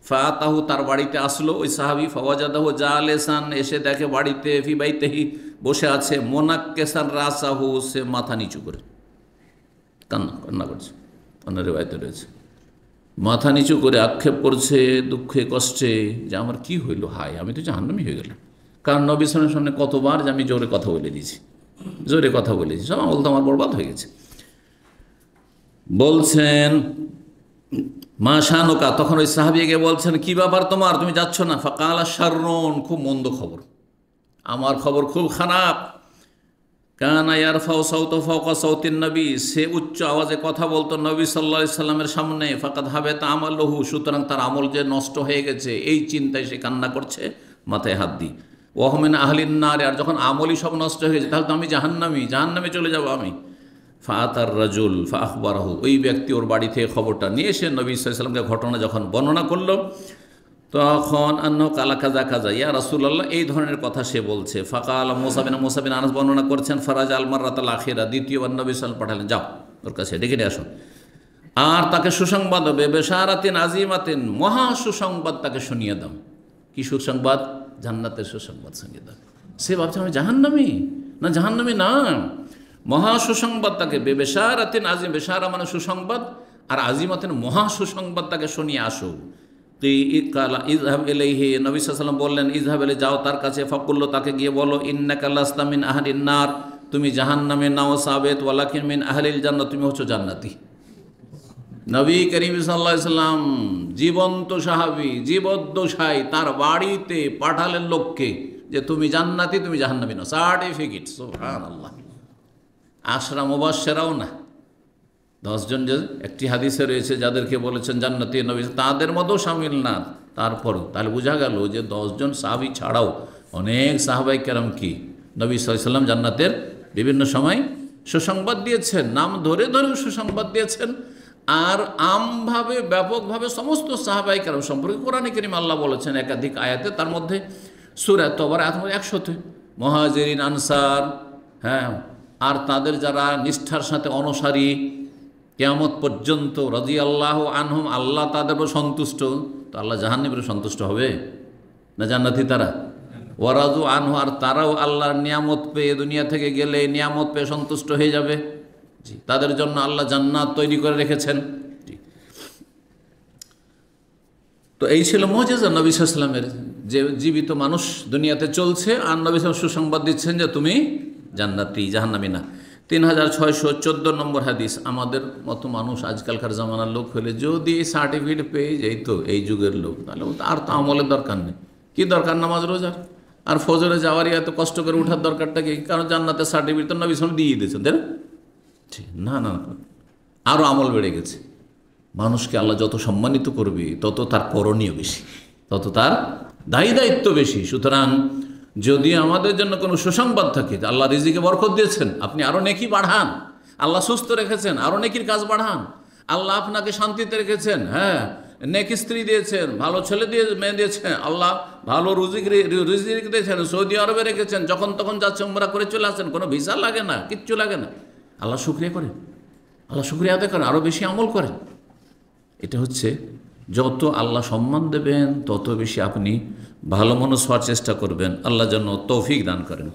ফাতাহু, তার বাড়িতে আসলো ওই সাহাবী, ফাওয়াজাদাহু জালিসান, এসে দেখে বাড়িতে ফি বাইতিহি, বসে আছে, মুনাক্কিসান রাসাহু, সে মাথা নিচু করে কান্না করছে। অন্য রিওয়ায়াতে রয়েছে মাথা নিচু করে আক্ষেপ করছে, দুঃখে কষ্টে, যে আমার কি হইল, হায় আমি তো জাহান্নামী হয়ে গেলাম। কারণ নবী সাল্লাল্লাহু আলাইহি ওয়াসাল্লামের সামনে কতবার যে আমি জোরে কথা বলে দিয়েছি, সব আমল তো আমার বরবাদ হয়ে গেছে। বলছেন, মা শানুকা, তখন ওই সাহাবীকে বলছেন, কি ব্যাপার তোমার, তুমি যাচ্ছ না? ফাকালা শাররুন, খুব মন্দ খবর, আমার খবর খুব খারাপ। কানা ইয়ারফাউ সাউতাহু ফাওকা সাউতিন নবী, সে উচ্চ আওয়াজে কথা বলতো নবী সাল্লাল্লাহু আলাইহি সাল্লামের সামনে। ফাকাদ হাবাতা আমালুহু, সুতরাং তার আমল যে নষ্ট হয়ে গেছে এই চিন্তায় সে কান্না করছে, মাথায় হাত দিয়ে। ওয়া হুম মিন আহলিন নার, আর যখন আমলই সব নষ্ট হয়ে গেছে তাহলে তো আমি জাহান্নামে চলে যাব আমি। ফাআতার রাজুল ফাআখবারাহু, ওই ব্যক্তি ওর বাড়ি থেকে খবরটা নিয়ে এসে নবী সাল্লাল্লাহু আলাইহি সাল্লামকে ঘটনা যখন বর্ণনা করলো, তখন আন্নাহু কালা কাজা কাজা, ইয়া রাসূলুল্লাহ, এই ধরনের কথা সে বলছে। ফাকাল মুসা বিন আনাস বর্ণনা করছেন, ফারাজ আল মাররাতাল আখিরা, দ্বিতীয়বার নবী সাল্লাল্লাহু আলাইহি ওয়াসাল্লাম পাঠালেন, যাও ওর কাছে ডেকে নিয়ে আসো, আর তাকে সুসংবাদ হবে, বেশারাতিন আজিমাতিন, মহা সুসংবাদ তাকে শুনিয়ে দাও। কি সুসংবাদ? জান্নাতের সুসংবাদ শুনিয়ে দাও। সে ভাবছে আমি জাহান্নামী না, মহা সুসংবাদ তাকে, বেশারাতিন আজিম, বেশারা মানে সুসংবাদ, আর আজিমাতিন মহা সুসংবাদ তাকে শুনিয়ে আসো। ইযহাব ইলাইহি, নবী সাল্লাল্লাহু আলাইহি ওয়াসাল্লাম বললেন, ইযহাব ইলাইহি, যাও তার কাছে, ফাকুল্লু, তাকে গিয়ে বলো, ইন্নাকা লাস্তা মিন আহলিন নার, তুমি জাহান্নামে নাও সাবেত, ওয়ালাকিন মিন আহলিল জান্নাত, তুমি হচ্ছ জান্নাতি। নবী করিম সাল্লাল্লাহু আলাইহি ওয়াসাল্লাম জীবন্ত সাহাবী, জীবদ্দশায় তার বাড়িতে পাঠালেন লোককে, যে তুমি জান্নাতি, তুমি জাহান্নামী না, সার্টিফিকেট। সুবহানাল্লাহ। আশরা মুবাশশিরাও না, 10 জন যে একটি হাদিসে রয়েছে যাদেরকে বলেছেন জান্নাতি নবী, তাদের মতো শামিল না। তারপরও তাহলে বোঝা গেল যে 10 জন সাহাবী ছাড়াও অনেক সাহাবায়ে কেরাম কি নবী সাল্লাল্লাহু আলাইহি ওয়াসাল্লাম জান্নাতের বিভিন্ন সময় সুসংবাদ দিয়েছেন, নাম ধরে ধরেও সুসংবাদ দিয়েছেন। আর আমভাবে ব্যাপকভাবে সমস্ত সাহাবায়ে কেরাম সম্পর্কে কোরআনে কারীম আল্লাহ বলেছেন একাধিক আয়াতে, তার মধ্যে সূরা তওবার আয়াত 100তে মুহাজিরিন আনসার, হ্যাঁ, আর তাদের যারা নিষ্ঠার সাথে অনুসারী কিয়ামত পর্যন্ত, রাদিয়াল্লাহু আনহুম, আল্লাহ তাদের উপর সন্তুষ্ট। তো আল্লাহ জাহান্নামীর সন্তুষ্ট হবে না জান্নাতি তারা? ওয়ারাদু আনহু, আর তারাও আল্লাহর নিয়ামত পেয়ে, দুনিয়া থেকে গেলে নিয়ামত পেয়ে সন্তুষ্ট হয়ে যাবে। জি, তাদের জন্য আল্লাহ জান্নাত তৈরি করে রেখেছেন। জি, তো এই ছিল মুজিজা নবী সাল্লাল্লাহু আলাইহি ওয়াসাল্লামের, যে জীবিত মানুষ দুনিয়াতে চলছে আর নবী সাল্লাল্লাহু আলাইহি ওয়াসাল্লাম সুসংবাদ দিচ্ছেন যে তুমি জান্নাতি, জাহান্নামী না। 3614 নম্বর হাদিস। আমাদের মতো মানুষ, আজকালকার জামানার লোক হলে যদি এই সার্টিফিকেট পেয়ে যাই, তো এই যুগের লোক, তাহলে আর তো আমলের দরকার নেই। কি দরকার নামাজ রোজার আর ফজরে যাওয়ারই এত কষ্ট করে ওঠার দরকারটা কি? কারণ জান্নাতের সার্টিফিকেট তো নবী সাল্লাল্লাহু আলাইহি ওয়াসাল্লাম দিয়ে দিয়েছেন, তাই না? ঠিক না, আরও আমল বেড়ে গেছে। মানুষকে আল্লাহ যত সম্মানিত করবে তত তার করণীয় বেশি, তত তার দায়িত্ব বেশি। সুতরাং যদি আমাদের জন্য কোনো সুসংবাদ থাকে, আল্লাহ রিজিকে বরকত দিয়েছেন, আপনি আরও নেকি বাড়ান। আল্লাহ সুস্থ রেখেছেন, আরও নেকির কাজ বাড়ান। আল্লাহ আপনাকে শান্তিতে রেখেছেন, হ্যাঁ, নেকি স্ত্রী দিয়েছেন, ভালো ছেলে দিয়ে মেয়ে দিয়েছেন, আল্লাহ ভালো রিজিক দিয়েছেন, সৌদি আরবে রেখেছেন, যখন তখন যাচ্ছে উমরা করে চলে আসেন, কোনো ভিসা লাগে না, কিচ্ছু লাগে না। আল্লাহ শুকরিয়া করেন, আল্লাহ শুকরিয়া আদায় করেন, আরও বেশি আমল করেন। এটা হচ্ছে যত আল্লাহ সম্মান দেবেন তত বেশি আপনি ভালো মানুষ হওয়ার চেষ্টা করবেন। আল্লাহ যেন তৌফিক দান করেন।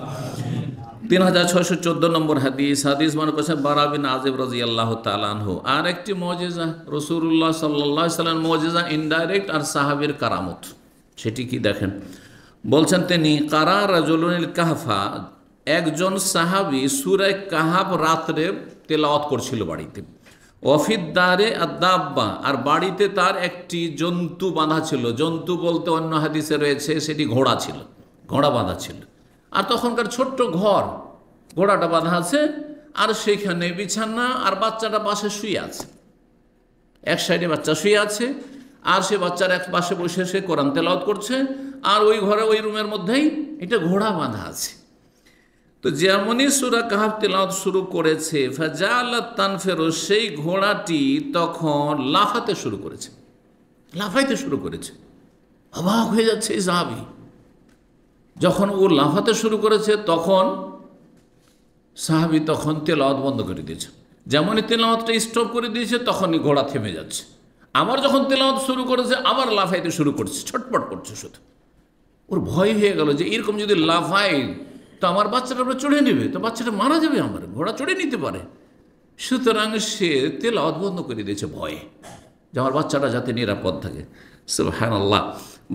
3614 নম্বর হাদিস মানে করছেন বারা বিন আযিব রাদিয়াল্লাহু তাআলা আনহু। আর একটি মুজিজা, রাসূলুল্লাহ সাল্লাল্লাহু আলাইহি ওয়াসাল্লাম মুজিজা ইনডাইরেক্ট আর সাহাবীর কারামত। সেটি কি দেখেন, বলছেন তিনি, কারা রাজুলুল কাহফা, একজন সাহাবী সূরা কাহফ রাত্রে তেলাওয়াত করছিল বাড়িতে। ওয়াফিদ্দারে আদাব্বা, আর বাড়িতে তার একটি জন্তু বাঁধা ছিল। জন্তু বলতে অন্য হাদিসে রয়েছে সেটি ঘোড়া ছিল, ঘোড়া বাঁধা ছিল। আর তখনকার ছোট্ট ঘর, ঘোড়াটা বাঁধা আছে, আর সেখানে বিছানা, আর বাচ্চাটা পাশে শুয়ে আছে। এক সাইডে বাচ্চা শুয়ে আছে, আর সে বাচ্চার এক পাশে বসে সে কোরআন তেলাওয়াত করছে, আর ওই ঘরে ওই রুমের মধ্যেই একটা ঘোড়া বাঁধা আছে। তো যেমনই সূরা কাহফ তেলাওয়াত শুরু করেছে, ফাজালাত তানফিরু, সেই ঘোড়াটি তখন লাফাতে শুরু করেছে, লাফাইতে শুরু করেছে। অবাক হয়ে যাচ্ছে এই সাহাবী। যখন ও লাফাতে শুরু করেছে তখন সাহাবী তখন তেলাওয়াত বন্ধ করে দিয়েছে। যেমনই তেলাওয়াতটা স্টপ করে দিয়েছে তখনই ঘোড়া থেমে যাচ্ছে। আবার যখন তেলাওয়াত শুরু করেছে আবার লাফাইতে শুরু করছে, ছটপট করছে শুধু। ওর ভয় হয়ে গেল যে এরকম যদি লাফাই তো আমার বাচ্চাটা আমরা চড়ে নেবে, তো বাচ্চাটা মারা যাবে, আমার ঘোড়া চড়ে নিতে পারে। সুতরাং সে তেলাওয়াত বন্ধ করে দিয়েছে ভয়ে, যে আমার বাচ্চাটা যাতে নিরাপদ থাকে। সুবহানাল্লাহ।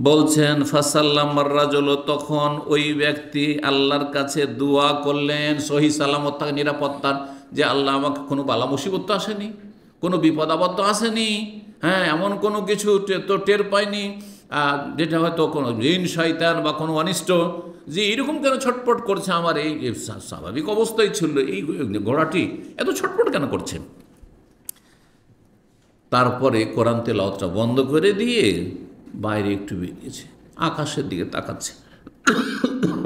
বলছেন ফাসাল্লাম রাজুল, তখন ওই ব্যক্তি আল্লাহর কাছে দোয়া করলেন সহি সালামত থাকে, নিরাপত্তার, যে আল্লাহ আমাকে কোনো বালা মুসিবত তো আসেনি, কোনো বিপদ আপদ তো আসেনি, হ্যাঁ এমন কোনো কিছু তো টের পাইনি যেটা হয়তো কোনো জিন শয়তান বা কোনো অনিষ্ট, যে এরকম কেন ছটপট করছে, আমার এই স্বাভাবিক অবস্থায় ছিল, এই ঘোড়াটি এত ছটপট কেন করছে। তারপরে কোরআন তেলাওয়াতটা বন্ধ করে দিয়ে বাইরে একটু বেরিয়েছে, আকাশের দিকে তাকাচ্ছে।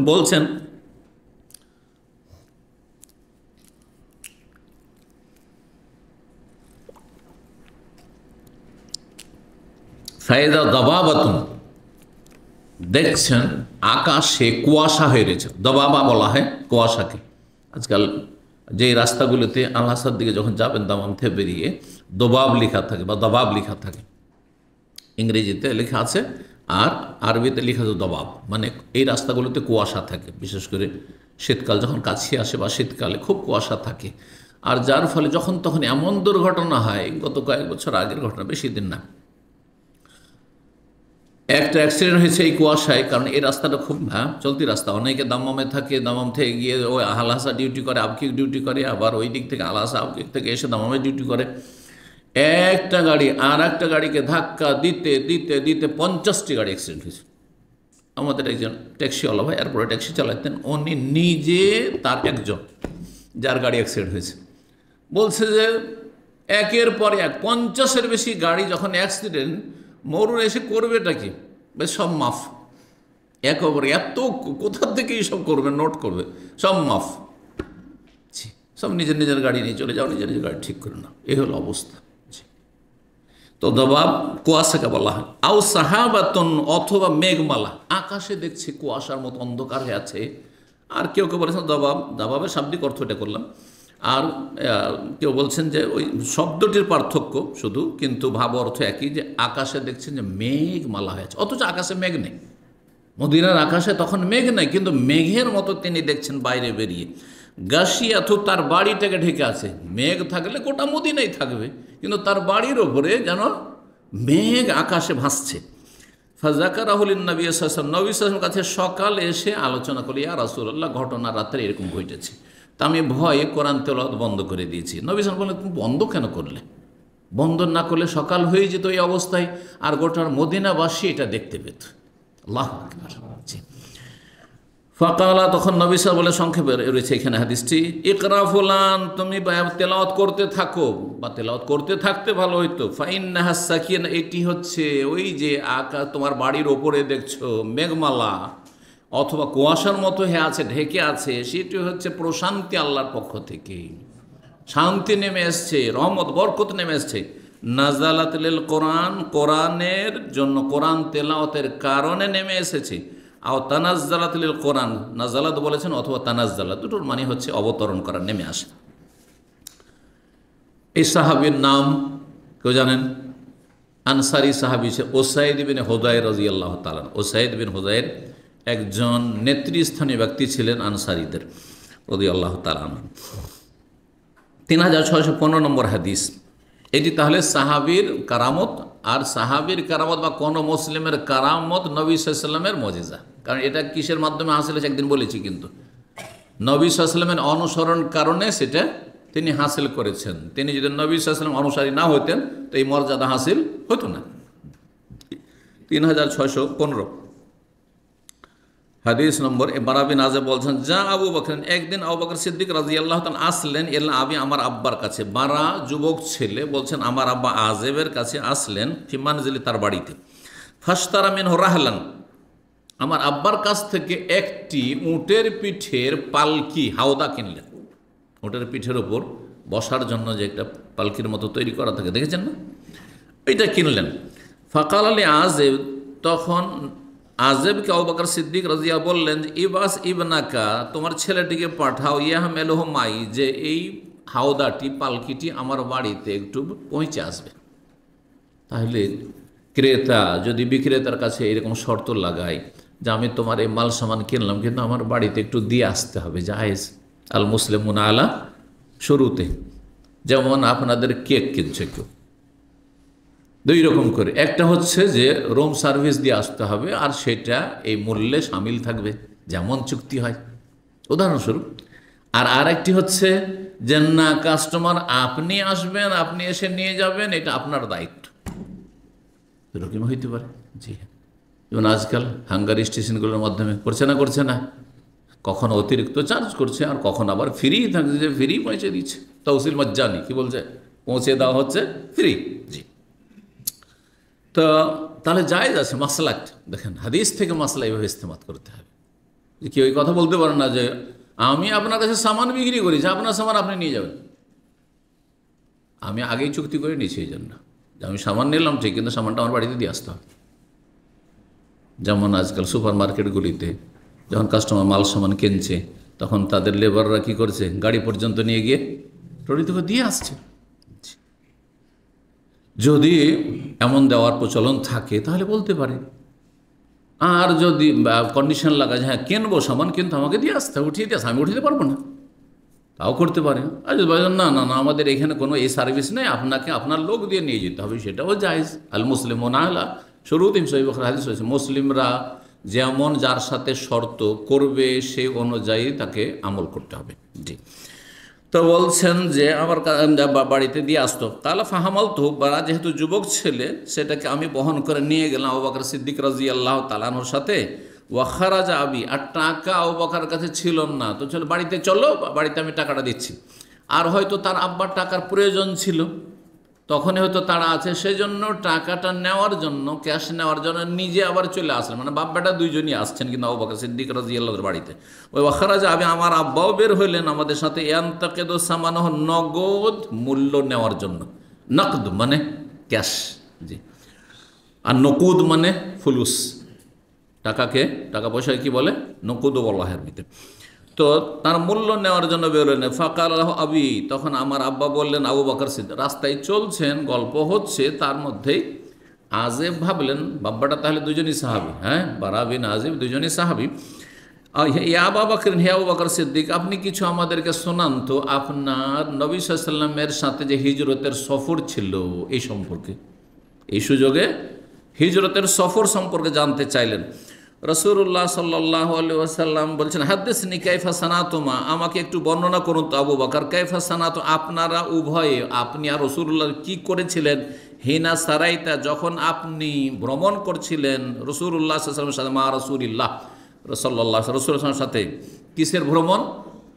বলছেন ফায়দা দাবাবাতুন, দেখছেন আকাশে কুয়াশা হয়ে রয়েছে। দবাবা বলা হয় কুয়াশাকে। আজকাল যে রাস্তাগুলোতে আলহাসার দিকে যখন যাবেন দামাম থেকে বেরিয়ে দবাব লেখা থাকে বা দবাব লেখা থাকে, ইংরেজিতে লেখা আছে আর আরবিতে লেখা আছে দবাব, মানে এই রাস্তাগুলোতে কুয়াশা থাকে। বিশেষ করে শীতকাল যখন কাছে আসে বা শীতকালে খুব কুয়াশা থাকে, আর যার ফলে যখন তখন এমন দুর্ঘটনা হয়, গত কয়েক বছর আগের ঘটনা, বেশি দিন না, একটা অ্যাক্সিডেন্ট হয়েছে এই কুয়াশায়। কারণ এই রাস্তাটা খুব চলতি রাস্তা, অনেকে দামামে থাকে, দামাম থেকে গিয়ে ওই আলহাসা ডিউটি করে, আবকিক ডিউটি করে, আবার ওই দিক থেকে আলহাসা আবকিক থেকে এসে দামামে ডিউটি করে। একটা গাড়ি আর একটা গাড়িকে ধাক্কা দিতে দিতে দিতে 50টি গাড়ি অ্যাক্সিডেন্ট হয়েছে। আমাদের একজন ট্যাক্সিওয়ালা ভাই এরপরে ট্যাক্সি চালাতেন, উনি নিজে তার একজন যার গাড়ি অ্যাক্সিডেন্ট হয়েছে, বলছে যে একের পর এক 50-এর বেশি গাড়ি যখন অ্যাক্সিডেন্ট, মরুর এসে করবেটা কি, বেশ সব মাফ, একেবারে এত কোথা থেকে এইসব করবে, নোট করবে, সব মাফ, সব নিজের নিজের গাড়ি নিয়ে চলে যাও, নিজের নিজের গাড়ি ঠিক করে নাও, এই হলো অবস্থা। তো দবাব কুয়াশাকে বলা হয়। আও সাহাবাতুন, অথবা মেঘমালা, আকাশে দেখছে কুয়াশার মতো অন্ধকার হয়ে আছে। আর কেউ কেউ বলেছেন দবাব, দবাবের শাব্দিক অর্থ এটা করলাম। আর কেউ বলছেন যে ওই শব্দটির পার্থক্য শুধু, কিন্তু ভাব অর্থ একই, যে আকাশে দেখছেন যে মেঘমালা হয়েছে, অথচ আকাশে মেঘ নেই। মদিনার আকাশে তখন মেঘ নেই, কিন্তু মেঘের মতো তিনি দেখছেন বাইরে বেরিয়ে। গাশিয়াত, তার বাড়িটাকে ঢেকে আছে। মেঘ থাকলে গোটা মদিনাই থাকবে, কিন্তু তার বাড়ির ওপরে যেন মেঘ আকাশে ভাসছে। ফাজাকারাহুল নবী সাল্লাল্লাহু আলাইহি ওয়াসাল্লাম, নবী সাল্লাল্লাহু আলাইহি ওয়াসাল্লাম কাছে সকালে এসে আলোচনা করি, ইয়া রাসূলুল্লাহ, ঘটনা রাত্রে এরকম ঘটেছে, তা আমি ভয়ে কোরআন তেলাওয়াত বন্ধ করে দিয়েছি। নবী সাল্লাল্লাহু আলাইহি ওয়াসাল্লাম বললেন, তুমি বন্ধ কেন করলে? বন্ধ না করলে সকাল হয়ে যেত এই অবস্থায়, আর গোটার মদিনাবাসী এটা দেখতে পেত। আল্লাহু আকবার। ফাকালা, তখন নবী সাল্লাল্লাহু আলাইহি ওয়াসাল্লাম বলে, সংক্ষেপে রয়েছে এখানে হাদিসটি, ইকরা ফুলান, তুমি তেলাওয়াত করতে থাকো, বা তেলাওয়াত করতে থাকতে ভালো হইতো। ফাইন্নাহাস সাকিনা, এটি হচ্ছে ওই যে তোমার বাড়ির ওপরে দেখছো মেঘমালা অথবা কুয়াশার মতো হয়ে আছে, ঢেকে আছে, সেটি হচ্ছে প্রশান্তি, আল্লাহর পক্ষ থেকে শান্তি নেমে এসছে, রহমত বরকত নেমে এসছে। নাজালাত লিল কোরআন, কোরআনের জন্য, কোরআন তেলাওয়াতের কারণে নেমে এসেছে। আও তানাজ্জালাত লিল কোরআন, নাজালাত বলেছেন অথবা তানাজ্জালাত, দুটোর মানে হচ্ছে অবতরণ করা, নেমে আসে। এই সাহাবীর নাম কেউ জানেন? আনসারি সাহাবী উসাইদ বিন হুদায়র রাদিয়াল্লাহু তাআলা। উসাইদ বিন হুদায়র একজন নেতৃস্থানীয় ব্যক্তি ছিলেন আনসারীদের রাদিয়াল্লাহু তাআলা। 3615 নম্বর হাদিস এটি। তাহলে সাহাবীর কারামত, আর সাহাবীর কারামত বা কোনো মুসলিমের কারামত নবী সাল্লাল্লাহু আলাইহি ওয়াসাল্লামের মুজিজা। কারণ এটা কিসের মাধ্যমে হাসিল হয়েছে একদিন বলেছি, কিন্তু নবী সাল্লাল্লাহু আলাইহি ওয়াসাল্লামের অনুসরণ কারণে সেটা তিনি হাসিল করেছেন। তিনি যদি নবী সাল্লাল্লাহু আলাইহি ওয়াসাল্লাম অনুসারী না হতেন তো এই মর্যাদা হাসিল হতো না। 3615 হাদিস নম্বর। বারা বিন আযিব বলছেন, যা আবু বকর, একদিন আবু বকর সিদ্দিক রাদিয়াল্লাহু তাআলা আসলেন, এলা আবি, আমার আব্বার কাছে। বারা যুবক ছেলে, বলছেন আমার আব্বা আযেবের কাছে আসলেন, ফি মানজিলি, তার বাড়িতে। ফাশতারা মিনহু রাহলান, আমার আব্বার কাছ থেকে একটি উটের পিঠের পালকি হাওদা কিনলেন। উটের পিঠের ওপর বসার জন্য যে একটা পালকির মতো তৈরি করা থাকে, দেখেছেন না, এইটা কিনলেন। ফাকাল আলী আজেব, তখন আজেবকে আবু বকর সিদ্দিক রাজিয়া বললেন যে ইবাস ইবনাকা, তোমার ছেলেটিকে পাঠাও, ইয়াহমেলহ মাই, যে এই হাওদাটি পালকিটি আমার বাড়িতে একটু পৌঁছে আসবে। তাহলে ক্রেতা যদি বিক্রেতার কাছে এরকম শর্ত লাগায় যে আমি তোমার এই মাল সামান কিনলাম, কিন্তু আমার বাড়িতে একটু দিয়ে আসতে হবে, জায়েজ। আল মুসলিমুন আলা শুরুতে, যেমন আপনাদের কেক কিনছে কেউ, দুই রকম করে, একটা হচ্ছে যে রুম সার্ভিস দিয়ে আসতে হবে, আর সেটা এই মূল্যে সামিল থাকবে যেমন চুক্তি হয়, উদাহরণস্বরূপ। আর আরেকটি হচ্ছে যে না, কাস্টমার আপনি আসবেন, আপনি এসে নিয়ে যাবেন, এটা আপনার দায়িত্ব, এরকম হইতে পারে। জি হ্যাঁ, যেমন আজকাল হাঙ্গারি স্টেশনগুলোর মাধ্যমে করছে না, কখনো অতিরিক্ত চার্জ করছে, আর কখন আবার ফ্রি থাকছে, যে ফ্রি পৌঁছে দিচ্ছে, তহসিল মজ্জানি কি বলছে, পৌঁছে দেওয়া হচ্ছে ফ্রি। জি, তো তাহলে জায়েজ আছে। মাসলা দেখেন, হাদিস থেকে মাসলা এইভাবে ইস্তেমাত করতে হবে, যে কেউ এই কথা বলতে পারে না যে আমি আপনার কাছে সামান বিক্রি করি, যে আপনার সামান আপনি নিয়ে যাবেন, আমি আগেই চুক্তি করে নিয়েছি এই জন্য যে আমি সামান নিলাম ঠিক, কিন্তু সামানটা আমার বাড়িতে দিয়ে আসতে হবে। যেমন আজকাল সুপার মার্কেটগুলিতে যখন কাস্টমার মাল সামান কিনছে, তখন তাদের লেবাররা কী করছে, গাড়ি পর্যন্ত নিয়ে গিয়ে ট্রলি থেকে দিয়ে আসছে। যদি এমন দেওয়ার প্রচলন থাকে তাহলে বলতে পারে, আর যদি কন্ডিশন লাগা যে হ্যাঁ কিনবো সামান, কিন্তু আমাকে দিয়ে আসতে হবে, উঠিয়ে দিয়ে আসতে, আমি উঠিয়ে পারবো না, তাও করতে পারে। আর যদি বলেন না না না, আমাদের এখানে কোনো এই সার্ভিস নেই, আপনাকে আপনার লোক দিয়ে নিয়ে যেতে হবে, সেটাও জায়েজ। আল মুসলিমুন আলা শুরুতিহিম, সহিহ বুখারী হাদিস হয়েছে, মুসলিমরা যেমন যার সাথে শর্ত করবে সেই অনুযায়ী তাকে আমল করতে হবে। জি, তো বলছেন যে আমার বাড়িতে দিয়ে আসতো, তাহলে ফাহামাল তো, বা যেহেতু যুবক ছেলে, সেটাকে আমি বহন করে নিয়ে গেলাম আবু বকর সিদ্দিক রাদিয়াল্লাহু তাআলা আনহুর সাথে। ওয়াখারাজা আবি, আর টাকা আবু বকরের কাছে ছিল না, তো চলো বাড়িতে চলো, বাড়িতে আমি টাকাটা দিচ্ছি। আর হয়তো তার আব্বার টাকার প্রয়োজন ছিল, তখনই হয়তো তারা আছে, সেজন্য টাকাটা নেওয়ার জন্য, ক্যাশ নেওয়ার জন্য নিজে আবার চলে আসলেন, মানে বাপ বেটা দুইজনই আসছেন, কিন্তু আবু বকর সিদ্দিক রাদিয়াল্লাহুর বাড়িতে। ওই ওয়াখারাজা আবি, আমার আব্বাও বের হইলেন আমাদের সাথে, ইয়ান্তাকিদু সামানহ, নগদ মূল্য নেওয়ার জন্য। নকদ মানে ক্যাশ, জি, আর নকুদ মানে ফুলুস, টাকাকে, টাকা পয়সায় কি বলে, নকুদ বলা হয় ভিতরে। তো তার মূল্য নেওয়ার জন্য বেরোলেন। ফাকাল আবি, তখন আমার আব্বা বললেন, আবু বকর সিদ্দিক রাস্তায় চলছেন, গল্প হচ্ছে, তার মধ্যেই আজেব ভাবলেন, বাব্বাটা তাহলে দুজনই সাহাবি, হ্যাঁ, বারা বিন আজেব দুজনই সাহাবি। ইয়া আবু বকর, হে আবু বকর সিদ্দিক, আপনি কিছু আমাদেরকে শোনান তো, আপনার নবী সাল্লাল্লাহু আলাইহি ওয়াসাল্লামের সাথে যে হিজরতের সফর ছিল এই সম্পর্কে, এই সুযোগে হিজরতের সফর সম্পর্কে জানতে চাইলেন। রাসূলুল্লাহ সাল্লাল্লাহু আলাইহি ওয়াসাল্লাম বলছেন, হাদ্দিসনি কাইফা সানাতুমা, আমাকে একটু বর্ণনা করুন তো আবু বকর, কাইফা সানাতু, আপনারা উভয়ে, আপনি আর রাসূলুল্লাহ কি করেছিলেন, হিনা সারাইতা, যখন আপনি ভ্রমণ করছিলেন রাসূলুল্লাহ সাল্লাল্লাহু আলাইহি ওয়াসাল্লামের সাথে, মা রাসূলিল্লাহ সাল্লাল্লাহু আলাইহি ওয়াসাল্লামের সাথে, কিসের ভ্রমণ,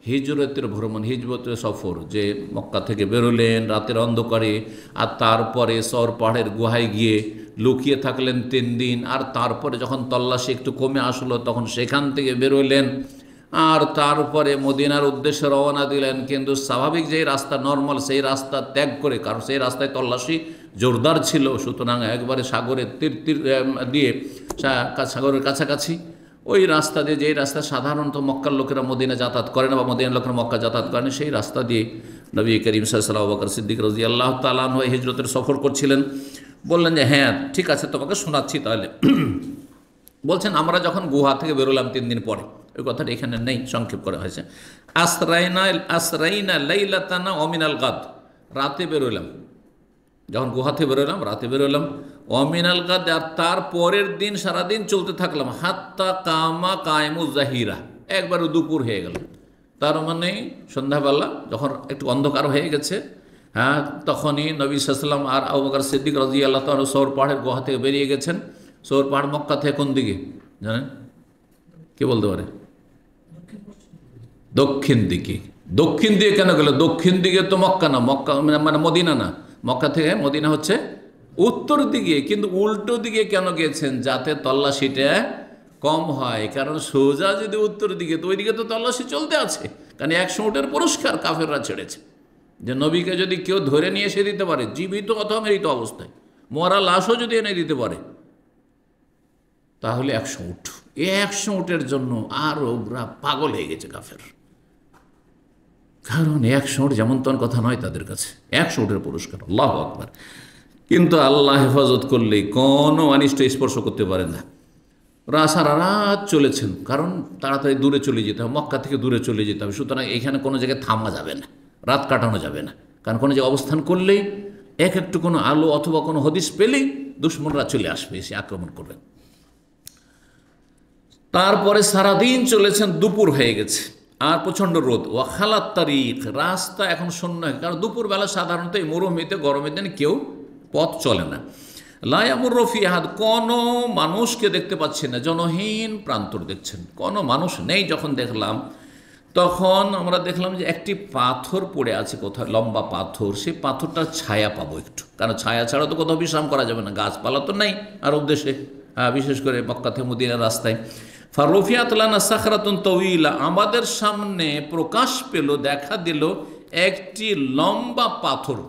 হিজরতের ভ্রমণ, হিজরতের সফর, যে মক্কা থেকে বেরোলেন রাতের অন্ধকারে, আর তারপরে সর পাহাড়ের গুহায় গিয়ে লুকিয়ে থাকলেন 3 দিন, আর তারপরে যখন তল্লাশি একটু কমে আসলো তখন সেখান থেকে বেরোলেন, আর তারপরে মদিনার উদ্দেশ্যে রওনা দিলেন। কিন্তু স্বাভাবিক যেই রাস্তা নর্মাল, সেই রাস্তা ত্যাগ করে, কারণ সেই রাস্তায় তল্লাশি জোরদার ছিল, সুতরাং একবারে সাগরের তীর দিয়ে, সাগরের কাছাকাছি ওই রাস্তা দিয়ে, যেই রাস্তা সাধারণত মক্কার লোকেরা মদিনা যাতায়াত করে না, বা মদিনার লোকেরা মক্কা যাতায়াত করেন, সেই রাস্তা দিয়ে নবী করিম সাল্লাল্লাহু আলাইহি ওয়াসাল্লাম, আবু বকর সিদ্দিক রাদিয়াল্লাহু তাআলা আনহু হিজরতের সফর করছিলেন। বললেন যে হ্যাঁ ঠিক আছে, তোমাকে শোনাচ্ছি তাহলে। বলছেন, আমরা যখন গুহা থেকে বেরোলাম 3 দিন পরে, ওই কথাটা এখানে নেই, সংক্ষেপ করা হয়েছে। আসরাইনা লাইলাতানা অমিনাল গাদ, রাতে বেরোলাম, যখন গুহা থেকে বেরোলাম রাতে বেরোলাম, অমিনাল গাদ, আর তার পরের দিন সারাদিন চলতে থাকলাম, হাত্তা কামা কায়মু জাহিরা, একবারে দুপুর হয়ে গেল, তার মানে সন্ধ্যাবেলা যখন একটু অন্ধকার হয়ে গেছে, হ্যাঁ, তখনই নবী সাল্লাল্লাহু আলাইহি ওয়াসাল্লাম আর আবু বকর সিদ্দিক রাদিয়াল্লাহু তাআলা সৌর পাহাড়ের গুহা থেকে বেরিয়ে গেছেন। সৌর পাহাড় মক্কা থেকে কোন দিকে জানেন, কে বলতে পারে, দক্ষিণ দিকে। দক্ষিণ দিকে কেন গেল, দক্ষিণ দিকে তো মক্কা না, মক্কা মানে মদিনা না, মক্কা থেকে মদিনা হচ্ছে উত্তর দিকে, কিন্তু উল্টো দিকে কেন গেছেন, যাতে তল্লাশিটা কম হয়, কারণ সোজা যদি উত্তর দিকে, তো ওইদিকে তো তল্লাশি চলতে আছে, কারণ 100 উটের পুরস্কার কাফেররা ছেড়েছে, যে নবীকে যদি কেউ ধরে নিয়ে এসে দিতে পারে জীবিত অথবা মৃত অবস্থায়, মরা লাশও যদি এনে দিতে পারে, তাহলে 100 উট। এই 100 উটের জন্য আরবরা পাগল হয়ে গেছে কাফের, কারণ 100 উট যেমন তেমন কথা নয় তাদের কাছে, 100 উটের পুরস্কার, আল্লাহু আকবার। কিন্তু আল্লাহ হেফাজত করলেই কোনো অনিষ্ট স্পর্শ করতে পারে না। সারা রাত চলেছেন, কারণ তাড়াতাড়ি দূরে চলে যেতে হবে, মক্কা থেকে দূরে চলে যেতে হবে, সুতরাং এখানে কোনো জায়গায় থামা যাবে না, রাত কাটানো যাবে না, কারণ কোনো জায়গায় অবস্থান করলেই একটু কোনো আলো অথবা কোনো হদিস পেলেই দুশ্মনরা চলে আসবে, এসে আক্রমণ করবেন। তারপরে সারাদিন চলেছেন, দুপুর হয়ে গেছে আর প্রচণ্ড রোদ, ওয়াখালাত তারিখ, রাস্তা এখন শূন্য, কারণ দুপুরবেলা সাধারণত এই মরুভূমিতে গরমের দিনে কেউ পথ চলে না। লায়ামুর রফিহাদ, কোনো মানুষকে দেখতে পাচ্ছি না, জনহীন প্রান্তর দেখছেন, কোনো মানুষ নেই। যখন দেখলাম তখন আমরা দেখলাম যে একটি পাথর পড়ে আছে কোথাও, লম্বা পাথর, সেই পাথরটার ছায়া পাবো একটু, কারণ ছায়া ছাড়া তো কোথাও বিশ্রাম করা যাবে না, গাছপালা তো নেই আরব দেশে, বিশেষ করে মক্কা থেকে মদিনার রাস্তায়। ফারফিয়াত লানা সাখরাতুন তাওয়িলা, আমাদের সামনে প্রকাশ পেল, দেখা দিল একটি লম্বা পাথর।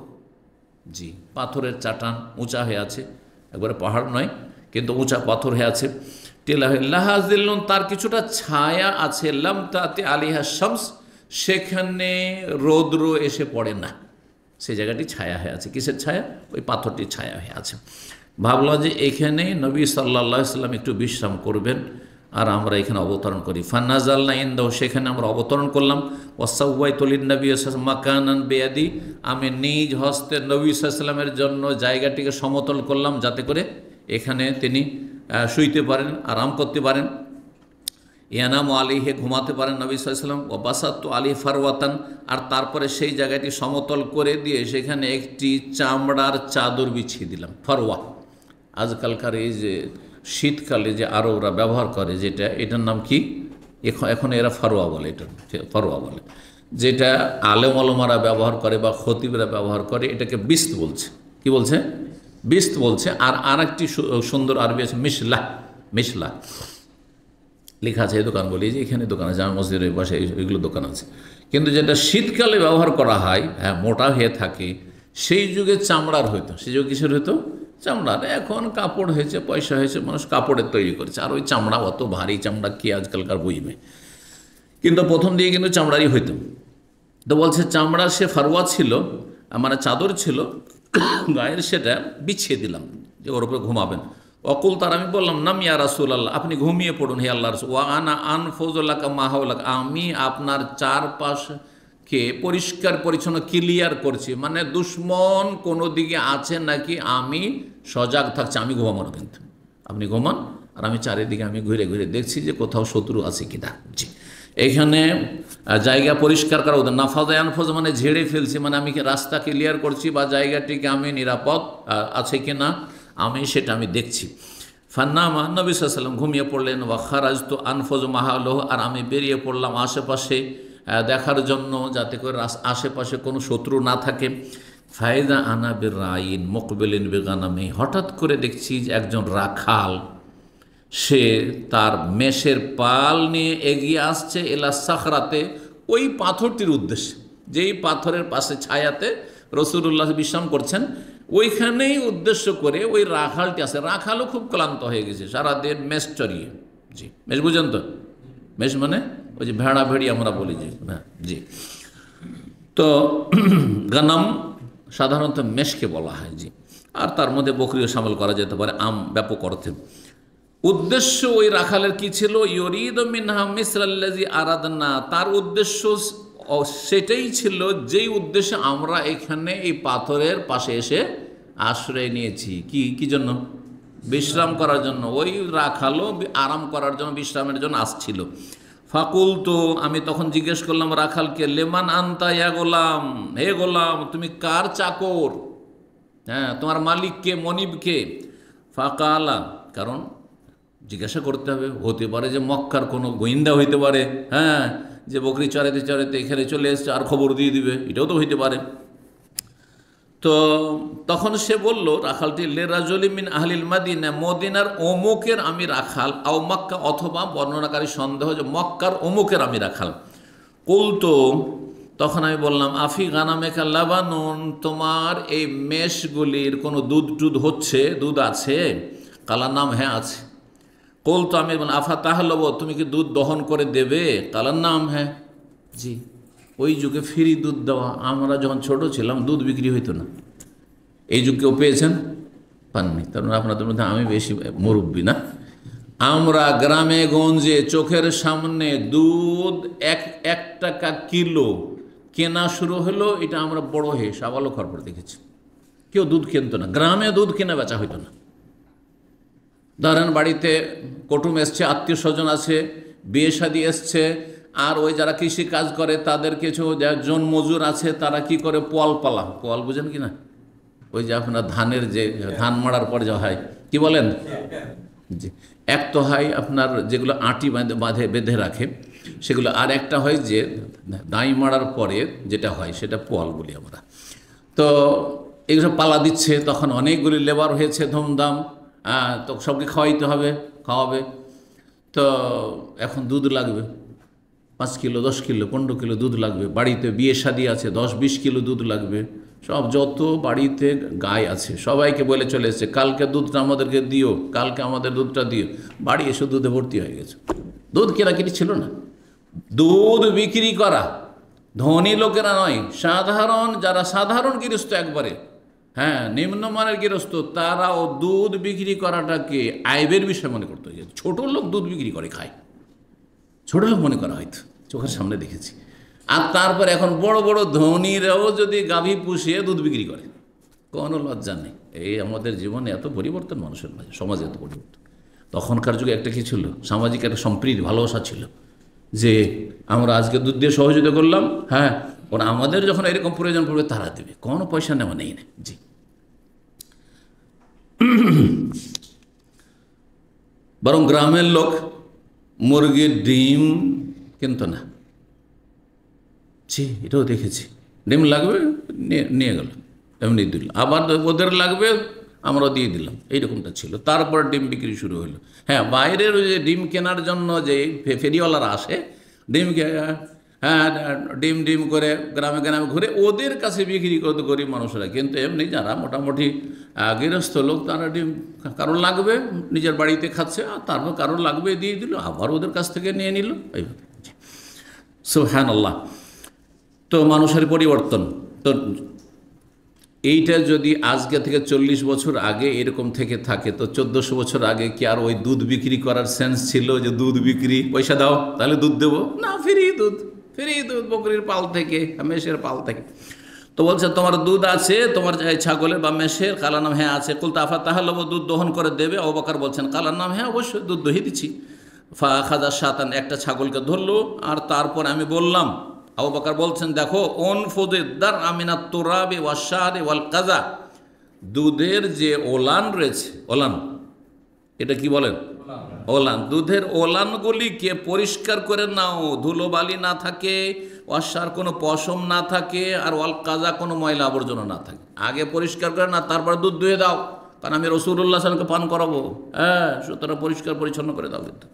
জি, পাথরের চাটান, উঁচা হয়ে আছে, একবারে পাহাড় নয় কিন্তু উঁচা পাথর হয়ে আছে। টিলাহিল্লাহাজিল্লুন, তার কিছুটা ছায়া আছে, লাম তাতে আলিহা শামস, সেখানে রৌদ্র এসে পড়ে না, সেই জায়গাটি ছায়া হয়ে আছে। কিসের ছায়া? ওই পাথরটির ছায়া হয়ে আছে। ভাবলাম যে এখানে নবী সাল্লাল্লাহু আলাইহি সাল্লাম একটু বিশ্রাম করবেন, আর আমরা এখানে অবতরণ করি। ফান্নাজালনা ইনদাহু, সেখানে আমরা অবতরণ করলাম। ওয়াসাওয়াইতু লিন-নবী সাল্লাল্লাহু মাকানান বিয়াদি, আমি নিজ হস্তে নবী সাল্লাল্লাহু আলাইহি সাল্লামের জন্য জায়গাটিকে সমতল করলাম, যাতে করে এখানে তিনি শুইতে পারেন, আরাম করতে পারেন। ইয়ানামু আলাইহি, ঘুমাতে পারেন নবী সাল্লাল্লাহু আলাইহি ওয়াসাল্লাম। ওয়া বাসাতু আলাইহি ফারওয়াতান, আর তারপরে সেই জায়গাটি সমতল করে দিয়ে সেখানে একটি চামড়ার চাদর বিছিয়ে দিলাম। ফারওয়া, আজকালকার এই যে শীতকালে যে আরবরা ব্যবহার করে যেটা, এটার নাম কি? এখন এরা ফারোয়া বলে, এটা ফারোয়া বলে, যেটা আলেম ওলামারা ব্যবহার করে বা খতিবরা ব্যবহার করে, এটাকে বিস্ত বলছে। কি বলছে? বিস্ত বলছে। আর একটি সুন্দর আরবি আছে মিশলা, মিশলা লেখা আছে, এই দোকান বলি যে এখানে দোকান আছে, আমার মসজিদের পাশে এগুলো দোকান আছে। কিন্তু যেটা শীতকালে ব্যবহার করা হয়, হ্যাঁ, মোটা হয়ে থাকে, সেই যুগে চামড়ার হইতো। সেই যুগে কিসের হইতো? চামড়ার। এখন কাপড় হয়েছে, পয়সা হয়েছে, মানুষ কাপড়ের তৈরি করেছে, আর ওই চামড়া, অত ভারী চামড়া কে আজকালকার বইবে, কিন্তু প্রথম দিকে কিন্তু চামড়ারই হইতো। তো বলছে চামড়া সে ফারওয়া ছিল, মানে চাদর ছিল গায়ের, সেটা বিছিয়ে দিলাম যে ওর উপরে ঘুমাবেন। অকুল, তার আমি বললাম, নাম ইয়া রাসূলুল্লাহ, আপনি ঘুমিয়ে পড়ুন হে আল্লাহর রাসূল। ওয়া আনা আনফুযুলাকা মা হাওলাকা, আমি আপনার চারপাশকে পরিষ্কার পরিচ্ছন্ন ক্লিয়ার করছি, মানে দুশ্মন কোনো দিকে আছে নাকি আমি সজাগ থাকছি, আমি ঘুমাবো না, কিন্তু আপনি ঘুমান, আর আমি চারিদিকে আমি ঘুরে ঘুরে দেখছি যে কোথাও শত্রু আছে কিনা। জি, এখানে জায়গা পরিষ্কার করা ওদের নাফাজায় আনফাজ, মানে ঝেড়ে ফেলছি, মানে আমি রাস্তা ক্লিয়ার করছি বা জায়গাটিকে আমি নিরাপদ আছে কিনা আমি সেটা আমি দেখছি। ফান্নামা, নবী সাল্লাল্লাহু আলাইহি ওয়াসাল্লাম ঘুমিয়ে পড়লেন। ওয়া খারাজতু আনফুযু মাহালাহু, আর আমি বেরিয়ে পড়লাম আশেপাশে দেখার জন্য, যাতে করে আশেপাশে কোনো শত্রু না থাকে। ফায়দা আনা বিরাইন মুকবিলিন বিগানামি, হঠাৎ করে দেখছি যে একজন রাখাল, সে তার মেষের পাল নিয়ে এগিয়ে আসছে এলা সাখরাতে, ওই পাথরটির উদ্দেশ্যে, যেই পাথরের পাশে ছায়াতে রাসূলুল্লাহ বিশ্রাম করছেন, ওইখানেই উদ্দেশ্য করে ওই রাখালটি আছে। রাখালও খুব ক্লান্ত হয়ে গেছে সারাদিন মেষ চড়িয়ে। জি, মেষ বুঝেন তো? মেষ মানে ওই যে ভেড়া ভেড়ি আমরা বলি যে, হ্যাঁ জি। তো গানাম সাধারণত মেষকে বলা হয়। জি, আর তার মধ্যে বকরিও সামিল করা যেতে পারে আম ব্যাপক অর্থে। উদ্দেশ্য ওই রাখালের কি ছিল? ইউরিদু মিনহা মিসলাল্লাযী আরাদনা, তার উদ্দেশ্য সেটাই ছিল যেই উদ্দেশ্যে আমরা এখানে এই পাথরের পাশে এসে আশ্রয় নিয়েছি। কি জন্য? বিশ্রাম করার জন্য। ওই রাখালও আরাম করার জন্য, বিশ্রামের জন্য আসছিল। ফাকুল, তো আমি তখন জিজ্ঞেস করলাম রাখালকে, লেমান আনতা ইয়া গোলাম, হে গোলাম তুমি কার চাকর? হ্যাঁ, তোমার মালিক কে, মনিব কে? ফাকালা, কারণ জিজ্ঞাসা করতে হবে, হতে পারে যে মক্কার কোনো গোয়েন্দা হইতে পারে, হ্যাঁ, যে বকরি চড়াইতে চড়াইতে এখানে চলে এসছে আর খবর দিয়ে দিবে, এটাও তো হইতে পারে। তো তখন সে বলল রাখালটি, লে রাজুলি মিন আহলিল মাদিনা, মদিনার অমুকের আমি রাখাল, আও মক্কা, অথবা বর্ণনাকারী সন্দেহ যে মক্কার অমুকের আমি রাখাল। কুলতু, তখন আমি বললাম, আফি গানামেকা লাবানুন, তোমার এই মেষগুলির কোনো দুধ টুধ হচ্ছে, দুধ আছে? কালার নাম, হ্যাঁ আছে। কুলতু, আমি বললাম, আফা তাহলব, তুমি কি দুধ দহন করে দেবে? কালার নাম, হ্যাঁ। জি, ওই যুগে ফ্রি দুধ দেওয়া, আমরা যখন ছোট ছিলাম দুধ বিক্রি হইতো না। এই যুগ কেউ পেয়েছেন? পাননি। তার মানে আপনাদের মধ্যে আমি বেশি মুরব্বী না। আমরা গ্রামে গঞ্জে চোখের সামনে দুধ 1 টাকা কিলো কেনা শুরু হলো, এটা আমরা বড় হয়ে সাবালক হওয়ার পর দেখেছি। কেউ দুধ কিনতো না, গ্রামে দুধ কেনা বেচা হইতো না। ধরেন বাড়িতে কুটুম এসছে, আত্মীয় স্বজন আছে, বিয়ে শাদী এসছে, আর ওই যারা কৃষি কাজ করে তাদের কিছু জন মজুর আছে, তারা কি করে, পোয়াল পালা, পোয়াল বুঝেন কি না? ওই যে আপনার ধানের যে ধান মাড়ার পরে যা হয়, কি বলেন? জি, এক তো হয় আপনার যেগুলো আটি বেঁধে রাখে সেগুলো, আর একটা হয় যে দাই মাড়ার পরে যেটা হয় সেটা পোয়াল বলি আমরা। তো এইসব পালা দিচ্ছে, তখন অনেকগুলি লেবার হয়েছে, ধুমধাম, তো সবকে খাওয়াবে। তো এখন দুধ লাগবে 5 কিলো, 10 কিলো, 15 কিলো দুধ লাগবে। বাড়িতে বিয়ে শাদী আছে, 10-20 কিলো দুধ লাগবে। সব যত বাড়িতে গাই আছে সবাইকে বলে চলে এসেছে, কালকে দুধটা আমাদেরকে দিও, কালকে আমাদের দুধটা দিও। বাড়ি এসে দুধে ভর্তি হয়ে গেছে। দুধ কেনাকিনি ছিল না, দুধ বিক্রি করা ধনী লোকেরা নয়, সাধারণ যারা সাধারণ গৃহস্থ, একবারে হ্যাঁ নিম্নমানের গৃহস্থ, তারাও দুধ বিক্রি করাটাকে আইবের বিষয় মনে করতে হয়েছে। ছোটো লোক দুধ বিক্রি করে খায়, ছোটো লোক মনে করা হয়তো, চোখের সামনে দেখেছি। আর তারপর এখন বড় বড় ধনীরাও যদি গাভী পুষিয়ে দুধ বিক্রি করে, কোনো লজ্জা নেই। এই আমাদের জীবনে এত পরিবর্তন, মানুষের মাঝে, সমাজে এত পরিবর্তন। তখনকার যুগে একটা কি ছিল, সামাজিক একটা সম্প্রীতি, ভালোবাসা ছিল, যে আমরা আজকে দুধ দিয়ে সহযোগিতা করলাম, হ্যাঁ ওরা আমাদের যখন এরকম প্রয়োজন পড়বে তারা দেবে, কোনো পয়সা নেওয়া নেই না। জি, বরং গ্রামের লোক মুরগির ডিম কিনত না। জি, এটাও দেখেছি, ডিম লাগবে নিয়ে গেল, এমনি দিল, আবার ওদের লাগবে আমরা দিয়ে দিলাম, এইরকমটা ছিল। তারপর ডিম বিক্রি শুরু হলো। হ্যাঁ, বাইরের ওই যে ডিম কেনার জন্য যে ফেরিওয়ালারা আসে, ডিম করে গ্রামে গ্রামে ঘুরে ওদের কাছে বিক্রি করতে গরিব মানুষরা। কিন্তু এমনি যারা মোটামুটি গৃহস্থ লোক, তারা ডিম কারোর লাগবে নিজের বাড়িতে খাচ্ছে, আর তারপর কারোর লাগবে দিয়ে দিল, আবার ওদের কাছ থেকে নিয়ে নিল, এইভাবে। সুবহানাল্লাহ। তো মানুষের পরিবর্তন। তো এইটা যদি আজকে থেকে 40 বছর আগে এরকম থেকে থাকে, তো 1400 বছর আগে কি আর ওই দুধ বিক্রি করার সেন্স ছিল যে দুধ বিক্রি, পয়সা দাও তাহলে দুধ দেবো? না, ফ্রি দুধ বকরির পাল থেকে, মেষের পাল থেকে। তো বলছে, তোমার দুধ আছে, তোমার ছাগলের বা মেষের? কালার নাম, হ্যাঁ আছে। কুলতু আফা তাহলে দুধ দহন করে দেবে? আবু বকর বলছেন, কালার নাম, হ্যাঁ অবশ্যই দুধ দহি দিচ্ছি। ফা খাজা শাতান, একটা ছাগলকে ধরলো, আর তারপর আমি বললাম, আবু বকর বলছেন, দেখো, অনফুদার আমিনা তুরাবি ওয়াশারি ওয়াল কাজা, দুধের যে ওলান রয়েছে, ওলান, এটা কি বলেন? ওলান, দুধের ওলানগুলিকে পরিষ্কার করে নাও, ধুলোবালি না থাকে, ওয়াশার কোনো পশম না থাকে, আর ওয়াল কাজা কোনো ময়লা আবর্জনা না থাকে। আগে পরিষ্কার করে না, তারপর দুধ ধুয়ে দাও, কারণ আমি রাসূলুল্লাহ সাল্লাল্লাহু আলাইহি ওয়াসাল্লামকে পান করাবো। হ্যাঁ, সুতরাং পরিষ্কার পরিচ্ছন্ন করে দাও। কিন্তু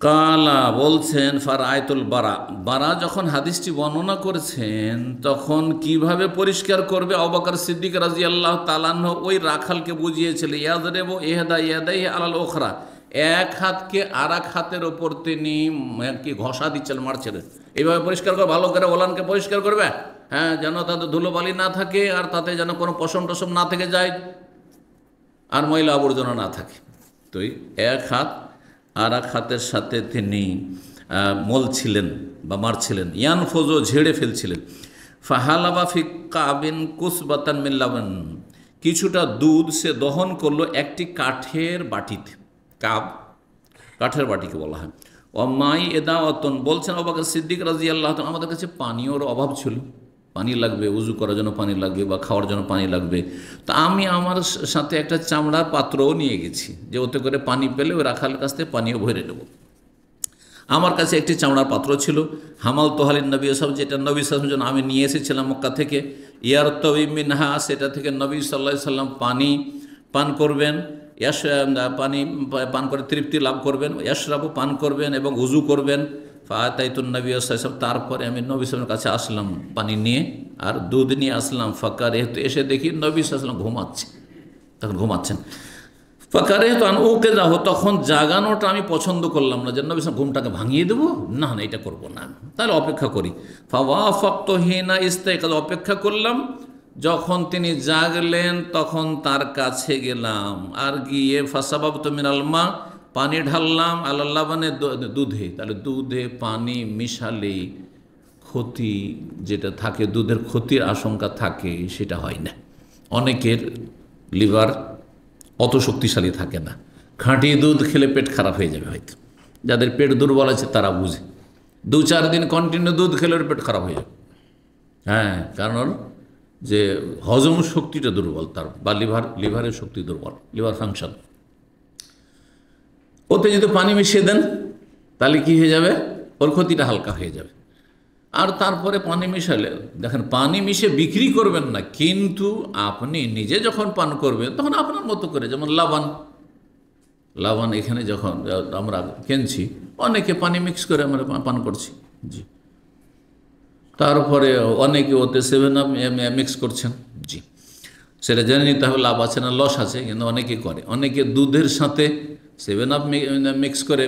কালা বলছেন, ফারাআইতুল বারা যখন হাদিসটি বর্ণনা করেছেন, তখন কিভাবে পরিষ্কার করবে আবু বকর সিদ্দিক রাদিয়াল্লাহু তাআলা আনহু ওই রাখালকে বুঝিয়েছিলেন, ইয়াদরিবু ইহদা ইয়াদাইহি আলাল উখরা, এক হাতকে আর এক হাতের ওপর তিনি কি ঘষা দিচ্ছেন, মারছিলেন। এইভাবে পরিষ্কার করে, ভালো করে ওলানকে পরিষ্কার করবে, হ্যাঁ, যেন তাতে ধুলোবালি না থাকে, আর তাতে যেন কোনো পশম টসম না থেকে যায়, আর ময়লা আবর্জনা না থাকে। তো এক হাত আর এক হাতের সাথে তিনি মলছিলেন বা মারছিলেন, ইয়ানফোজো ঝেড়ে ফেলছিলেন। ফাহালাবা ফি কাবিন কুসবাতান মিন লাবান, কিছুটা দুধ সে দহন করলো একটি কাঠের বাটিতে। কাব কাঠের বাটিকে বলা হয়। মাই এদাওয়াতন, বলছেন আবু বকর সিদ্দিক রাদিয়াল্লাহু তাআলা, আমাদের কাছে পানীয়র অভাব ছিল, পানি লাগবে, উজু করার জন্য পানি লাগবে বা খাওয়ার জন্য পানি লাগবে। তা আমি আমার সাথে একটা চামড়ার পাত্রও নিয়ে গেছি, যে ওতে করে পানি পেলে ওই রাখালের কাছ থেকে পানিও ভরে নেব। আমার কাছে একটি চামড়ার পাত্র ছিল, হামাল তোহালিন নবী সাহেব, যেটা নবী সাল্লামের জন্য আমি নিয়ে এসেছিলাম মক্কা থেকে। ইয়ার তবি মিনহা, সেটা থেকে নবী সাল্লাল্লাহু আলাইহি সাল্লাম পানি পান করবেন, পানি পান করে তৃপ্তি লাভ করবেন, ইয়াশরাবু পান করবেন এবং উজু করবেন। ফাতাইতুন নবী সাল্লাল্লাহু আলাইহি ওয়াসাল্লাম, তারপরে আমি নবী সাল্লামের কাছে আসলাম পানি নিয়ে আর দুধ নিয়ে আসলাম। ফাকারিহতু, এসে দেখি নবী সাল্লাল্লাহু আলাইহি ওয়াসাল্লাম ঘুমাচ্ছে, তখন ঘুমাচ্ছেন। ফাকারিহতু আন উকিযাহু, তখন জাগানোটা আমি পছন্দ করলাম না, যে নবী সাল্লাল্লাহু ঘুমটাকে ভাঙিয়ে দেবো, না না এটা করবো না, তাহলে অপেক্ষা করি। ফাওয়াফাকতু হিনা ইস্তাইকায, অপেক্ষা করলাম, যখন তিনি জাগলেন তখন তার কাছে গেলাম আর গিয়ে ফাসাবাবতু মিনাল মা, পানি ঢাললাম, আলাল্লাহ মানে দুধে, তাহলে দুধে পানি মিশালে ক্ষতি যেটা থাকে, দুধের ক্ষতির আশঙ্কা থাকে, সেটা হয় না। অনেকের লিভার অত শক্তিশালী থাকে না, খাঁটি দুধ খেলে পেট খারাপ হয়ে যাবে হয়তো, যাদের পেট দুর্বল আছে তারা বুঝে, 2-4 দিন কন্টিনিউ দুধ খেলে ওর পেট খারাপ হয়ে যাবে। হ্যাঁ, কারণ যে হজম শক্তিটা দুর্বল তার, বা লিভারের শক্তি দুর্বল, লিভার ফাংশন। ওতে যদি পানি মিশিয়ে দেন তাহলে কি হয়ে যাবে, ওর ক্ষতিটা হালকা হয়ে যাবে। আর তারপরে পানি মিশালে দেখেন, পানি মিশে বিক্রি করবেন না, কিন্তু আপনি নিজে যখন পান করবেন তখন আপনার মতো করে, যেমন লাবান এখানে যখন আমরা কিনছি, অনেকে পানি মিক্স করে আমরা পান করছি, জি। তারপরে অনেকে ওতে 7 আপ মিক্স করছেন, জি। সেটা জেনে নিতে হবে লাভ আছে না লস আছে, কিন্তু অনেকে করে, অনেকে দুধের সাথে 7 আপ মিক্স করে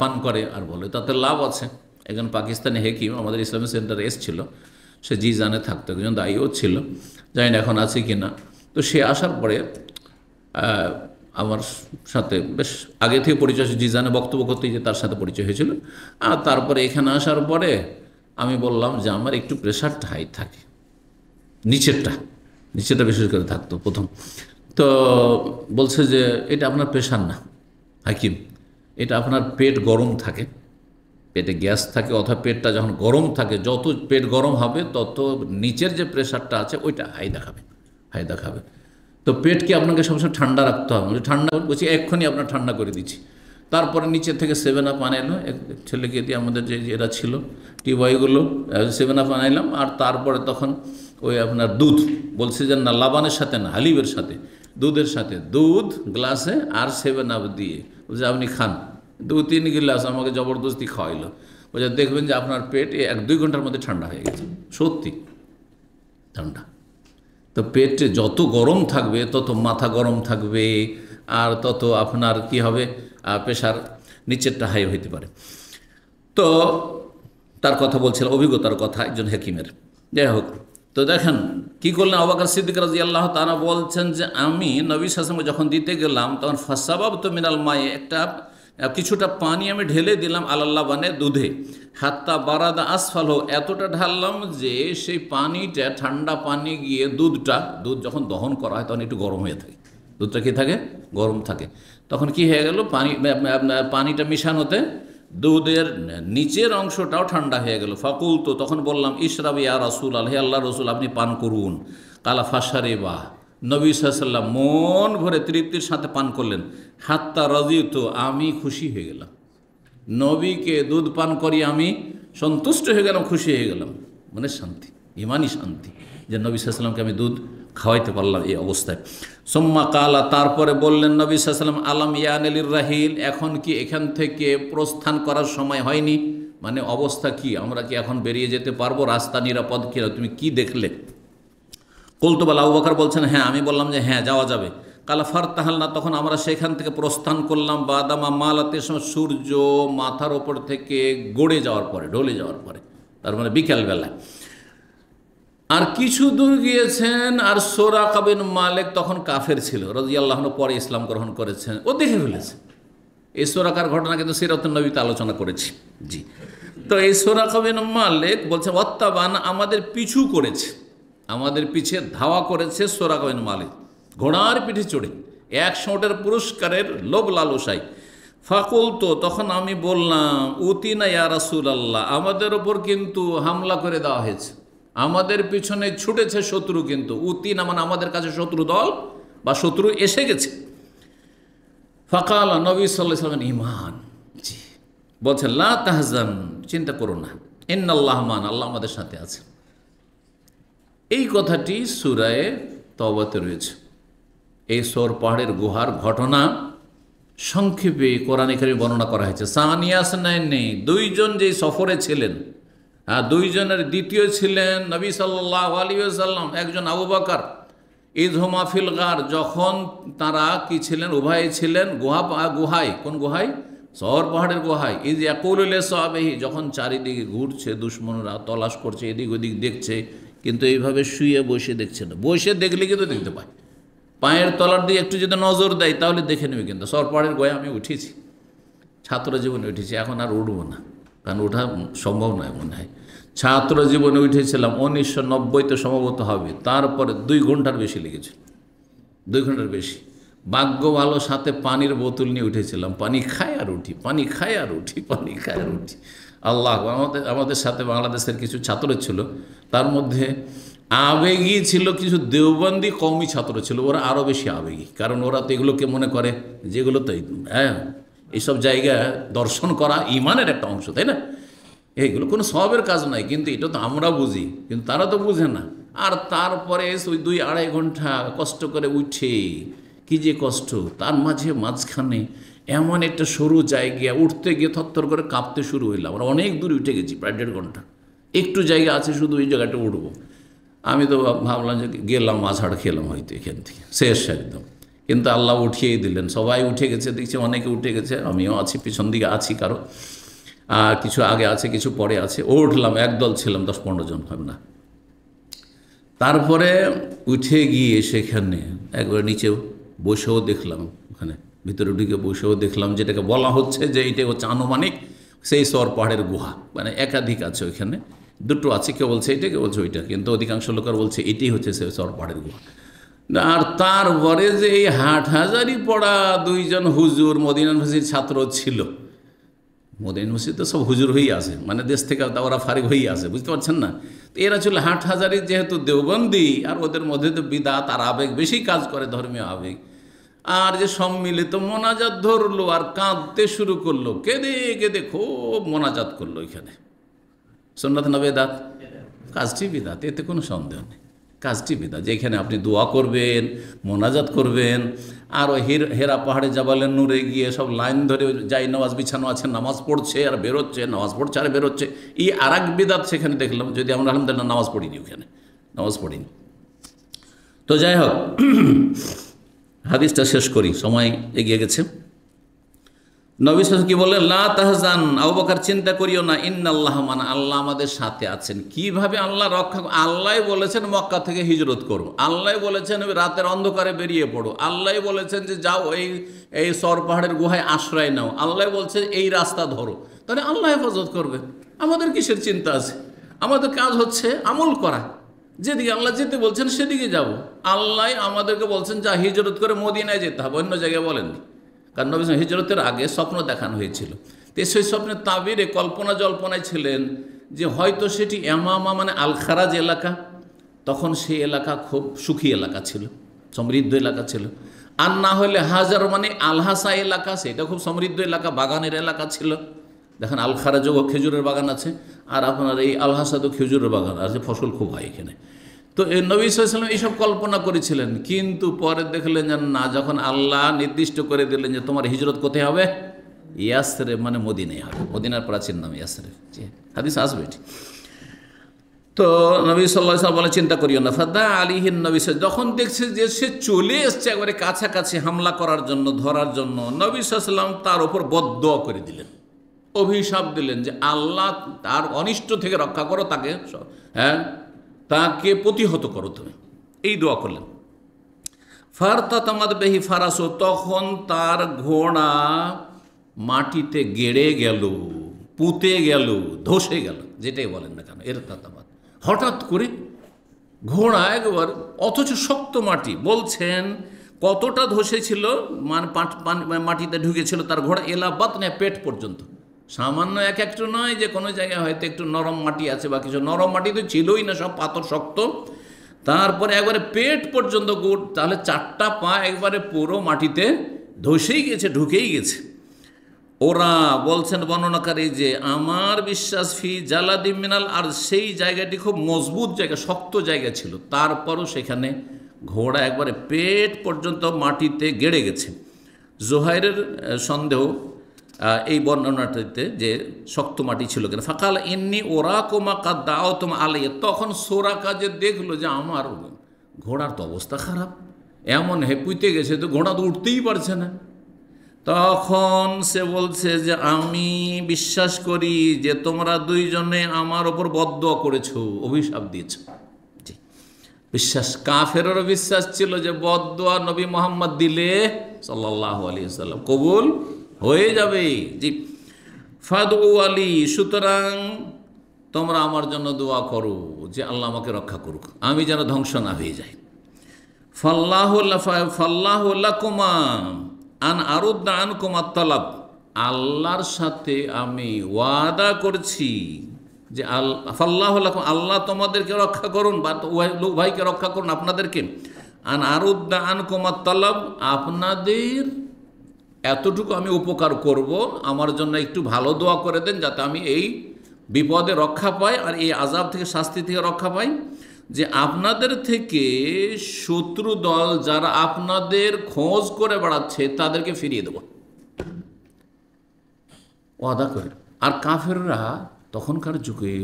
পান করে আর বলে তাতে লাভ আছে। একজন পাকিস্তানি হেকিম আমাদের ইসলামিক সেন্টারে এসেছিল, সে জিজানে থাকতো, একজন দায়ীও ছিল, জানি না এখন আছে কি না। তো সে আসার পরে আমার সাথে বেশ আগে থেকে পরিচয়, জিজানে বক্তব্য করতেই যে তার সাথে পরিচয় হয়েছিল। আর তারপরে এখানে আসার পরে আমি বললাম যে আমার একটু প্রেশারটা হাই থাকে, নিচেরটা বিশেষ করে থাকতো প্রথম। তো বলছে যে এটা আপনার প্রেশার না হাকিম, এটা আপনার পেট গরম থাকে, পেটে গ্যাস থাকে, অথবা পেটটা যখন গরম থাকে, যত পেট গরম হবে তত নিচের যে প্রেশারটা আছে ওইটা হাই দেখাবে। তো পেটকে আপনাকে সবসময় ঠান্ডা রাখতে হবে। ঠান্ডা বলছি এক্ষুনি আপনার ঠান্ডা করে দিচ্ছি। তারপরে নিচে থেকে 7 আপ আনাইলো, এক ছেলেকে দিয়ে আমাদের যে এরা ছিল টিবয়গুলো, 7 আপ আনাইলাম। আর তারপরে তখন ওই আপনার দুধ, বলছে যে না লাবানের সাথে না, হালিবের সাথে, দুধের সাথে, দুধ গ্লাসে আর 7 আপ দিয়ে বলছে আপনি খান। 2-3 গিলাস আমাকে জবরদস্তি খাওয়াইলো, বলছে দেখবেন যে আপনার পেট 1-2 ঘন্টার মধ্যে ঠান্ডা হয়ে গেছে। সত্যি ঠান্ডা। তো পেটে যত গরম থাকবে তত মাথা গরম থাকবে, আর তত আপনার কি হবে, প্রেশার নিচেরটা হাই হইতে পারে। তো তার কথা বলছিল, অভিজ্ঞতার কথা একজন হাকিমের। যাই হোক, তো দেখেন কি করলেন, আবু বকর সিদ্দিক রাদিয়াল্লাহু তাআলা বলছেন যে আমি নবী সাল্লাল্লাহু আলাইহি ওয়াসাল্লাম যখন দিতে গেলাম তখন ফাসাবাবতু মিনাল মায়ে, কিছুটা পানি আমি ঢেলে দিলাম আলাল্লাহ বানে দুধে, হাত্তা বারাদা আসফাল হোক, এতটা ঢাললাম যে সেই পানিটা, ঠান্ডা পানি গিয়ে দুধ যখন দহন করা হয় তখন একটু গরম হয়ে থাকে, দুধটা কি থাকে, গরম থাকে। তখন কি হয়ে গেল, পানিটা মিশানোতে দুধের নিচের অংশটাও ঠান্ডা হয়ে গেল। ফাকুল, তো তখন বললাম ইশরাবি ইয়া রাসূল আল্লাহ, হে আল্লাহ রসুল আপনি পান করুন। কালা ফাশারে বা, নবী সাল্লাল্লাহু মন ভরে তৃপ্তির সাথে পান করলেন। হাত্তা রাজিতু, আমি খুশি হয়ে গেলাম, নবীকে দুধ পান করি আমি সন্তুষ্ট হয়ে গেলাম, খুশি হয়ে গেলাম, মানে শান্তি, ইমানই শান্তি যে নবী সাল্লাল্লাহুকে আমি দুধ খাওয়াইতে পারলাম এই অবস্থায়। সুম্মা কালা, তারপরে বললেন নবী সাল্লাল্লাহু আলাইহি ওয়াসাল্লাম আলাম ইয়ানির রাহিল, এখন কি এখান থেকে প্রস্থান করার সময় হয়নি, মানে অবস্থা কি, আমরা কি এখন বেরিয়ে যেতে পারবো, রাস্তা নিরাপদ কিনা, তুমি কি দেখলে? কুলতু বালা, আবু বকর বলছেন হ্যাঁ, আমি বললাম যে হ্যাঁ যাওয়া যাবে। কালা ফারতাহালনা, তখন আমরা সেখান থেকে প্রস্থান করলাম। বাদামা মালাতের সময়, সূর্য মাথার ওপর থেকে গড়ে যাওয়ার পরে, ঢলে যাওয়ার পরে, তার মানে বিকালবেলায়। আর কিছু দূর গিয়েছেন, আর সুরাকা বিন মালিক তখন কাফের ছিল রাদিয়াল্লাহু আনহু, পরে ইসলাম গ্রহণ করেছেন, ও দেখে ফেলেছে। এই সুরাকার ঘটনা কিন্তু সিরাতুন নবীতে আলোচনা করেছি, জি। তো এই সুরাকা বিন মালিক বলছে ওয়াত্তাবান, আমাদের পিছু করেছে, আমাদের পিছে ধাওয়া করেছে সুরাকা বিন মালিক, ঘোড়ার পিঠে চড়ে 100 পুরস্কারের লোভ লালসায়। ফাকুল, তো তখন আমি বললাম উতিনা ইয়া রাসূলুল্লাহ, আমাদের ওপর কিন্তু হামলা করে দেওয়া হয়েছে, আমাদের পিছনে ছুটেছে শত্রু, কিন্তু উতিনা মানে আমাদের কাছে শত্রু দল বা শত্রু এসে গেছে। ফাকালা, নবী সাল্লাল্লাহু আলাইহি ওয়াসাল্লাম ইমান, জি, বলছেন লা তাহজান, চিন্তা করো না, ইন্নাল্লাহ মান, আল্লাহ আমাদের সাথে আছে। এই কথাটি সূরায়ে তওবাতে রয়েছে। এই সৌর পাহাড়ের গুহার ঘটনা সংক্ষেপে কোরআনে কারিমে বর্ণনা করা হয়েছে। সানিয়া আসনাইন নেই, দুইজন যে সফরে ছিলেন, দুইজনের দ্বিতীয় ছিলেন নবী সাল্লাল্লাহু আলাইহি ওয়াসাল্লাম, একজন আবু বকর। ইযহুমা ফিল গার, যখন তারা কি ছিলেন, উভয়ে ছিলেন গুহায়। কোন গুহায়? সৌর পাহাড়ের গুহায়। ইয ইয়াকুলু লিসাহাবিহি, যখন চারিদিকে ঘুরছে, দুশমনরা তলাশ করছে, এদিক ওদিক দেখছে, কিন্তু এইভাবে শুয়ে বসে দেখছে না। বসে দেখলে কিন্তু দেখতে পায়, পায়ের তলার দিয়ে একটু যদি নজর দেয় তাহলে দেখে নেবে। কিন্তু সৌর পাহাড়ের গুহায় আমি উঠেছি, ছাত্র জীবনে উঠেছি, এখন আর উঠবো না, কারণ ওঠা সম্ভব নয় মনে হয়। ছাত্র জীবনে উঠেছিলাম 1990-তে সম্ভবত হবে, তারপরে 2 ঘন্টার বেশি লেগেছে, 2 ঘন্টার বেশি। ভাগ্য ভালো, সাথে পানির বোতল নিয়ে উঠেছিলাম, পানি খায় আর উঠি, পানি খায় আর উঠি, পানি খায় আর উঠি। আল্লাহ, আমাদের সাথে বাংলাদেশের কিছু ছাত্র ছিল, তার মধ্যে আবেগী ছিল কিছু দেওবন্দি কওমি ছাত্র ছিল, ওরা আরও বেশি আবেগী, কারণ ওরা তো এগুলোকে মনে করে যেগুলো তো এইসব জায়গা দর্শন করা ইমানের একটা অংশ, তাই না? এইগুলো কোনো সওয়াবের কাজ নয়, কিন্তু এটা তো আমরা বুঝি, কিন্তু তারা তো বুঝে না। আর তারপরে ওই 2-2.5 ঘন্টা কষ্ট করে উঠে, কি যে কষ্ট, তার মাঝখানে এমন একটা সরু জায়গা, উঠতে গিয়ে থরথর করে কাঁপতে শুরু হইলাম। আমরা অনেক দূরে উঠে গেছি, প্রায় 1.5 ঘন্টা। একটু জায়গা আছে শুধু, ওই জায়গাটা উঠবো। আমি তো ভাবলাম যে গেলাম, আছাড় খেলাম হয়তো এখান থেকে, শেষ একদম। কিন্তু আল্লাহ উঠিয়েই দিলেন, সবাই উঠে গেছে, দেখছি অনেকে উঠে গেছে, আমিও আছি, পিছন দিকে আছি, কারো আর কিছু আগে আছে, কিছু পরে আছে। উঠলাম, একদল ছিলাম, 10-15 জন হবে না। তারপরে উঠে গিয়ে সেখানে একবার নিচে বসেও দেখলাম, ওখানে ভিতরে ঢুকে বসেও দেখলাম, যেটাকে বলা হচ্ছে যে এইটা হচ্ছে আনুমানিক সেই সৌর পাহাড়ের গুহা, মানে একাধিক আছে ওইখানে, 2টো আছে, কেউ বলছে এটা, কেউ বলছে ওইটা, কিন্তু অধিকাংশ লোকের বলছে এটাই হচ্ছে সেই সৌর পাহাড়ের গুহা। আর তারপরে যে এই হাটহাজারি পড়া 2 জন হুজুর মদিনা ইউনিভার্সিটির ছাত্র ছিল, মদিনা ইউনিভার্সিটিতে সব হুজুর হয়েই আসে, মানে দেশ থেকে ওরা ফারিগ হয়েই আসে, বুঝতে পারছেন না? তো এরা ছিল হাটহাজারির যেহেতু দেওবন্দি, আর ওদের মধ্যে তো বিদাত আর আবেগ বেশি কাজ করে, ধর্মীয় আবেগ। আর যে সম্মিলিত মোনাজাত ধরলো আর কাঁদতে শুরু করলো, কেঁদে কেঁদে খুব মোনাজাত করলো। এখানে সুন্নাত না বেদাত? কাজটি বিদাত, এতে কোনো সন্দেহ নেই, কাজটি বিদাত। যেখানে আপনি দোয়া করবেন, মোনাজাত করবেন, আর ওই হেরা পাহাড়ে জাবালের নূরে গিয়ে সব লাইন ধরে যাই নামাজ বিছানো আছে, নামাজ পড়ছে আর বেরোচ্ছে, নামাজ পড়ছে আর বেরোচ্ছে, এই আর এক বিদাত সেখানে দেখলাম। যদি আমরা আলহামদুলিল্লাহ নামাজ পড়িনি, ওখানে নামাজ পড়িনি। তো যাই হোক, হাদিসটা শেষ করি, সময় এগিয়ে গেছে। নবী সাল্লাল্লাহু কি বললেন? লা তাহজান, আবু বকর চিন্তা করিও না, ইন্নাল্লাহ মান, আল্লাহ আমাদের সাথে আছেন। কিভাবে আল্লাহ রক্ষা? আল্লাহ বলেছেন মক্কা থেকে হিজরত করো, আল্লাহ বলেছেন রাতের অন্ধকারে বেরিয়ে পড়ো, আল্লাহ বলেছেন যে যাও এই সৌর পাহাড়ের গুহায় আশ্রয় নাও, আল্লাহ বলছেন এই রাস্তা ধরো। তাহলে আল্লাহ হেফাজত করবে, আমাদের কিসের চিন্তা আছে? আমাদের কাজ হচ্ছে আমল করা, যেদিকে আল্লাহ যেতে বলছেন সেদিকে যাব। আল্লাহ আমাদেরকে বলছেন যা হিজরত করে মদিনায় যেতে হবে, অন্য জায়গায় বলেননি। কারণ নবী হিজরতের আগে স্বপ্ন দেখানো হয়েছিল, তো সেই স্বপ্নের তাবিরে কল্পনা জল্পনায় ছিলেন যে হয়তো সেটি ইয়ামামা মানে আল খারাজ এলাকা, তখন সেই এলাকা খুব সুখী এলাকা ছিল, সমৃদ্ধ এলাকা ছিল। আর না হলে হাজার মানে আলহাসা এলাকা, সেটা খুব সমৃদ্ধ এলাকা, বাগানের এলাকা ছিল। দেখেন আল খারাজও খেজুরের বাগান আছে, আর আপনার এই আলহাসাদও খেজুরের বাগান আছে, ফসল খুব হয় এখানে। তো এই নবী সাল্লাল্লাহু আলাইহি ওয়াসাল্লাম এইসব কল্পনা করেছিলেন, কিন্তু পরে দেখলেন যে না, যখন আল্লাহ নির্দিষ্ট করে দিলেন যে তোমার হিজরত কোথায় হবে, ইয়াসরিব মানে মদিনায় হবে, মদিনার প্রাচীন নাম ইয়াসরিব। জি, হাদিস আসবে এটি। তো নবী সাল্লাল্লাহু আলাইহি ওয়াসাল্লাম বলে চিন্তা করিও না। ফাদা আলাইহিন নবী, যখন দেখছে যে সে চলে এসছে একবারে কাছাকাছি হামলা করার জন্য, ধরার জন্য, নবী সাল্লাল্লাহু আলাইহি ওয়াসাল্লাম তার উপর বদদোয়া করে দিলেন, অভিশাপ দিলেন যে আল্লাহ তার অনিষ্ট থেকে রক্ষা করো, তাকে প্রতিহত করো তুমি, এই দোয়া করলেন। ফারতাতামাদ বিহি ফারাসু, তখন তার ঘোড়া মাটিতে গেড়ে গেল, পুঁতে গেল, ধসে গেল, যেটাই বলেন না কেন, এর তাতামাদ। হঠাৎ করে ঘোড়া একবার, অথচ শক্ত মাটি, বলছেন কতটা ধসেছিল, মানে মাটিতে ঢুকেছিল তার ঘোড়া, এলাবাত না পেট পর্যন্ত, সামান্য একটু নয় যে কোনো জায়গায় হয়তো একটু নরম মাটি আছে বা কিছু, নরম মাটি তো ছিলই না, সব পাথর শক্ত। তারপরে একবারে পেট পর্যন্ত গোট, তাহলে 4টা পা একবারে পুরো মাটিতে ধসেই গেছে, ঢুকেই গেছে। ওরা বলছেন বর্ণনাকারী যে আমার বিশ্বাস ফি জালাদি মিনাল, আর সেই জায়গাটি খুব মজবুত জায়গা, শক্ত জায়গা ছিল, তারপরও সেখানে ঘোড়া একবারে পেট পর্যন্ত মাটিতে গেড়ে গেছে। জোহাইরের সন্দেহ এই বর্ণনাটিতে যে শক্ত মাটি ছিল কেন। ফাকাল ইন্নি ওরা কোমা কাদ দাও তোমা আলাই, তখন সোরা কাজে দেখলো যে আমার ঘোড়ার তো অবস্থা খারাপ, এমন হেপুইতে গেছে তো ঘোড়া তো উঠতেই পারছে না। তখন সে বলছে যে আমি বিশ্বাস করি যে তোমরা দুইজনে আমার ওপর বদদুয়া করেছো, অভিশাপ দিয়েছ। জি, বিশ্বাস, কাফেরেরও বিশ্বাস ছিল যে বদদুয়া নবী মোহাম্মদ দিলে সাল্লাল্লাহু আলাইহি ওয়াসাল্লাম কবুল হয়ে যাবে। জি, ফাদু আলী, সুতরাং তোমরা আমার জন্য দোয়া করো যে আল্লাহ আমাকে রক্ষা করুক, আমি যেন ধ্বংস না হয়ে যাই। ফাল্লাহু লাকুমা আন আরুদ্দা আনকুমা তালাব, আল্লাহর সাথে আমি ওয়াদা করছি যে ফাল্লাহু লাকুম, আল্লাহ তোমাদেরকে রক্ষা করুন বা ভাইকে রক্ষা করুন আপনাদেরকে। আন আরুদ্দা আনকুমা তালাব, আপনাদের এতটুকু আমি উপকার করব, আমার জন্য একটু ভালো দোয়া করে দেন যাতে আমি এই বিপদে রক্ষা পাই আর এই আযাব থেকে, শাস্তি থেকে রক্ষা পাই। যে আপনাদের থেকে শত্রু দল যারা আপনাদের খোঁজ করে বেড়াচ্ছে তাদেরকে ফিরিয়ে দেব, ওয়াদা করে। আর কাফেররা তখনকার যুগে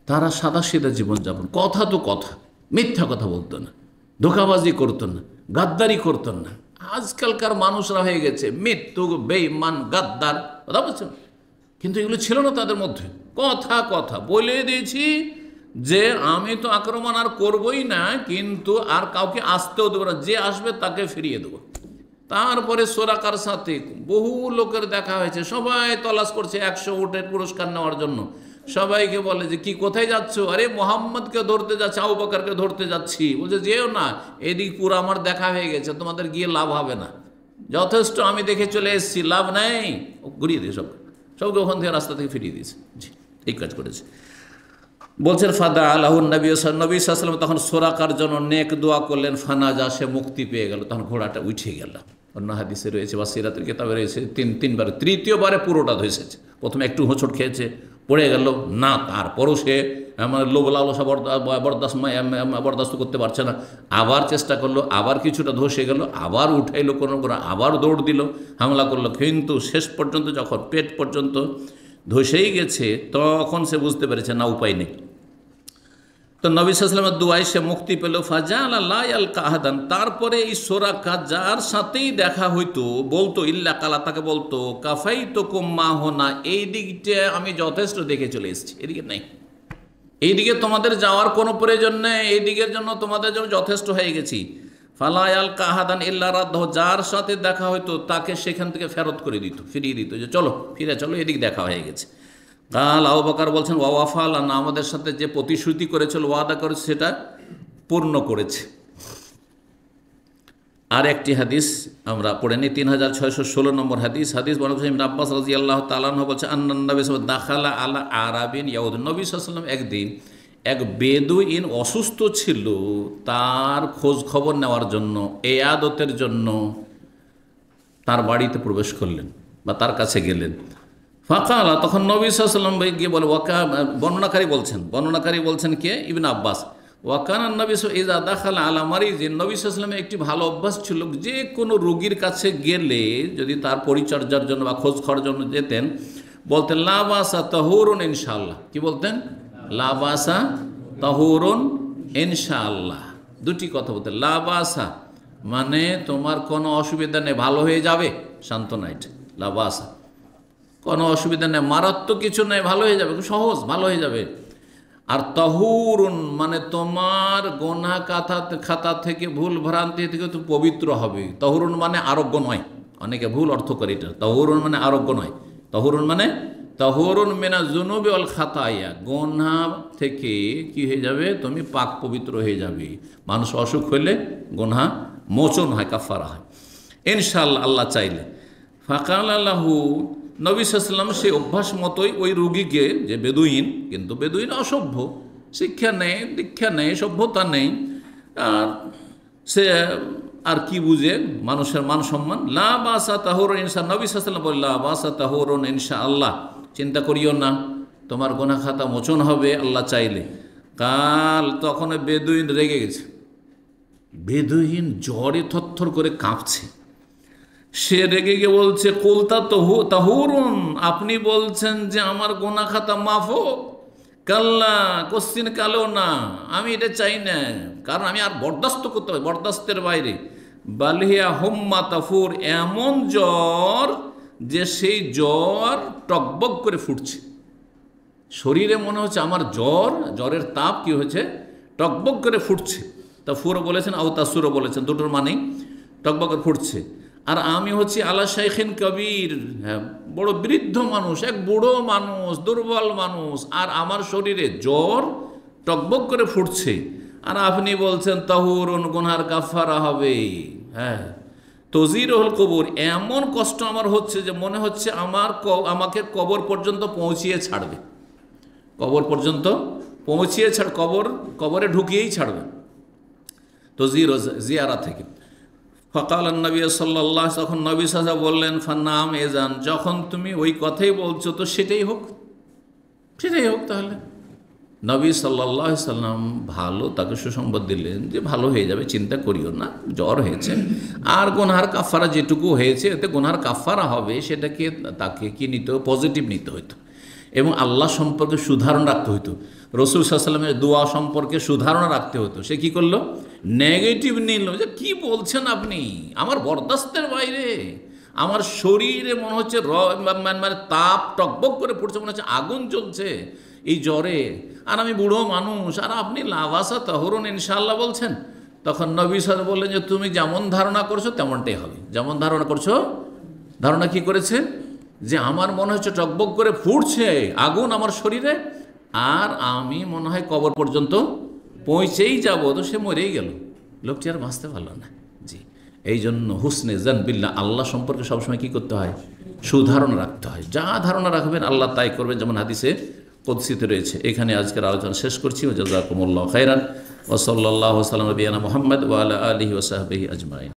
তারা সাদাসিধা জীবনযাপন, কথা তো কথা, মিথ্যা কথা বলতো না, ধোঁকাবাজি করতো না, গাদ্দারি করতো না। আজকালকার মানুষরা হয়ে গেছে মৃত্যু, বেঈমান, গাদ্দার, কথা বলছেন, কিন্তু এগুলো ছিল না তাদের মধ্যে। কথা কথা বলে দিয়েছি যে আমি তো আক্রমণ আর করবই না, কিন্তু আর কাউকে আসতেও দেবো না, যে আসবে তাকে ফিরিয়ে দেবো। তারপরে সোরাকার সাথে বহু লোকের দেখা হয়েছে, সবাই তলাশ করছে 100 উটের পুরস্কার নেওয়ার জন্য। সবাইকে বলে যে কি কোথায় যাচ্ছ? আরে মোহাম্মদকে ধরতে যাচ্ছি, আবু বকরকে ধরতে যাচ্ছি। বলছে যেও না, এদিক পুরো আমার দেখা হয়ে গেছে, তোমাদের গিয়ে লাভ হবে না, যথেষ্ট আমি দেখে চলে এসেছি, লাভ নেই। ঘুরিয়ে দিয়ে সবকে ওখান থেকে রাস্তা থেকে ফিরিয়ে দিয়েছে। জি, এই কাজ করেছে। বলছেন ফাদা আলাহুন নবী সাল্লাল্লাহু, তখন সোরাকার জন্য নেক দোয়া করলেন, ফানাজা, সে মুক্তি পেয়ে গেল, তখন ঘোড়াটা উঠে গেল। অন্য হাদিসে রয়েছে বা সিরাতের কিতাবে রয়েছে তিনবার, তৃতীয়বারে পুরোটা ধসেছে। প্রথমে একটু হোঁচট খেয়েছে, পড়ে গেল না, তারপরও সে লোভ লালসা বরদাস্ত করতে পারছে না, আবার চেষ্টা করলো, আবার কিছুটা ধসে গেল, আবার উঠাইলো কোনো করে, আবার দৌড় দিল, হামলা করলো, কিন্তু শেষ পর্যন্ত যখন পেট পর্যন্ত ধসেই গেছে তখন সে বুঝতে পেরেছে না, উপায় নেই। তো নবী সাল্লাল্লাহু আলাইহি ওয়াসাল্লামের দুআয় সে মুক্তি পেল। ফাজাল লা ইয়ালকা আহাদান, তারপরে এই সোরাকা যার সাথেই দেখা হইতো বলতো ইল্লা কালা, তাকে বলতো কাফাইতুকুম মা হুনা, এই দিকটা আমি যথেষ্ট দেখে চলে এসেছি, এদিকে নাই, এইদিকে তোমাদের যাওয়ার কোনো প্রয়োজন নেই, এই দিকের জন্য তোমাদের জন্য যথেষ্ট হয়ে গেছি। ফালা ইয়ালকা আহাদান ইল্লা রাদ্দাহু, যার সাথে দেখা হইতো তাকে সেখান থেকে ফেরত করে দিত, ফিরিয়ে দিত, যে চলো ফিরে চলো, এদিক দেখা হয়ে গেছে। কাল আবু বকর বলছেন ওয়াফাল, না আমাদের সাথে যে প্রতিশ্রুতি করেছিল, ওয়াদা করেছে, সেটা পূর্ণ করেছে। আর একটি হাদিস আমরা পড়ে নিই, 3616 নম্বর হাদিস। বর্ণনা ইবনে আব্বাস রাদিয়াল্লাহু তাআলা আনহু বলছে আন্নান নবী সাল্লাল্লাহু আলাইহি ওয়াসাল্লাম দাখালা আলা আরাবিন ইয়াউদ, নবী সাল্লাল্লাহু আলাইহি ওয়াসাল্লাম একদিন এক বেদুইন অসুস্থ ছিল, তার খোঁজ খবর নেওয়ার জন্য, এয়াদতের জন্য তার বাড়িতে প্রবেশ করলেন বা তার কাছে গেলেন। ফাকালা, তখন নবী সাল্লাল্লাহু আলাইহি ওয়াসাল্লাম গিয়ে বলে, বর্ণনাকারী বলছেন কে? ইবনে আব্বাস। ওয়াকানা নবী ইযা দাখালা আলা মারিজিন, নবী সাল্লাল্লাহু আলাইহি ওয়াসাল্লামের একটি ভালো অভ্যাস ছিল, যে কোনো রোগীর কাছে গেলে যদি তার পরিচর্যার জন্য বা খোঁজ খবরের জন্য যেতেন, বলতেন লা বাসা তাহুরুন ইনশাআল্লাহ। কি বলতেন? লা বাসা তাহুরুন ইনশাআল্লাহ। দুটি কথা বলতেন। লা বাসা মানে তোমার কোনো অসুবিধা নেই, ভালো হয়ে যাবে, সান্ত্বনা, এটা লা বাসা, কোনো অসুবিধা নেই, মারাত্মক কিছু নেই, ভালো হয়ে যাবে, সহজ, ভালো হয়ে যাবে। আর তাহুরুন মানে তোমার গোনা খাতা থেকে, ভুল ভ্রান্তি থেকে তো পবিত্র হবে। তাহুরুন মানে আরোগ্য নয়, অনেকে ভুল অর্থ করে এটা। তাহুরুন মানে আরোগ্য নয়, তাহুরুন মানে তাহুরুন মিনা যুনুবি ওয়াল খাতায়া, গোনা থেকে কি হয়ে যাবে? তুমি পাক পবিত্র হয়ে যাবে। মানুষ অসুখ হইলে গোনা মোচন হয়, কাফারা হয় ইনশাআল্লাহ, আল্লাহ চাইলে। ফাকাল আল্লাহু, নবী সাল্লাল্লাহু আলাইহি ওয়াসাল্লাম সেই অভ্যাস মতোই ওই রুগীকে, যে বেদুইন, কিন্তু বেদুইন অসভ্য, শিক্ষা নেই, দীক্ষা নেই, সভ্যতা নেই, আর সে আর কি বুঝে মানুষের মান সম্মান, লা বাসা তাহুরুন ইনশা, নবী সাল্লাল্লাহু আলাইহি ওয়াসাল্লাম বললেন লা বাসা তাহুরুন ইনশাআল্লাহ, চিন্তা করিও না, তোমার গুনাহ খাতা মোচন হবে আল্লাহ চাইলে। কাল তখন বেদুইন রেগে গেছে, বেদুইন জ্বরে থরথর করে কাঁপছে। সে রেগে গিয়ে বলছে কুলতা তাহুরুন, আপনি বলছেন যে আমার গুনাহ খাতা মাফ হোক? কাল্লা, কোশ্চিন কালো না, আমি এটা চাই না, কারণ আমি আর বরদাস্ত করতে পারি, বরদাস্তের বাইরে। বালিয়া হোম্মা তাফুর, এমন জ্বর যে সেই জ্বর টকবক করে ফুটছে, শরীরে মনে হচ্ছে আমার জ্বরের তাপ কি হয়েছে, টকবক করে ফুটছে। তাফুরও বলেছেন আও তাসুরও বলেছেন, দুটোর মানেই টকবক করে ফুটছে। আর আমি হচ্ছি আলা শাইখিন কবির, হ্যাঁ বড় বৃদ্ধ মানুষ, এক বুড়ো মানুষ, দুর্বল মানুষ, আর আমার শরীরে জ্বর টকবক করে ফুটছে, আর আপনি বলছেন তাহুরুন, গুনহার কাফারা হবে। হ্যাঁ, তজিরুল কবর, এমন কষ্ট আমার হচ্ছে যে মনে হচ্ছে আমাকে কবর পর্যন্ত পৌঁছিয়ে ছাড়বে, কবর পর্যন্ত পৌঁছিয়ে কবরে ঢুকিয়েই ছাড়বে, তজির জিয়ারা থেকে। ফকাল নবী সাল্লাল্লাহু, তখন নবী সাল্লাল্লাহু বললেন ফান্নাম এজান, যখন তুমি ওই কথাই বলছো তো সেটাই হোক, সেটাই হোক তাহলে। নবী সাল্লাল্লাহু আলাইহি সাল্লাম ভালো তাকে সুসংবাদ দিলেন যে ভালো হয়ে যাবে, চিন্তা করিও না, জ্বর হয়েছে, আর গুনহার কাফারা যেটুকু হয়েছে এতে গুনহার কাফারা হবে, সেটাকে তাকে কি নিতে হবে, পজিটিভ নিতে হতো, এবং আল্লাহ সম্পর্কে সুধারণা রাখতে হতো, রাসূল সাল্লাল্লাহু আলাইহি ওয়াসাল্লামের দোয়া সম্পর্কে সুধারণা রাখতে হতো। সে কি করলো, নেগেটিভ নিল, যে কি বলছেন আপনি, আমার বরদাস্তের বাইরে, আমার শরীরে মনে হচ্ছে মানে তাপ টকবক করে পড়ছে, মনে হচ্ছে আগুন জ্বলছে এই জ্বরে, আর আমি বুড়ো মানুষ, আর আপনি লা বাসা তাহুরুন ইনশাআল্লাহ বলছেন। তখন নবী সাল্লাল্লাহু আলাইহি ওয়াসাল্লাম বললেন যে তুমি যেমন ধারণা করছো তেমনটাই হবে। যেমন ধারণা করছো, ধারণা কি করেছে, যে আমার মনে হচ্ছে টকবক করে ফুটছে আগুন আমার শরীরে, আর আমি মনে হয় কবর পর্যন্ত পৌঁছেই যাব, তো সে মরেই গেল, লোকটি আর বাঁচতে পারলো না। জি, এই জন্য হুসনে জান বিল্লাহ, আল্লাহ সম্পর্কে সবসময় কি করতে হয়, সুধারণা রাখতে হয়, যা ধারণা রাখবেন আল্লাহ তাই করবেন, যেমন হাদিসে কুদসিতে রয়েছে। এখানে আজকের আলোচনা শেষ করছি। জাযাকুমুল্লাহু খাইরান ওয়া সাল্লাল্লাহু আলা নবিয়িনা মুহাম্মদ ওয়া আলা আলিহি ওয়া সাহবিহি আজমাইন।